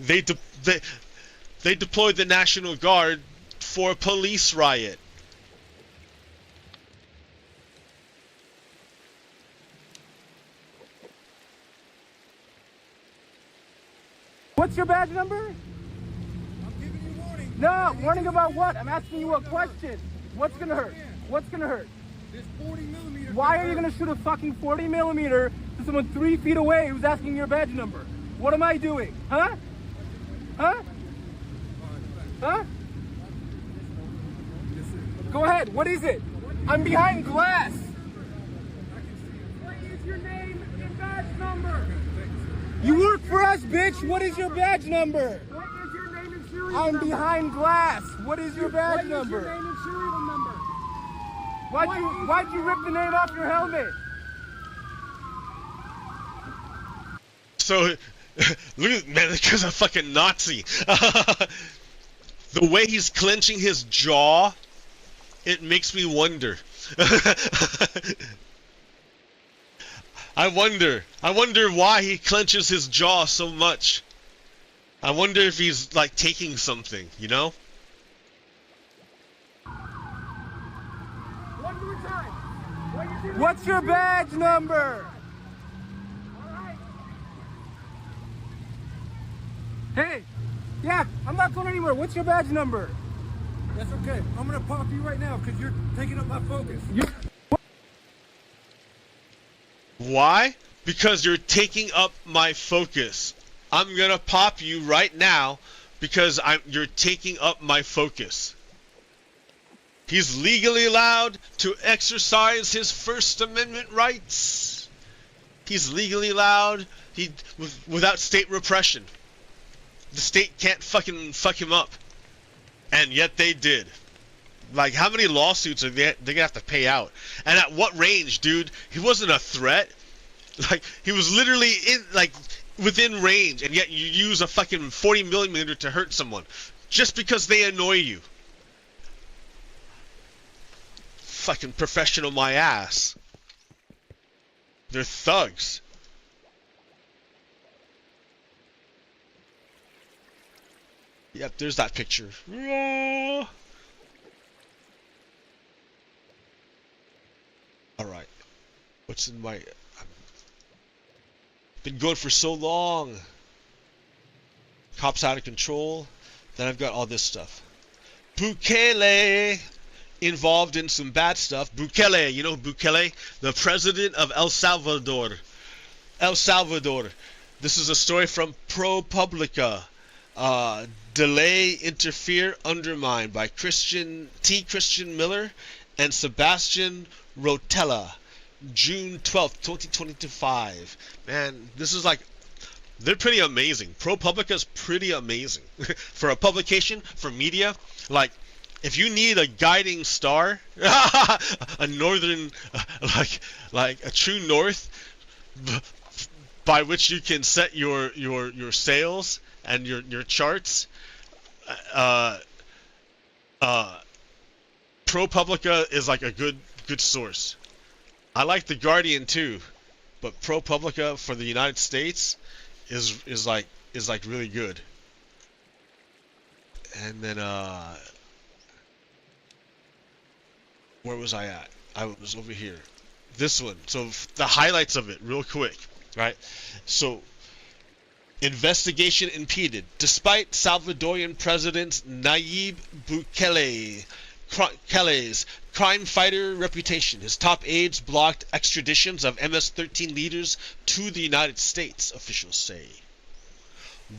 They deployed the National Guard for a police riot. What's your badge number? I'm giving you warning. No, warning about what? I'm asking you a question. What's gonna hurt? What's gonna hurt? This 40 millimeter. Why are you gonna shoot a fucking 40 millimeter to someone 3 feet away who's asking your badge number? What am I doing? Huh? Huh? Huh? Go ahead. What is it? I'm behind glass. What is your name and badge number? You work for us, bitch. What is your badge number? What is your name and serial number? I'm behind glass. What is your badge number? What is your name and serial number? Why'd you rip the name off your helmet? So, look at, man, this guy's a fucking Nazi. The way he's clenching his jaw, it makes me wonder. I wonder why he clenches his jaw so much. I wonder if he's, like, taking something, you know? One more time. What's your badge number? Alright. Hey, yeah, I'm not going anywhere. What's your badge number? That's okay. I'm gonna pop you right now because you're taking up my focus. Why? Because you're taking up my focus. I'm gonna pop you right now because you're taking up my focus. He's legally allowed to exercise his First Amendment rights. He's legally allowed without state repression. The state can't fucking fuck him up. And yet they did. Like, how many lawsuits are they gonna have to pay out? And at what range, dude? He wasn't a threat. Like, he was literally within range, and yet you use a fucking 40mm to hurt someone just because they annoy you. Fucking professional my ass. They're thugs. Yep, there's that picture. Alright. What's in my... Been going for so long. Cops out of control. Then I've got all this stuff. Bukele involved in some bad stuff. Bukele, you know Bukele? The president of El Salvador. El Salvador. This is a story from ProPublica. Delay, interfere, undermine by Christian Miller and Sebastian Rotella. June 12th, 2025. Man, this is like, they're pretty amazing. ProPublica's pretty amazing. For a publication, for media, like, if you need a guiding star, a northern, like a true north, by which you can set your sails and your charts, ProPublica is like a good source. I like The Guardian too, but ProPublica for the United States is like really good. And then where was I at? I was over here. This one. So the highlights of it real quick, right? So investigation impeded. Despite Salvadorian President Nayib Bukele's crime fighter reputation, his top aides blocked extraditions of MS-13 leaders to the United States, officials say.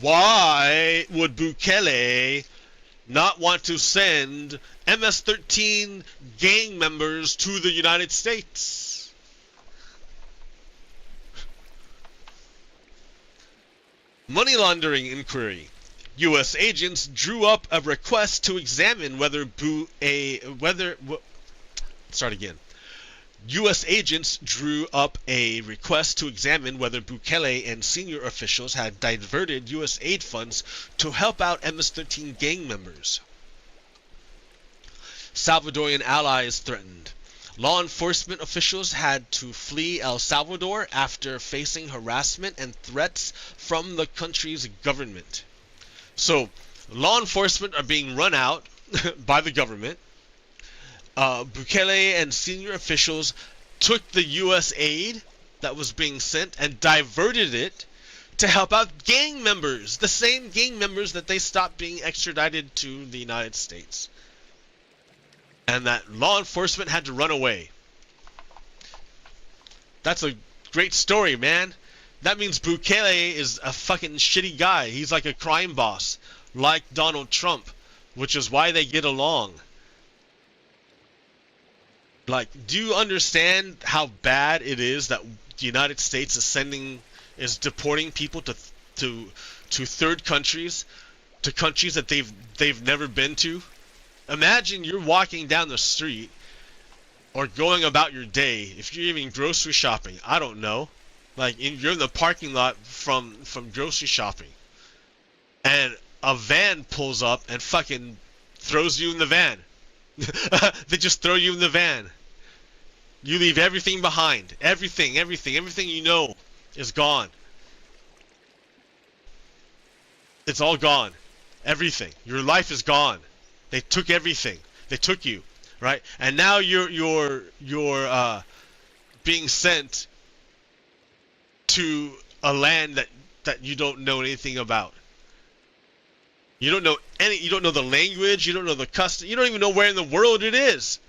Why would Bukele not want to send MS-13 gang members to the United States? Money laundering inquiry. U.S. agents drew up a request to examine whether U.S. agents drew up a request to examine whether Bukele and senior officials had diverted U.S. aid funds to help out MS-13 gang members. Salvadorian allies threatened. Law enforcement officials had to flee El Salvador after facing harassment and threats from the country's government. So, law enforcement are being run out by the government. Bukele and senior officials took the U.S. aid that was being sent and diverted it to help out gang members, the same gang members that they stopped being extradited to the United States. And that law enforcement had to run away. That's a great story, man. That means Bukele is a fucking shitty guy. He's like a crime boss, like Donald Trump, which is why they get along. Like, do you understand how bad it is that the United States is deporting people to third countries, to countries that they've never been to? Imagine you're walking down the street or going about your day, if you're even grocery shopping, I don't know. Like, you're in the parking lot from grocery shopping, and a van pulls up and fucking throws you in the van. They just throw you in the van. You leave everything behind. Everything you know is gone. It's all gone. Everything. Your life is gone. They took everything. They took you, right? And now you're being sent to a land that you don't know anything about. You don't know the language, you don't know the custom, you don't even know where in the world it is.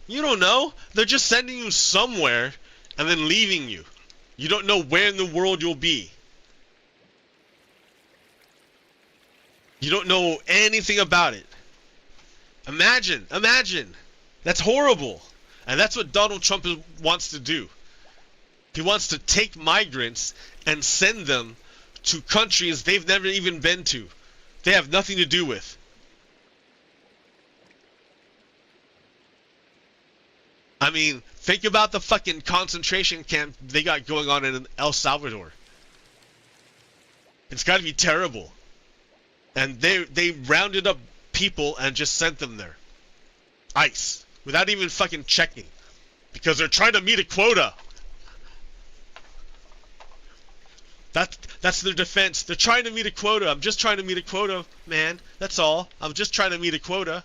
You don't know. They're just sending you somewhere and then leaving you. You don't know where in the world you'll be. You don't know anything about it. Imagine. That's horrible. And that's what Donald Trump wants to do. He wants to take migrants and send them to countries they've never even been to. They have nothing to do with. I mean, think about the fucking concentration camp they got going on in El Salvador. It's got to be terrible. And they rounded up people and just sent them there. ICE. Without even fucking checking. Because they're trying to meet a quota. That's their defense. They're trying to meet a quota. I'm just trying to meet a quota, man. That's all. I'm just trying to meet a quota.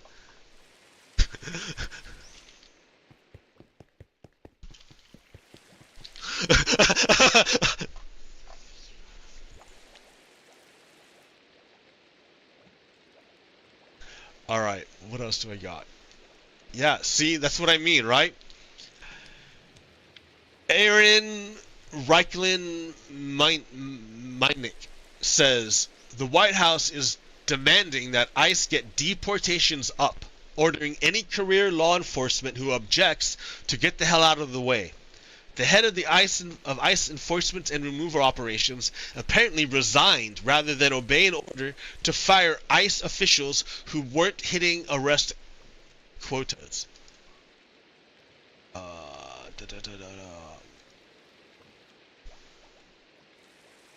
Alright, what else do I got? Yeah, see, that's what I mean, right? Aaron Reichlin Meinik says, the White House is demanding that ICE get deportations up, ordering any career law enforcement who objects to get the hell out of the way. The head of the ICE enforcement and removal operations apparently resigned rather than obey an order to fire ICE officials who weren't hitting arrest quotas.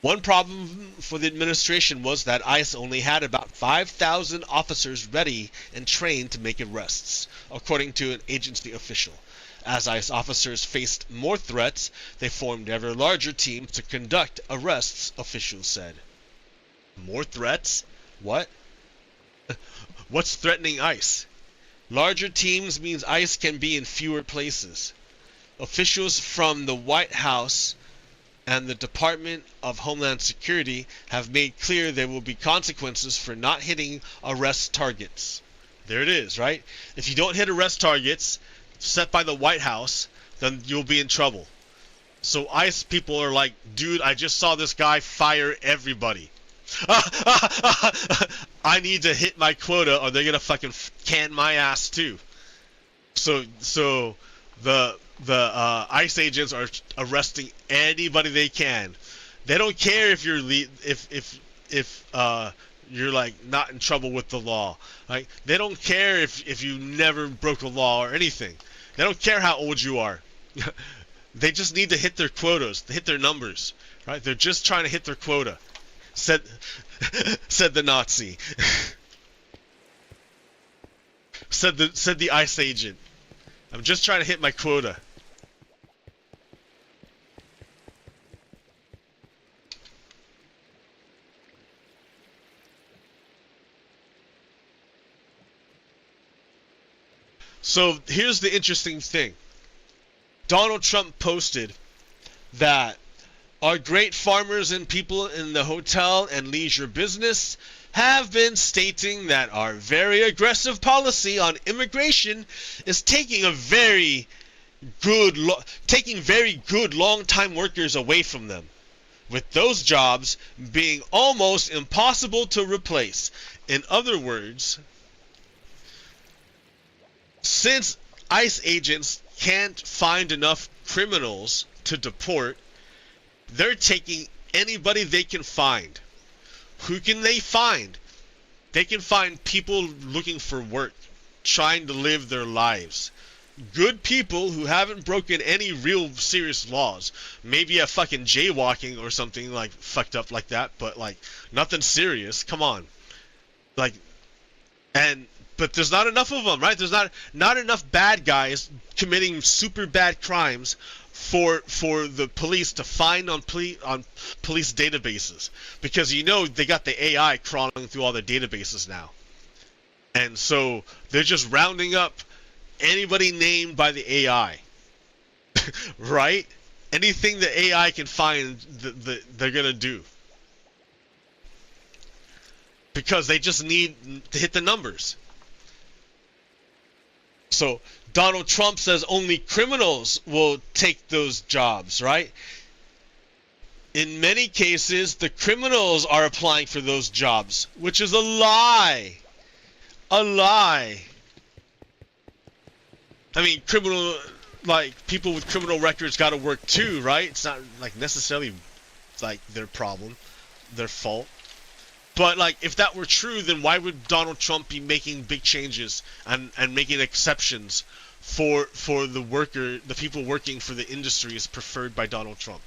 One problem for the administration was that ICE only had about 5,000 officers ready and trained to make arrests, according to an agency official. As ICE officers faced more threats, they formed ever larger teams to conduct arrests, officials said. More threats? What? What's threatening ICE? Larger teams means ICE can be in fewer places. Officials from the White House and the Department of Homeland Security have made clear there will be consequences for not hitting arrest targets. There it is, right? If you don't hit arrest targets set by the White House, then you'll be in trouble. So ICE people are like, dude, I just saw this guy fire everybody. I need to hit my quota or they're gonna fucking can my ass too. So the ICE agents are arresting anybody they can. They don't care if you're you're like not in trouble with the law. Like they don't care if you never broke a law or anything. They don't care how old you are. They just need to hit their quotas, hit their numbers, right? They're just trying to hit their quota. Said the Nazi. said the ICE agent. I'm just trying to hit my quota. So here's the interesting thing. Donald Trump posted that our great farmers and people in the hotel and leisure business have been stating that our very aggressive policy on immigration is taking very good long-time workers away from them, with those jobs being almost impossible to replace. In other words, since ICE agents can't find enough criminals to deport, they're taking anybody they can find. Who can they find? They can find people looking for work, trying to live their lives. Good people who haven't broken any real serious laws. Maybe a fucking jaywalking or something like fucked up like that, but like nothing serious. Come on. Like, but there's not enough of them, right? There's not enough bad guys committing super bad crimes for the police to find on police databases, because you know they got the AI crawling through all the databases now, and so they're just rounding up anybody named by the AI, right? Anything the AI can find, they're gonna do, because they just need to hit the numbers. So Donald Trump says only criminals will take those jobs, right? In many cases, the criminals are applying for those jobs, which is a lie. A lie. I mean, people with criminal records got to work too, right? It's not like necessarily like their problem, their fault. But like, if that were true, then why would Donald Trump be making big changes and making exceptions for the people working for the industry is preferred by Donald Trump.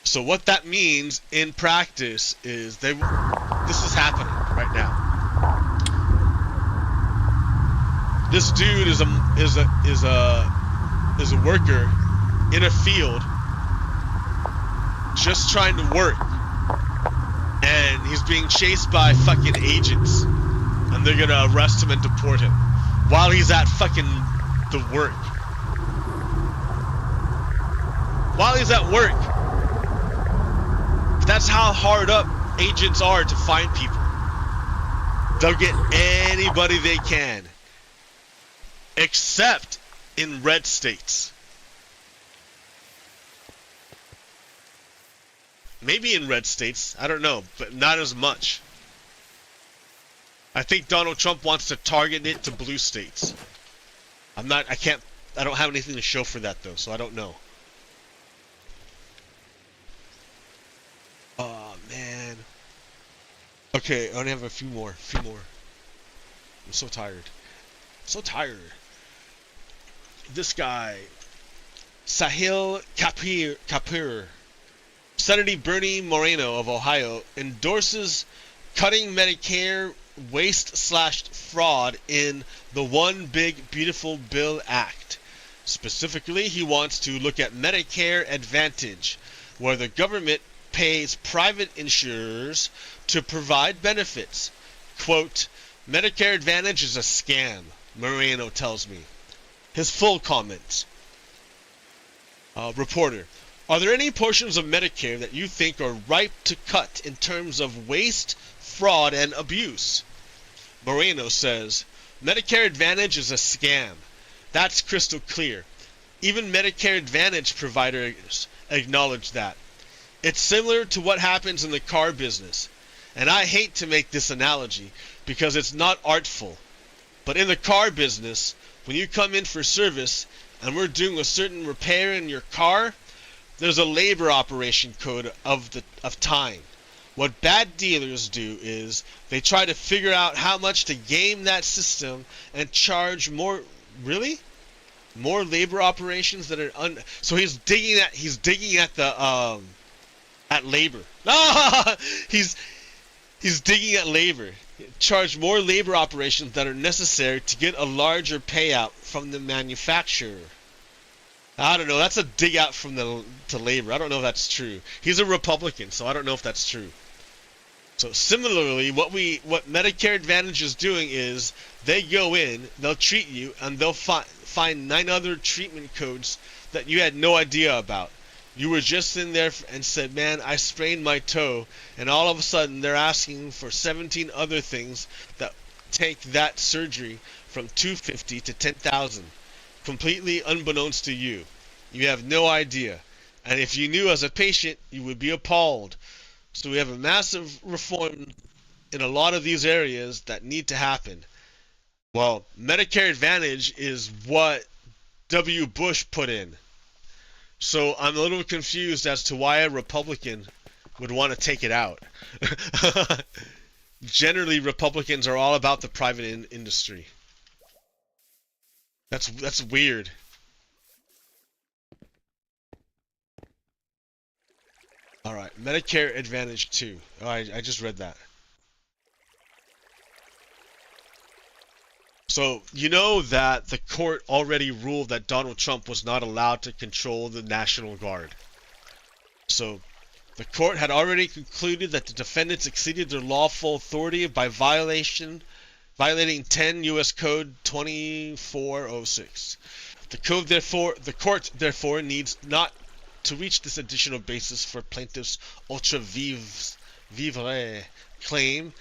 So what that means in practice is this is happening right now. This dude is a worker in a field just trying to work, and he's being chased by fucking agents, and they're gonna arrest him and deport him while he's at fucking the work. While he's at work. That's how hard up agents are to find people. They'll get anybody they can. Except in red states. Maybe in red states, I don't know, but not as much. I think Donald Trump wants to target it to blue states. I don't have anything to show for that though, so I don't know. Oh man. Okay, I only have a few more. I'm so tired. This guy, Sahil Kapur, Senator Bernie Moreno of Ohio, endorses cutting Medicare waste/fraud in the One Big Beautiful Bill Act. Specifically, he wants to look at Medicare Advantage, where the government pays private insurers to provide benefits. Quote, Medicare Advantage is a scam, Moreno tells me. His full comment. Reporter, are there any portions of Medicare that you think are ripe to cut in terms of waste, fraud, and abuse? Moreno says, Medicare Advantage is a scam. That's crystal clear. Even Medicare Advantage providers acknowledge that. It's similar to what happens in the car business. And I hate to make this analogy because it's not artful. But in the car business, when you come in for service and we're doing a certain repair in your car, there's a labor operation code of time. What bad dealers do is they try to figure out how much to game that system and charge more. Really? More labor operations that are so he's digging at the at labor. He's digging at labor. Charge more labor operations that are necessary to get a larger payout from the manufacturer. I don't know. That's a dig out to labor. I don't know if that's true. He's a Republican, so I don't know if that's true. So similarly, what Medicare Advantage is doing is they go in, they'll treat you, and they'll find 9 other treatment codes that you had no idea about. You were just in there and said, man, I sprained my toe, and all of a sudden they're asking for 17 other things that take that surgery from $250 to $10,000, completely unbeknownst to you. You have no idea. And if you knew as a patient, you would be appalled. So we have a massive reform in a lot of these areas that need to happen. Well, Medicare Advantage is what W. Bush put in. So I'm a little confused as to why a Republican would want to take it out. Generally, Republicans are all about the private industry. That's weird. All right, Medicare Advantage 2. Oh, I just read that. So, you know that the court already ruled that Donald Trump was not allowed to control the National Guard. So, the court had already concluded that the defendants exceeded their lawful authority by violating 10 U.S. Code 2406. The court therefore needs not to reach this additional basis for plaintiff's ultra vivre claim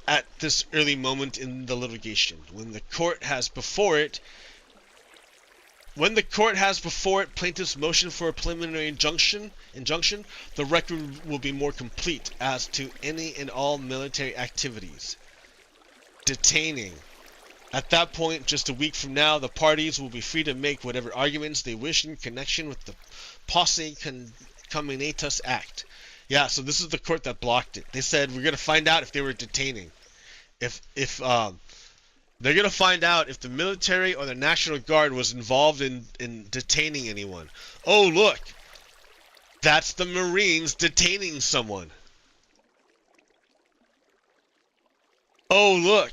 at this early moment in the litigation. When the court has before it plaintiff's motion for a preliminary injunction, the record will be more complete as to any and all military activities. Detaining. At that point, just a week from now, the parties will be free to make whatever arguments they wish in connection with the Posse Comitatus Act. Yeah, so this is the court that blocked it. They said we're gonna find out if they were detaining. If they're gonna find out if the military or the National Guard was involved in detaining anyone. Oh look, that's the Marines detaining someone. Oh look,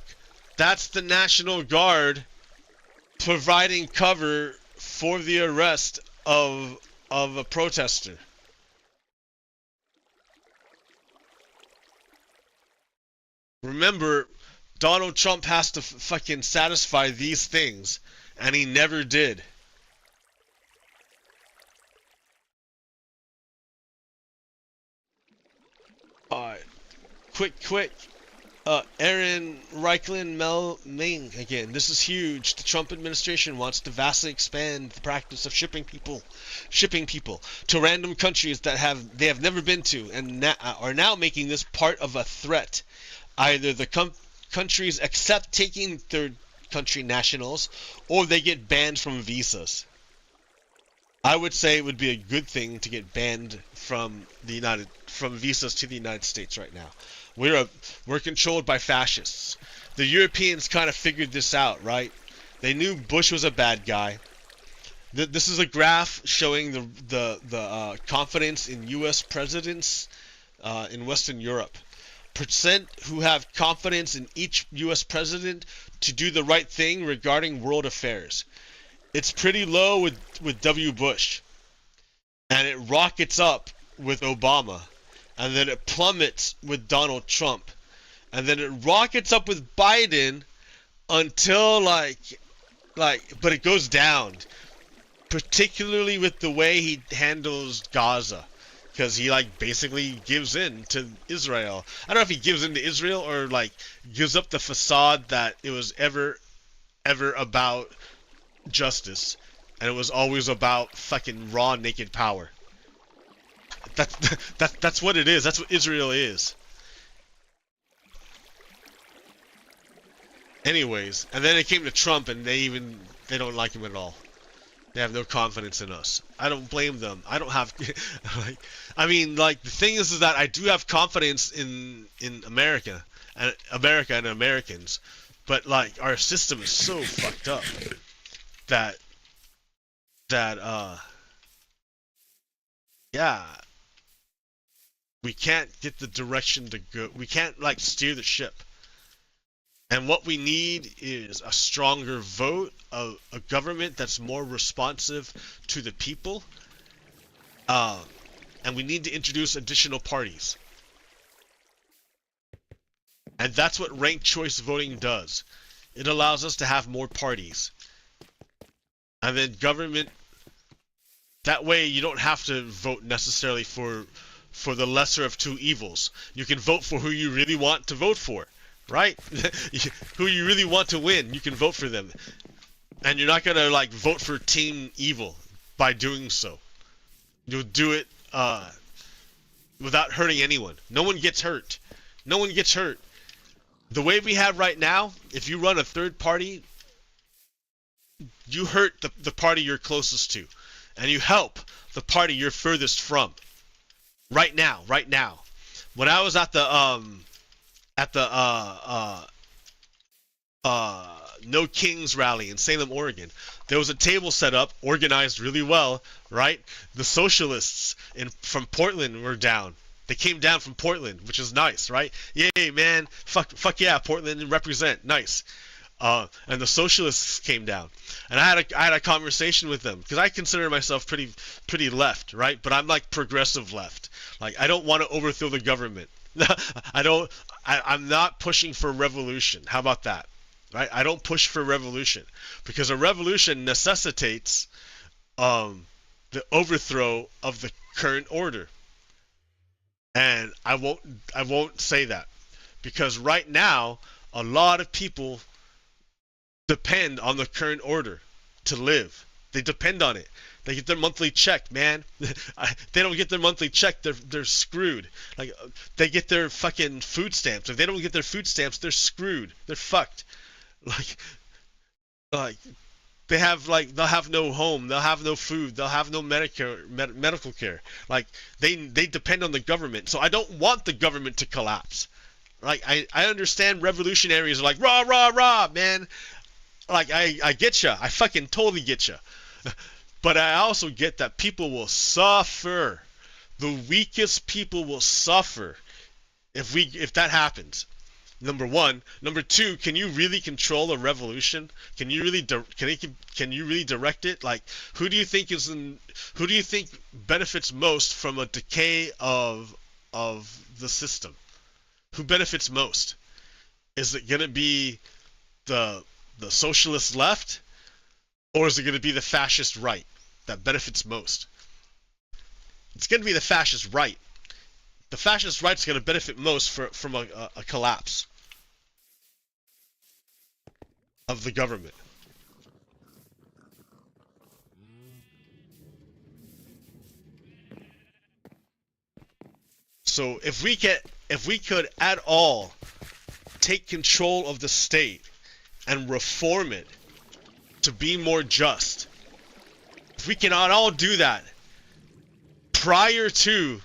that's the National Guard providing cover for the arrest of a protester. Remember, Donald Trump has to fucking satisfy these things, and he never did. Alright, quick. Aaron Reichland Ming again. This is huge. The Trump administration wants to vastly expand the practice of shipping people to random countries that they have never been to, and are now making this part of a threat. Either the countries accept taking third country nationals, or they get banned from visas. I would say it would be a good thing to get banned from visas to the United States right now. We're controlled by fascists. The Europeans kind of figured this out, right? They knew Bush was a bad guy. This is a graph showing the confidence in U.S. presidents in Western Europe. Percent who have confidence in each U.S. president to do the right thing regarding world affairs. It's pretty low with W. Bush, and it rockets up with Obama, and then it plummets with Donald Trump, and then it rockets up with Biden until but it goes down, particularly with the way he handles Gaza. Because he basically gives in to Israel. I don't know if he gives in to Israel or gives up the facade that it was ever about justice, and it was always about fucking raw naked power. That's what it is. That's what Israel is. Anyways, and then it came to Trump, and they don't like him at all. They have no confidence in us. I don't blame them. I don't have the thing is that I do have confidence in America and Americans, but our system is so fucked up that we can't get the direction to go. We can't steer the ship. And what we need is a stronger vote, a government that's more responsive to the people, and we need to introduce additional parties. And that's what ranked choice voting does. It allows us to have more parties. And then government, that way you don't have to vote necessarily for the lesser of two evils. You can vote for who you really want to vote for. Right? Who you really want to win, you can vote for them. And you're not gonna vote for team evil by doing so. You'll do it without hurting anyone. No one gets hurt. No one gets hurt. The way we have right now, if you run a third party, you hurt the party you're closest to. And you help the party you're furthest from. Right now. When I was at the No Kings rally in Salem, Oregon, there was a table set up, organized really well, right? The socialists from Portland were down. They came down from Portland, which is nice, right? Yay, man! Fuck yeah, Portland represent, nice. And the socialists came down, and I had a conversation with them because I consider myself pretty left, right? But I'm progressive left. I don't want to overthrow the government. I'm not pushing for revolution. How about that? Right? I don't push for revolution because a revolution necessitates the overthrow of the current order. And I won't say that because right now a lot of people depend on the current order to live. They depend on it. They get their monthly check, man. They don't get their monthly check, they're screwed. They get their fucking food stamps. If they don't get their food stamps, they're screwed. They're fucked. They have like they'll have no home, they'll have no food, they'll have no medical care. Like they depend on the government. So I don't want the government to collapse. Like I understand revolutionaries are like rah rah rah, man. Like I get ya. I fucking totally get ya. But I also get that people will suffer. The weakest people will suffer if that happens. Number one. Number two, can you really control a revolution? Can you really direct it? Like, who do you think benefits most from a decay of the system? Who benefits most? Is it gonna be the socialist left, or is it gonna be the fascist right that benefits most? It's gonna be the fascist right. The fascist right's going to benefit most from a collapse of the government. So if we could at all take control of the state and reform it to be more just, if we cannot all do that prior to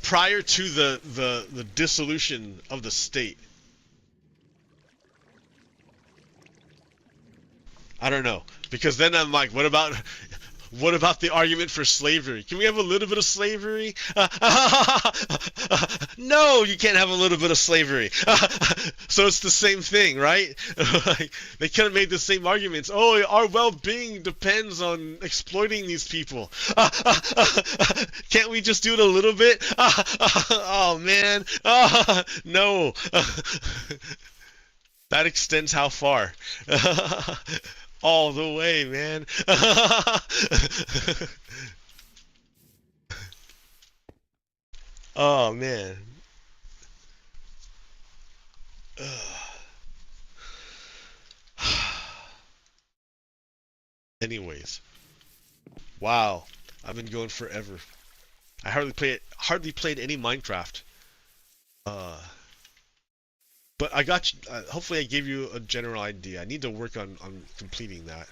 prior to the dissolution of the state. I don't know, because then I'm like, what about the argument for slavery? Can we have a little bit of slavery? No, you can't have a little bit of slavery. So it's the same thing, right? Like, they could have made the same arguments. Oh, our well-being depends on exploiting these people. Can't we just do it a little bit? Oh, man. No. That extends how far? All the way, man. Oh, man. Anyways. Wow. I've been going forever. I hardly played any Minecraft. But I got you, hopefully I gave you a general idea. I need to work on completing that.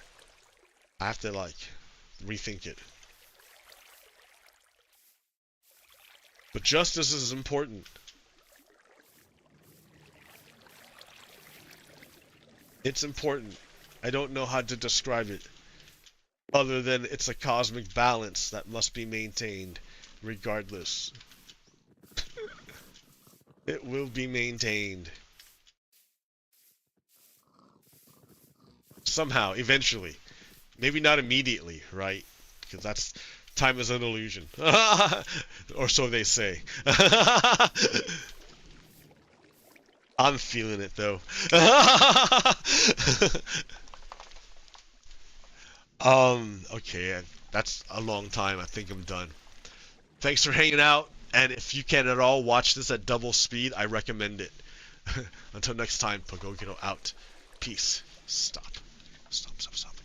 I have to, like, rethink it. But justice is important. It's important. I don't know how to describe it, other than it's a cosmic balance that must be maintained regardless. It will be maintained. Somehow, eventually. Maybe not immediately, right? Because that's... time is an illusion. Or so they say. I'm feeling it, though. Okay, that's a long time. I think I'm done. Thanks for hanging out, and if you can at all watch this at double speed, I recommend it. Until next time, Porque out. Peace. Stop. Stop.